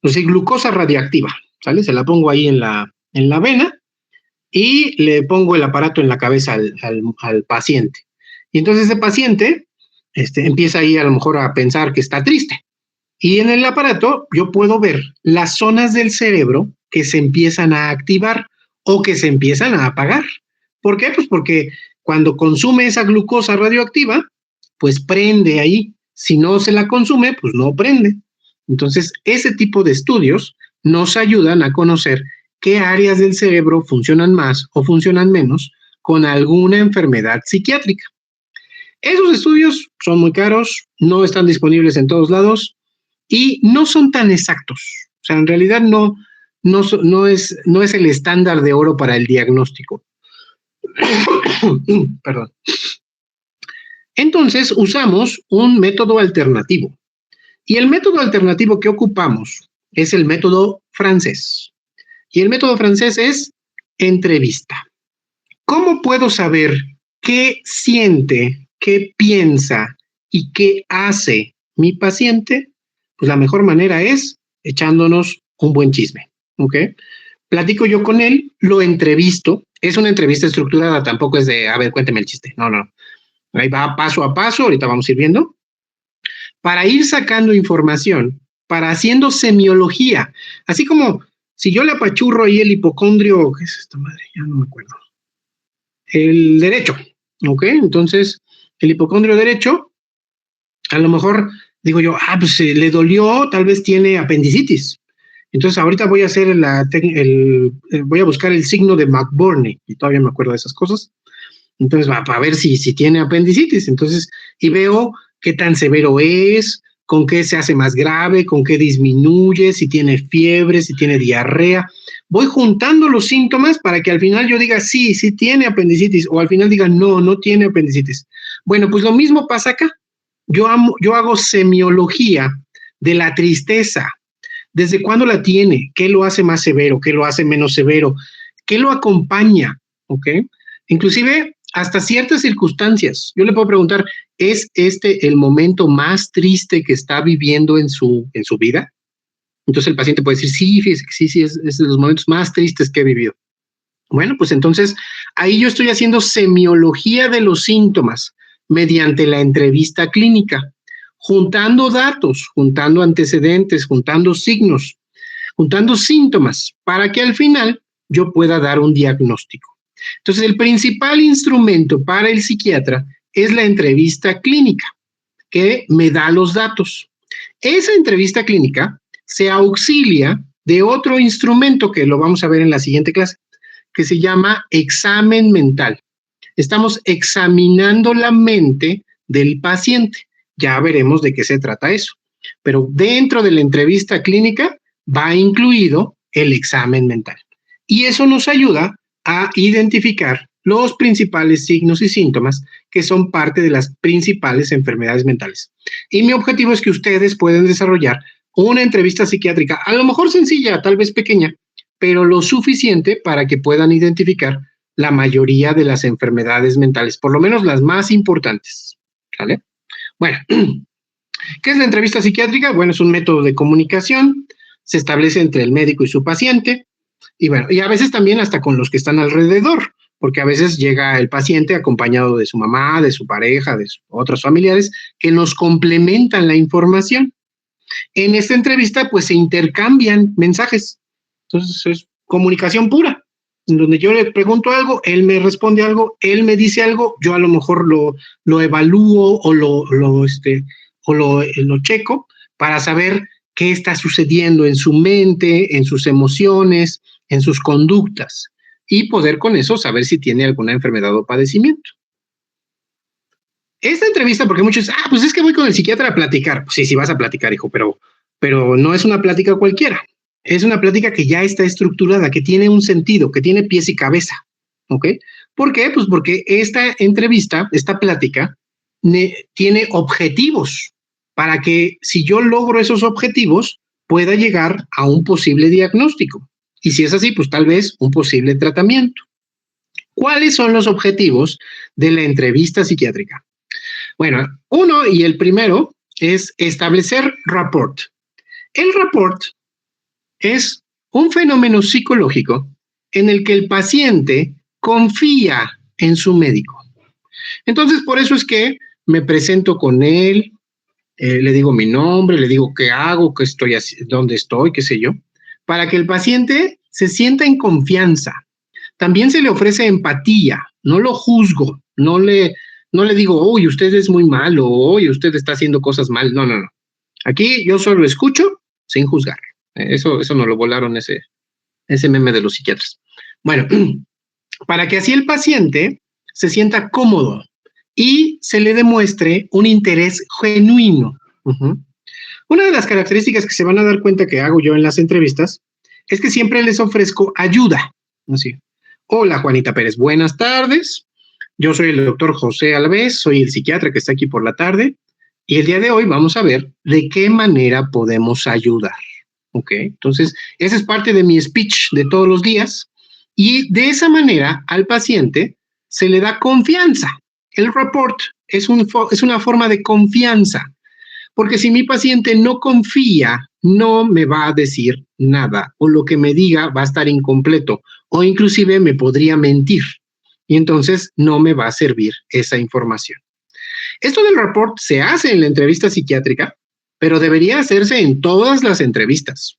o sea, glucosa radioactiva, ¿sale? Se la pongo ahí en la vena y le pongo el aparato en la cabeza al paciente. Y entonces ese paciente empieza ahí a lo mejor a pensar que está triste. Y en el aparato yo puedo ver las zonas del cerebro que se empiezan a activar o que se empiezan a apagar. ¿Por qué? Pues porque cuando consume esa glucosa radioactiva, pues prende ahí. Si no se la consume, pues no prende. Entonces, ese tipo de estudios nos ayudan a conocer qué áreas del cerebro funcionan más o funcionan menos con alguna enfermedad psiquiátrica. Esos estudios son muy caros, no están disponibles en todos lados y no son tan exactos. O sea, en realidad no es el estándar de oro para el diagnóstico. Perdón. Entonces, usamos un método alternativo. Y el método alternativo que ocupamos es el método francés. Y el método francés es entrevista. ¿Cómo puedo saber qué siente, qué piensa y qué hace mi paciente? Pues la mejor manera es echándonos un buen chisme, ¿ok? Platico yo con él, lo entrevisto. Es una entrevista estructurada, tampoco es de, a ver, cuénteme el chiste. No. Ahí va paso a paso, ahorita vamos a ir viendo. Para ir sacando información, para haciendo semiología. Así como si yo le apachurro ahí el hipocondrio, ¿qué es esta madre? Ya no me acuerdo. El derecho, ¿ok? Entonces, el hipocondrio derecho, a lo mejor digo yo, pues le dolió, tal vez tiene apendicitis. Entonces, ahorita voy a hacer voy a buscar el signo de McBurney, y todavía me acuerdo de esas cosas. Entonces, para ver si tiene apendicitis. Entonces, y veo qué tan severo es, con qué se hace más grave, con qué disminuye, si tiene fiebre, si tiene diarrea. Voy juntando los síntomas para que al final yo diga, sí tiene apendicitis, o al final diga, no tiene apendicitis. Bueno, pues lo mismo pasa acá. Yo hago semiología de la tristeza. ¿Desde cuándo la tiene? ¿Qué lo hace más severo? ¿Qué lo hace menos severo? ¿Qué lo acompaña? ¿Ok? Inclusive hasta ciertas circunstancias. Yo le puedo preguntar, ¿es este el momento más triste que está viviendo en su vida? Entonces el paciente puede decir, sí, fíjese que sí, es de los momentos más tristes que he vivido. Bueno, pues entonces ahí yo estoy haciendo semiología de los síntomas mediante la entrevista clínica, juntando datos, juntando antecedentes, juntando signos, juntando síntomas, para que al final yo pueda dar un diagnóstico. Entonces, el principal instrumento para el psiquiatra es la entrevista clínica, que me da los datos. Esa entrevista clínica se auxilia de otro instrumento que lo vamos a ver en la siguiente clase, que se llama examen mental. Estamos examinando la mente del paciente. Ya veremos de qué se trata eso. Pero dentro de la entrevista clínica va incluido el examen mental. Y eso nos ayuda a identificar los principales signos y síntomas que son parte de las principales enfermedades mentales. Y mi objetivo es que ustedes puedan desarrollar una entrevista psiquiátrica, a lo mejor sencilla, tal vez pequeña, pero lo suficiente para que puedan identificar la mayoría de las enfermedades mentales, por lo menos las más importantes. ¿Vale? Bueno, ¿qué es la entrevista psiquiátrica? Bueno, es un método de comunicación, se establece entre el médico y su paciente, y bueno, y a veces también hasta con los que están alrededor, porque a veces llega el paciente acompañado de su mamá, de su pareja, de otros familiares, que nos complementan la información. En esta entrevista, pues se intercambian mensajes. Entonces, es comunicación pura, en donde yo le pregunto algo, él me responde algo, él me dice algo, yo a lo mejor lo evalúo o lo checo para saber qué está sucediendo en su mente, en sus emociones, en sus conductas, y poder con eso saber si tiene alguna enfermedad o padecimiento. Esta entrevista, porque muchos dicen, pues es que voy con el psiquiatra a platicar. Pues sí, vas a platicar, hijo, pero no es una plática cualquiera. Es una plática que ya está estructurada, que tiene un sentido, que tiene pies y cabeza. ¿Ok? ¿Por qué? Pues porque esta entrevista, esta plática, tiene objetivos para que si yo logro esos objetivos, pueda llegar a un posible diagnóstico. Y si es así, pues tal vez un posible tratamiento. ¿Cuáles son los objetivos de la entrevista psiquiátrica? Bueno, uno y el primero es establecer rapport. El rapport es un fenómeno psicológico en el que el paciente confía en su médico. Entonces, por eso es que me presento con él, le digo mi nombre, le digo qué hago, qué estoy haciendo, dónde estoy, qué sé yo, para que el paciente se sienta en confianza. También se le ofrece empatía, no lo juzgo, no le digo, uy, usted es muy malo, uy, usted está haciendo cosas mal. No. Aquí yo solo escucho sin juzgar. Eso nos lo volaron ese meme de los psiquiatras. Bueno, para que así el paciente se sienta cómodo y se le demuestre un interés genuino. Una de las características que se van a dar cuenta que hago yo en las entrevistas es que siempre les ofrezco ayuda. Así. Hola, Juanita Pérez, buenas tardes. Yo soy el doctor José Alves, soy el psiquiatra que está aquí por la tarde y el día de hoy vamos a ver de qué manera podemos ayudar. ¿Ok? Entonces, esa es parte de mi speech de todos los días y de esa manera al paciente se le da confianza. El rapport es una forma de confianza, porque si mi paciente no confía, no me va a decir nada o lo que me diga va a estar incompleto o inclusive me podría mentir y entonces no me va a servir esa información. Esto del rapport se hace en la entrevista psiquiátrica, pero debería hacerse en todas las entrevistas.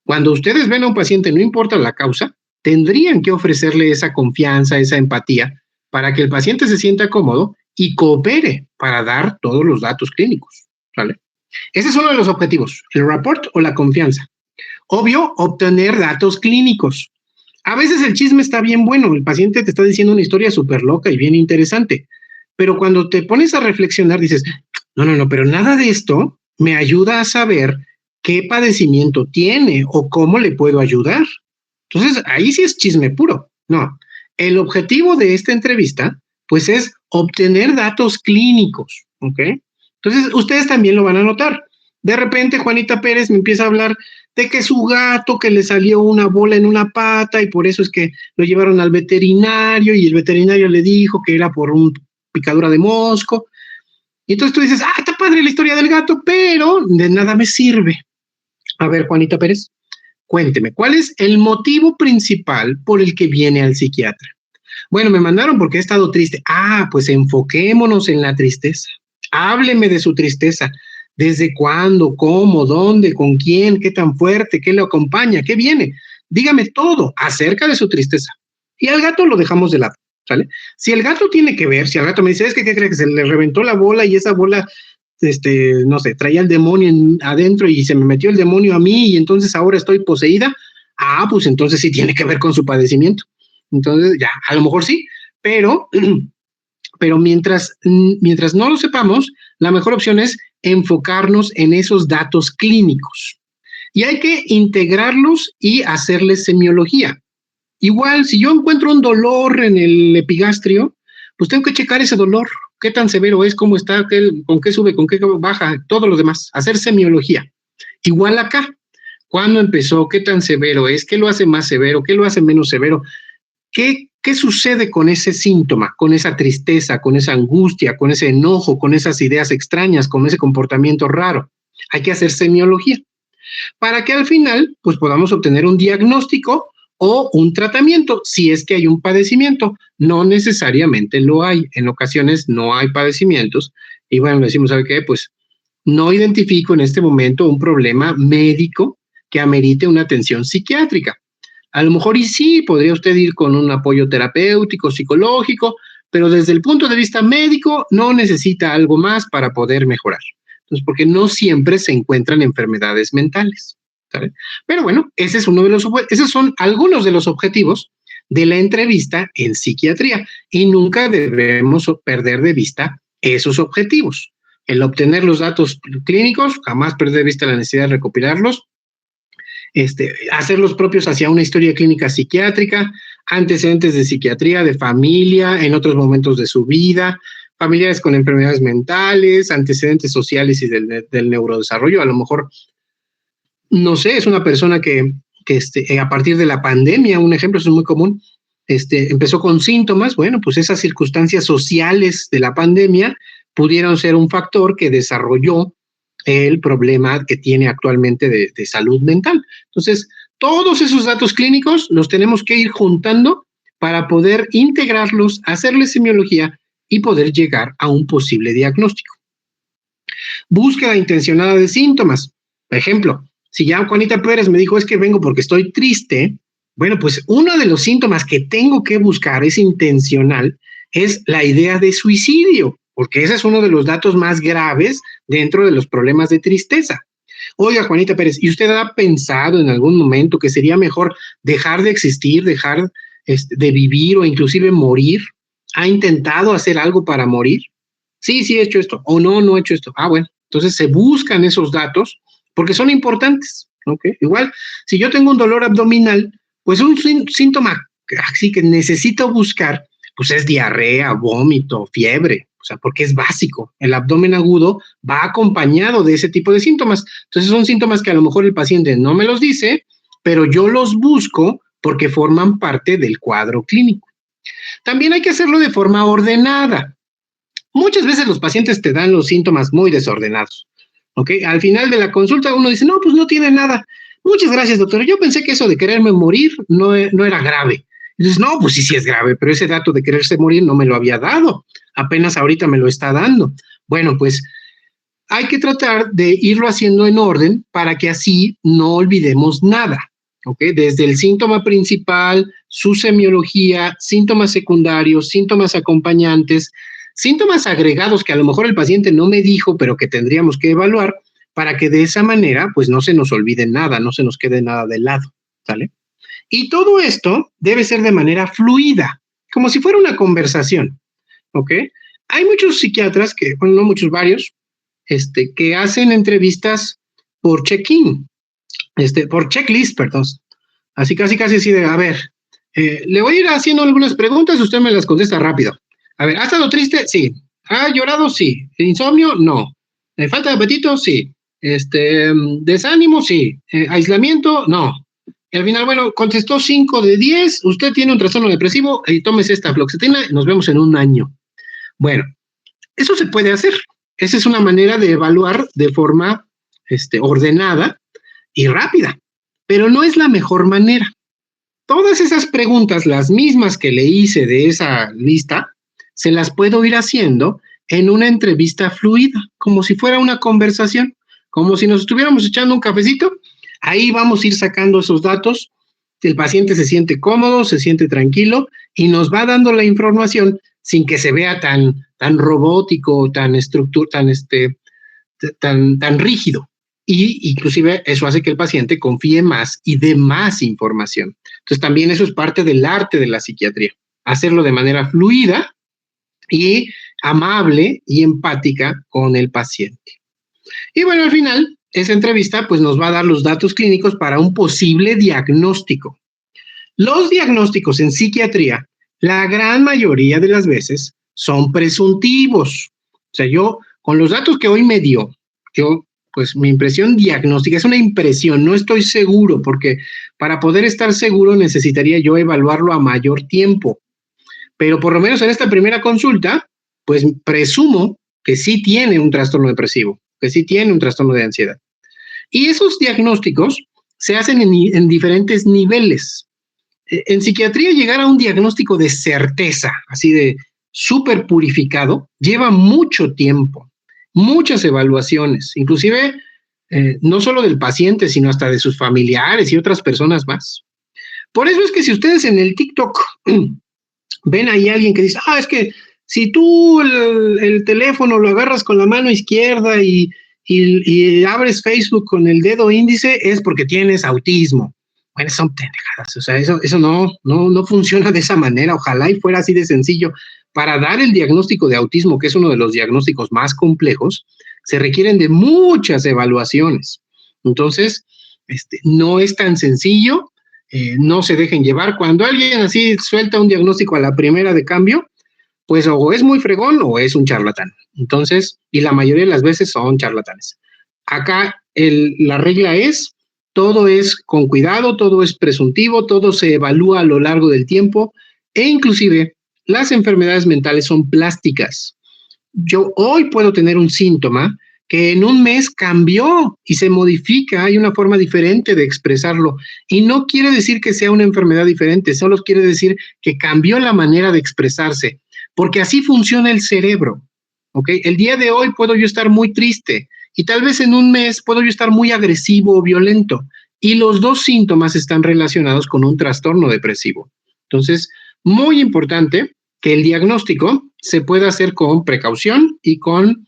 Cuando ustedes ven a un paciente, no importa la causa, tendrían que ofrecerle esa confianza, esa empatía, para que el paciente se sienta cómodo y coopere para dar todos los datos clínicos, ¿vale? Ese es uno de los objetivos, el rapport o la confianza. Obvio, obtener datos clínicos. A veces el chisme está bien bueno, el paciente te está diciendo una historia súper loca y bien interesante, pero cuando te pones a reflexionar dices, no, pero nada de esto me ayuda a saber qué padecimiento tiene o cómo le puedo ayudar. Entonces, ahí sí es chisme puro. No, el objetivo de esta entrevista, pues es obtener datos clínicos, ¿ok? Entonces, ustedes también lo van a notar. De repente, Juanita Pérez me empieza a hablar de que su gato, que le salió una bola en una pata y por eso es que lo llevaron al veterinario y el veterinario le dijo que era por una picadura de mosco. Y entonces tú dices, está padre la historia del gato, pero de nada me sirve. A ver, Juanita Pérez, cuénteme, ¿cuál es el motivo principal por el que viene al psiquiatra? Bueno, me mandaron porque he estado triste. Pues enfoquémonos en la tristeza. Hábleme de su tristeza. ¿Desde cuándo? ¿Cómo? ¿Dónde? ¿Con quién? ¿Qué tan fuerte? ¿Qué le acompaña? ¿Qué viene? Dígame todo acerca de su tristeza. Y al gato lo dejamos de lado, ¿sale? Si el gato tiene que ver, si el gato me dice, ¿qué cree que se le reventó la bola y esa bola, no sé, traía el demonio adentro y se me metió el demonio a mí y entonces ahora estoy poseída? Pues entonces sí tiene que ver con su padecimiento. Entonces ya, a lo mejor sí, pero mientras no lo sepamos, la mejor opción es enfocarnos en esos datos clínicos. Y hay que integrarlos y hacerles semiología. Igual, si yo encuentro un dolor en el epigastrio, pues tengo que checar ese dolor, qué tan severo es, cómo está, con qué sube, con qué baja, todo lo demás, hacer semiología. Igual acá, ¿cuándo empezó? ¿Qué tan severo es? ¿Qué lo hace más severo? ¿Qué lo hace menos severo? ¿Qué sucede con ese síntoma, con esa tristeza, con esa angustia, con ese enojo, con esas ideas extrañas, con ese comportamiento raro? Hay que hacer semiología para que al final pues podamos obtener un diagnóstico o un tratamiento, si es que hay un padecimiento. No necesariamente lo hay, en ocasiones no hay padecimientos y bueno, decimos, ¿sabe qué? Pues no identifico en este momento un problema médico que amerite una atención psiquiátrica. A lo mejor y sí, podría usted ir con un apoyo terapéutico, psicológico, pero desde el punto de vista médico no necesita algo más para poder mejorar. Entonces, porque no siempre se encuentran enfermedades mentales, ¿sabe? Pero bueno, esos son algunos de los objetivos de la entrevista en psiquiatría y nunca debemos perder de vista esos objetivos. El obtener los datos clínicos, jamás perder de vista la necesidad de recopilarlos, hacerlos propios hacia una historia clínica psiquiátrica, antecedentes de psiquiatría, de familia, en otros momentos de su vida, familiares con enfermedades mentales, antecedentes sociales y del neurodesarrollo. A lo mejor, no sé, es una persona que a partir de la pandemia, un ejemplo, eso es muy común, empezó con síntomas, bueno, pues esas circunstancias sociales de la pandemia pudieron ser un factor que desarrolló el problema que tiene actualmente de salud mental. Entonces, todos esos datos clínicos los tenemos que ir juntando para poder integrarlos, hacerles semiología y poder llegar a un posible diagnóstico. Búsqueda intencionada de síntomas. Por ejemplo, si ya Juanita Pérez me dijo es que vengo porque estoy triste, bueno, pues uno de los síntomas que tengo que buscar es intencional, es la idea de suicidio, porque ese es uno de los datos más graves dentro de los problemas de tristeza. Oiga, Juanita Pérez, ¿y usted ha pensado en algún momento que sería mejor dejar de existir, dejar de vivir o inclusive morir? ¿Ha intentado hacer algo para morir? Sí, sí he hecho esto, o no, no he hecho esto. Ah, bueno, entonces se buscan esos datos porque son importantes, ¿ok? Igual, si yo tengo un dolor abdominal, pues un síntoma así que necesito buscar, pues es diarrea, vómito, fiebre, o sea, porque es básico. El abdomen agudo va acompañado de ese tipo de síntomas. Entonces son síntomas que a lo mejor el paciente no me los dice, pero yo los busco porque forman parte del cuadro clínico. También hay que hacerlo de forma ordenada. Muchas veces los pacientes te dan los síntomas muy desordenados, ¿ok? Al final de la consulta uno dice, no, pues no tiene nada. Muchas gracias, doctor. Yo pensé que eso de quererme morir no era grave. Y dices, no, pues sí es grave, pero ese dato de quererse morir no me lo había dado. Apenas ahorita me lo está dando. Bueno, pues hay que tratar de irlo haciendo en orden para que así no olvidemos nada, ¿ok? Desde el síntoma principal, su semiología, síntomas secundarios, síntomas acompañantes, síntomas agregados que a lo mejor el paciente no me dijo, pero que tendríamos que evaluar para que de esa manera, pues no se nos olvide nada, no se nos quede nada de lado, ¿sale? Y todo esto debe ser de manera fluida, como si fuera una conversación, ¿ok? Hay muchos psiquiatras que, bueno, no muchos, varios, que hacen entrevistas por check-in, por checklist, perdón. Así casi así de, a ver, le voy a ir haciendo algunas preguntas, usted me las contesta rápido. A ver, ¿ha estado triste? Sí. ¿Ha llorado? Sí. ¿Insomnio? No. ¿Falta de apetito? Sí. ¿Desánimo? Sí. ¿Aislamiento? No. Y al final, bueno, contestó 5 de 10, usted tiene un trastorno depresivo y tómese esta fluoxetina y nos vemos en un año. Bueno, eso se puede hacer. Esa es una manera de evaluar de forma ordenada y rápida, pero no es la mejor manera. Todas esas preguntas, las mismas que le hice de esa lista, se las puedo ir haciendo en una entrevista fluida, como si fuera una conversación, como si nos estuviéramos echando un cafecito. Ahí vamos a ir sacando esos datos, el paciente se siente cómodo, se siente tranquilo y nos va dando la información sin que se vea tan robótico, tan rígido. Y inclusive eso hace que el paciente confíe más y dé más información. Entonces también eso es parte del arte de la psiquiatría, hacerlo de manera fluida y amable y empática con el paciente. Y bueno, al final, esa entrevista pues nos va a dar los datos clínicos para un posible diagnóstico. Los diagnósticos en psiquiatría, la gran mayoría de las veces, son presuntivos. O sea, yo, con los datos que hoy me dio, pues mi impresión diagnóstica es una impresión, no estoy seguro, porque para poder estar seguro necesitaría yo evaluarlo a mayor tiempo. Pero por lo menos en esta primera consulta, pues presumo que sí tiene un trastorno depresivo, que sí tiene un trastorno de ansiedad. Y esos diagnósticos se hacen en diferentes niveles. En psiquiatría, llegar a un diagnóstico de certeza, así de súper purificado, lleva mucho tiempo, muchas evaluaciones, inclusive no solo del paciente, sino hasta de sus familiares y otras personas más. Por eso es que si ustedes en el TikTok ven ahí a alguien que dice, es que si tú el teléfono lo agarras con la mano izquierda y abres Facebook con el dedo índice, es porque tienes autismo. Bueno, son pendejadas, o sea, eso no funciona de esa manera, ojalá y fuera así de sencillo. Para dar el diagnóstico de autismo, que es uno de los diagnósticos más complejos, se requieren de muchas evaluaciones. Entonces, no es tan sencillo, no se dejen llevar. Cuando alguien así suelta un diagnóstico a la primera de cambio, pues o es muy fregón o es un charlatán. Entonces, y la mayoría de las veces son charlatanes. Acá la regla es, todo es con cuidado, todo es presuntivo, todo se evalúa a lo largo del tiempo E inclusive las enfermedades mentales son plásticas. Yo hoy puedo tener un síntoma que en un mes cambió y se modifica, hay una forma diferente de expresarlo. Y no quiere decir que sea una enfermedad diferente, solo quiere decir que cambió la manera de expresarse, porque así funciona el cerebro. ¿Ok? El día de hoy puedo yo estar muy triste y tal vez en un mes puedo yo estar muy agresivo o violento. Y los dos síntomas están relacionados con un trastorno depresivo. Entonces, muy importante que el diagnóstico se pueda hacer con precaución y con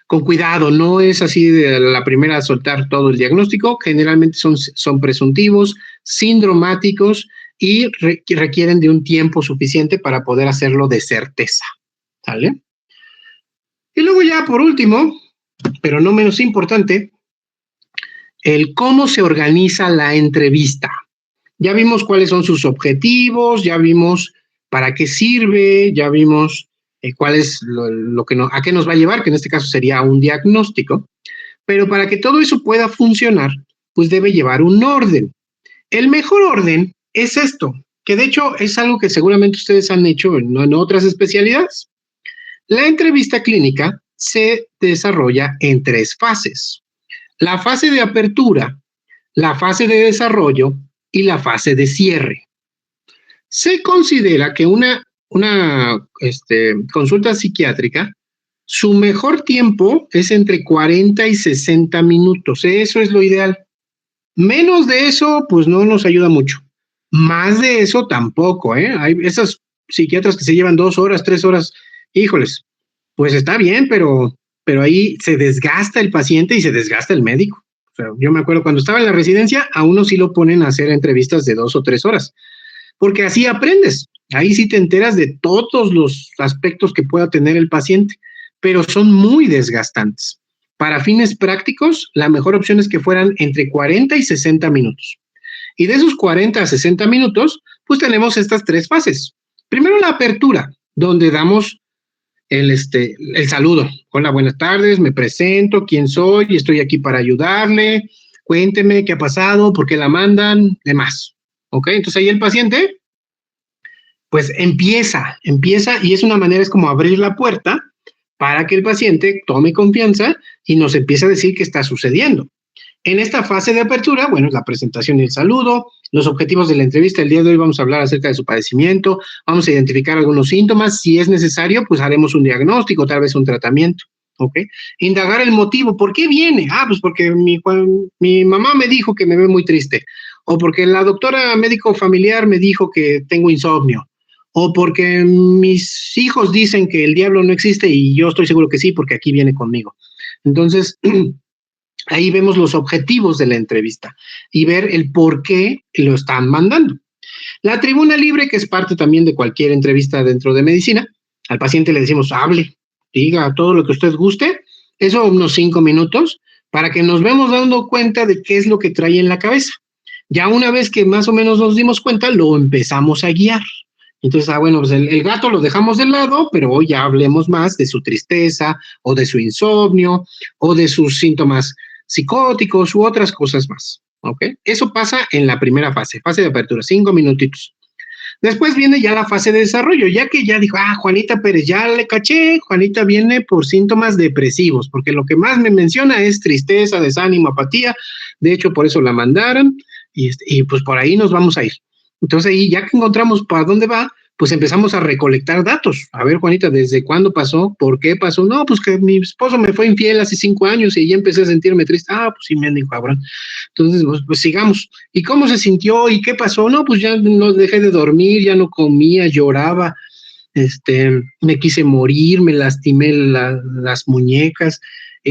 cuidado. No es así de la primera soltar todo el diagnóstico. Generalmente son presuntivos, sindromáticos y requieren de un tiempo suficiente para poder hacerlo de certeza. ¿Vale? Y luego ya por último, pero no menos importante, el cómo se organiza la entrevista. Ya vimos cuáles son sus objetivos, ya vimos para qué sirve, ya vimos cuál es lo que a qué nos va a llevar, que en este caso sería un diagnóstico, pero para que todo eso pueda funcionar, pues debe llevar un orden. El mejor orden es esto, que de hecho es algo que seguramente ustedes han hecho en otras especialidades. La entrevista clínica se desarrolla en 3 fases. La fase de apertura, la fase de desarrollo y la fase de cierre. Se considera que una consulta psiquiátrica, su mejor tiempo es entre 40 y 60 minutos. Eso es lo ideal. Menos de eso, pues no nos ayuda mucho. Más de eso tampoco, ¿eh? Hay esas psiquiatras que se llevan 2 horas, 3 horas. Híjoles, pues está bien, pero ahí se desgasta el paciente y se desgasta el médico. O sea, yo me acuerdo cuando estaba en la residencia, a uno sí lo ponen a hacer entrevistas de 2 o 3 horas, porque así aprendes. Ahí sí te enteras de todos los aspectos que pueda tener el paciente, pero son muy desgastantes. Para fines prácticos, la mejor opción es que fueran entre 40 y 60 minutos. Y de esos 40 a 60 minutos, pues tenemos estas 3 fases. Primero la apertura, donde damos el saludo. Hola, buenas tardes, me presento, quién soy, estoy aquí para ayudarle, cuénteme qué ha pasado, por qué la mandan, demás. ¿Ok? Entonces ahí el paciente, pues empieza y es una manera, es como abrir la puerta para que el paciente tome confianza y nos empiece a decir qué está sucediendo. En esta fase de apertura, bueno, la presentación y el saludo, los objetivos de la entrevista. El día de hoy vamos a hablar acerca de su padecimiento, vamos a identificar algunos síntomas. Si es necesario, pues haremos un diagnóstico, tal vez un tratamiento, ¿ok? Indagar el motivo. ¿Por qué viene? Pues porque mi mamá me dijo que me ve muy triste, o porque la doctora médico familiar me dijo que tengo insomnio, o porque mis hijos dicen que el diablo no existe y yo estoy seguro que sí, porque aquí viene conmigo. Entonces, ahí vemos los objetivos de la entrevista y ver el por qué lo están mandando. La tribuna libre, que es parte también de cualquier entrevista dentro de medicina, al paciente le decimos, hable, diga todo lo que usted guste, eso unos 5 minutos, para que nos vemos dando cuenta de qué es lo que trae en la cabeza. Ya una vez que más o menos nos dimos cuenta, lo empezamos a guiar. Entonces, bueno, pues el gato lo dejamos de lado, pero hoy ya hablemos más de su tristeza, o de su insomnio, o de sus síntomas psicóticos u otras cosas más, ¿ok? Eso pasa en la primera fase de apertura, 5 minutitos. Después viene ya la fase de desarrollo, ya que ya dijo, Juanita Pérez, ya le caché, Juanita viene por síntomas depresivos, porque lo que más me menciona es tristeza, desánimo, apatía, de hecho por eso la mandaron, y pues por ahí nos vamos a ir. Entonces ahí ya que encontramos para dónde va, pues empezamos a recolectar datos. A ver, Juanita, ¿desde cuándo pasó? ¿Por qué pasó? No, pues que mi esposo me fue infiel hace 5 años y ya empecé a sentirme triste. Pues sí, me dijo, cabrón. Entonces, pues sigamos. ¿Y cómo se sintió? ¿Y qué pasó? No, pues ya no dejé de dormir, ya no comía, lloraba, me quise morir, me lastimé las muñecas,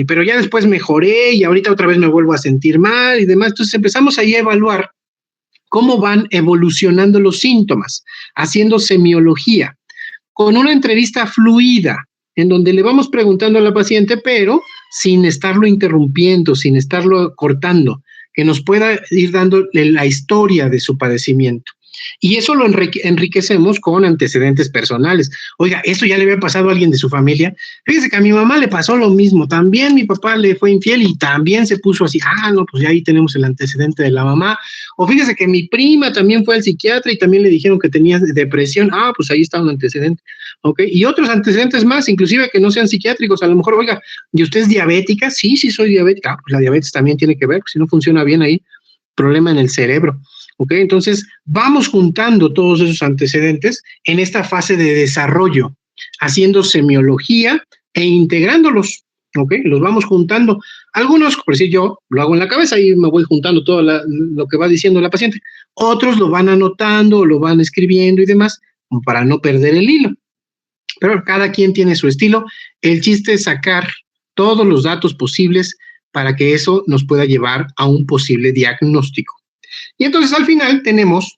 pero ya después mejoré y ahorita otra vez me vuelvo a sentir mal y demás. Entonces empezamos ahí a evaluar cómo van evolucionando los síntomas, haciendo semiología, con una entrevista fluida, en donde le vamos preguntando a la paciente, pero sin estarlo interrumpiendo, sin estarlo cortando, que nos pueda ir dando la historia de su padecimiento. Y eso lo enriquecemos con antecedentes personales. Oiga, ¿esto ya le había pasado a alguien de su familia? Fíjese que a mi mamá le pasó lo mismo, también mi papá le fue infiel y también se puso así, no, pues ya ahí tenemos el antecedente de la mamá. O fíjese que mi prima también fue al psiquiatra y también le dijeron que tenía depresión, pues ahí está un antecedente, ¿ok? Y otros antecedentes más, inclusive que no sean psiquiátricos, a lo mejor, oiga, ¿y usted es diabética? Sí, soy diabética. Pues la diabetes también tiene que ver, si no funciona bien ahí, problema en el cerebro. ¿Ok? Entonces, vamos juntando todos esos antecedentes en esta fase de desarrollo, haciendo semiología e integrándolos. ¿Ok? Los vamos juntando. Algunos, por decir yo, lo hago en la cabeza y me voy juntando todo lo que va diciendo la paciente. Otros lo van anotando, lo van escribiendo y demás, como para no perder el hilo. Pero cada quien tiene su estilo. El chiste es sacar todos los datos posibles para que eso nos pueda llevar a un posible diagnóstico. Y entonces al final tenemos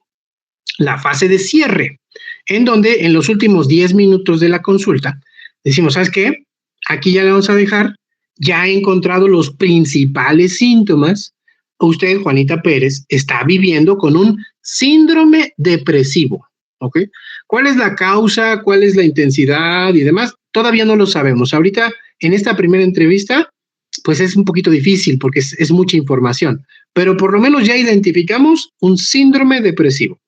la fase de cierre, en donde en los últimos 10 minutos de la consulta decimos, ¿sabes qué? Aquí ya le vamos a dejar, ya he encontrado los principales síntomas. Usted, Juanita Pérez, está viviendo con un síndrome depresivo, ¿ok? ¿Cuál es la causa? ¿Cuál es la intensidad y demás? Todavía no lo sabemos. Ahorita, en esta primera entrevista, pues es un poquito difícil porque es mucha información, pero por lo menos ya identificamos un síndrome depresivo.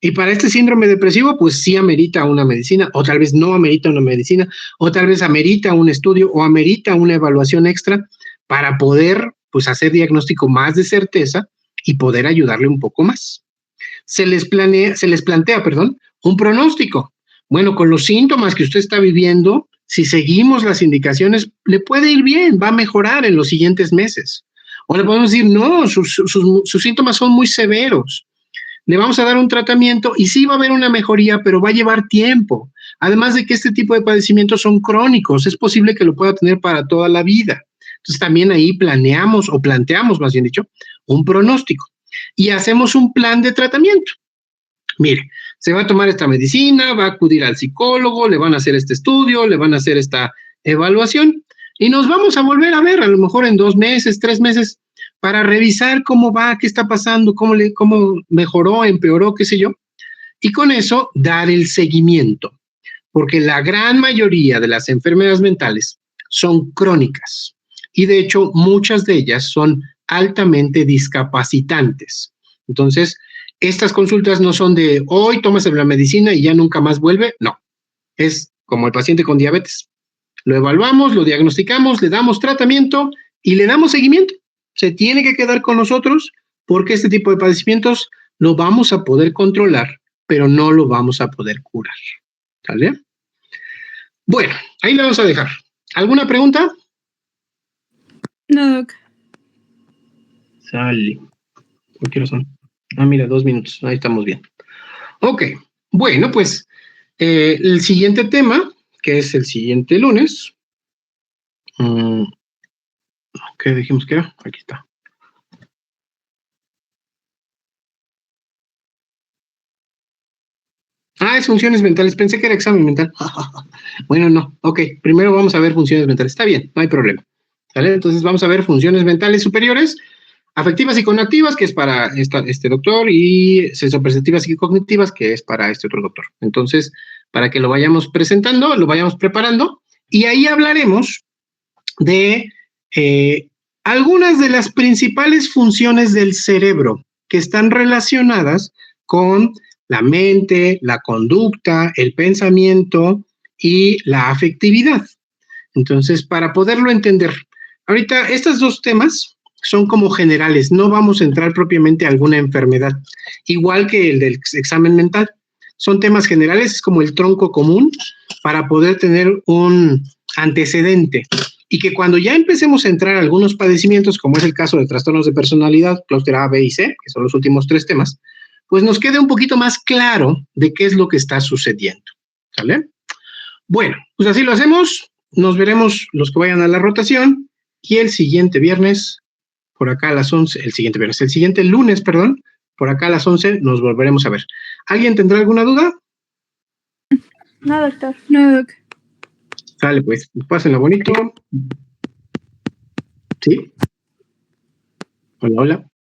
Y para este síndrome depresivo, pues sí amerita una medicina, o tal vez no amerita una medicina, o tal vez amerita un estudio, o amerita una evaluación extra para poder, pues, hacer diagnóstico más de certeza y poder ayudarle un poco más. Se les plantea, un pronóstico. Bueno, con los síntomas que usted está viviendo, si seguimos las indicaciones, le puede ir bien, va a mejorar en los siguientes meses. O le podemos decir, no, sus síntomas son muy severos. Le vamos a dar un tratamiento y sí va a haber una mejoría, pero va a llevar tiempo. Además de que este tipo de padecimientos son crónicos, es posible que lo pueda tener para toda la vida. Entonces también ahí planteamos, más bien dicho, un pronóstico y hacemos un plan de tratamiento. Mire, se va a tomar esta medicina, va a acudir al psicólogo, le van a hacer este estudio, le van a hacer esta evaluación y nos vamos a volver a ver a lo mejor en 2 meses, 3 meses, para revisar cómo va, qué está pasando, cómo mejoró, empeoró, qué sé yo, y con eso dar el seguimiento, porque la gran mayoría de las enfermedades mentales son crónicas y de hecho muchas de ellas son altamente discapacitantes. Entonces, estas consultas no son de hoy tomas la medicina y ya nunca más vuelve, no, es como el paciente con diabetes. Lo evaluamos, lo diagnosticamos, le damos tratamiento y le damos seguimiento. Se tiene que quedar con nosotros porque este tipo de padecimientos lo vamos a poder controlar, pero no lo vamos a poder curar. ¿Sale? Bueno, ahí le vamos a dejar. ¿Alguna pregunta? No, doc. Sale. ¿Por qué razón? Mira, 2 minutos. Ahí estamos bien. Ok. Bueno, pues el siguiente tema, que es el siguiente lunes. ¿Qué dijimos que era? Aquí está. Es funciones mentales. Pensé que era examen mental. Bueno, no. Ok, primero vamos a ver funciones mentales. Está bien, no hay problema. ¿Sale? Entonces vamos a ver funciones mentales superiores, afectivas y cognitivas, que es para este doctor, y sensoperceptivas y cognitivas, que es para este otro doctor. Entonces, para que lo vayamos presentando, lo vayamos preparando, y ahí hablaremos de algunas de las principales funciones del cerebro que están relacionadas con la mente, la conducta, el pensamiento y la afectividad. Entonces, para poderlo entender, ahorita estos 2 temas son como generales, no vamos a entrar propiamente a alguna enfermedad, igual que el del examen mental. Son temas generales, es como el tronco común para poder tener un antecedente y que cuando ya empecemos a entrar a algunos padecimientos, como es el caso de trastornos de personalidad, clúster A, B y C, que son los últimos 3 temas, pues nos quede un poquito más claro de qué es lo que está sucediendo. ¿Sale? Bueno, pues así lo hacemos. Nos veremos los que vayan a la rotación y el siguiente viernes, por acá a las 11, el siguiente lunes, perdón, por acá a las 11 nos volveremos a ver. ¿Alguien tendrá alguna duda? No, doctor. No, doc. Sale, pues, pásenla bonito. ¿Sí? Hola, hola.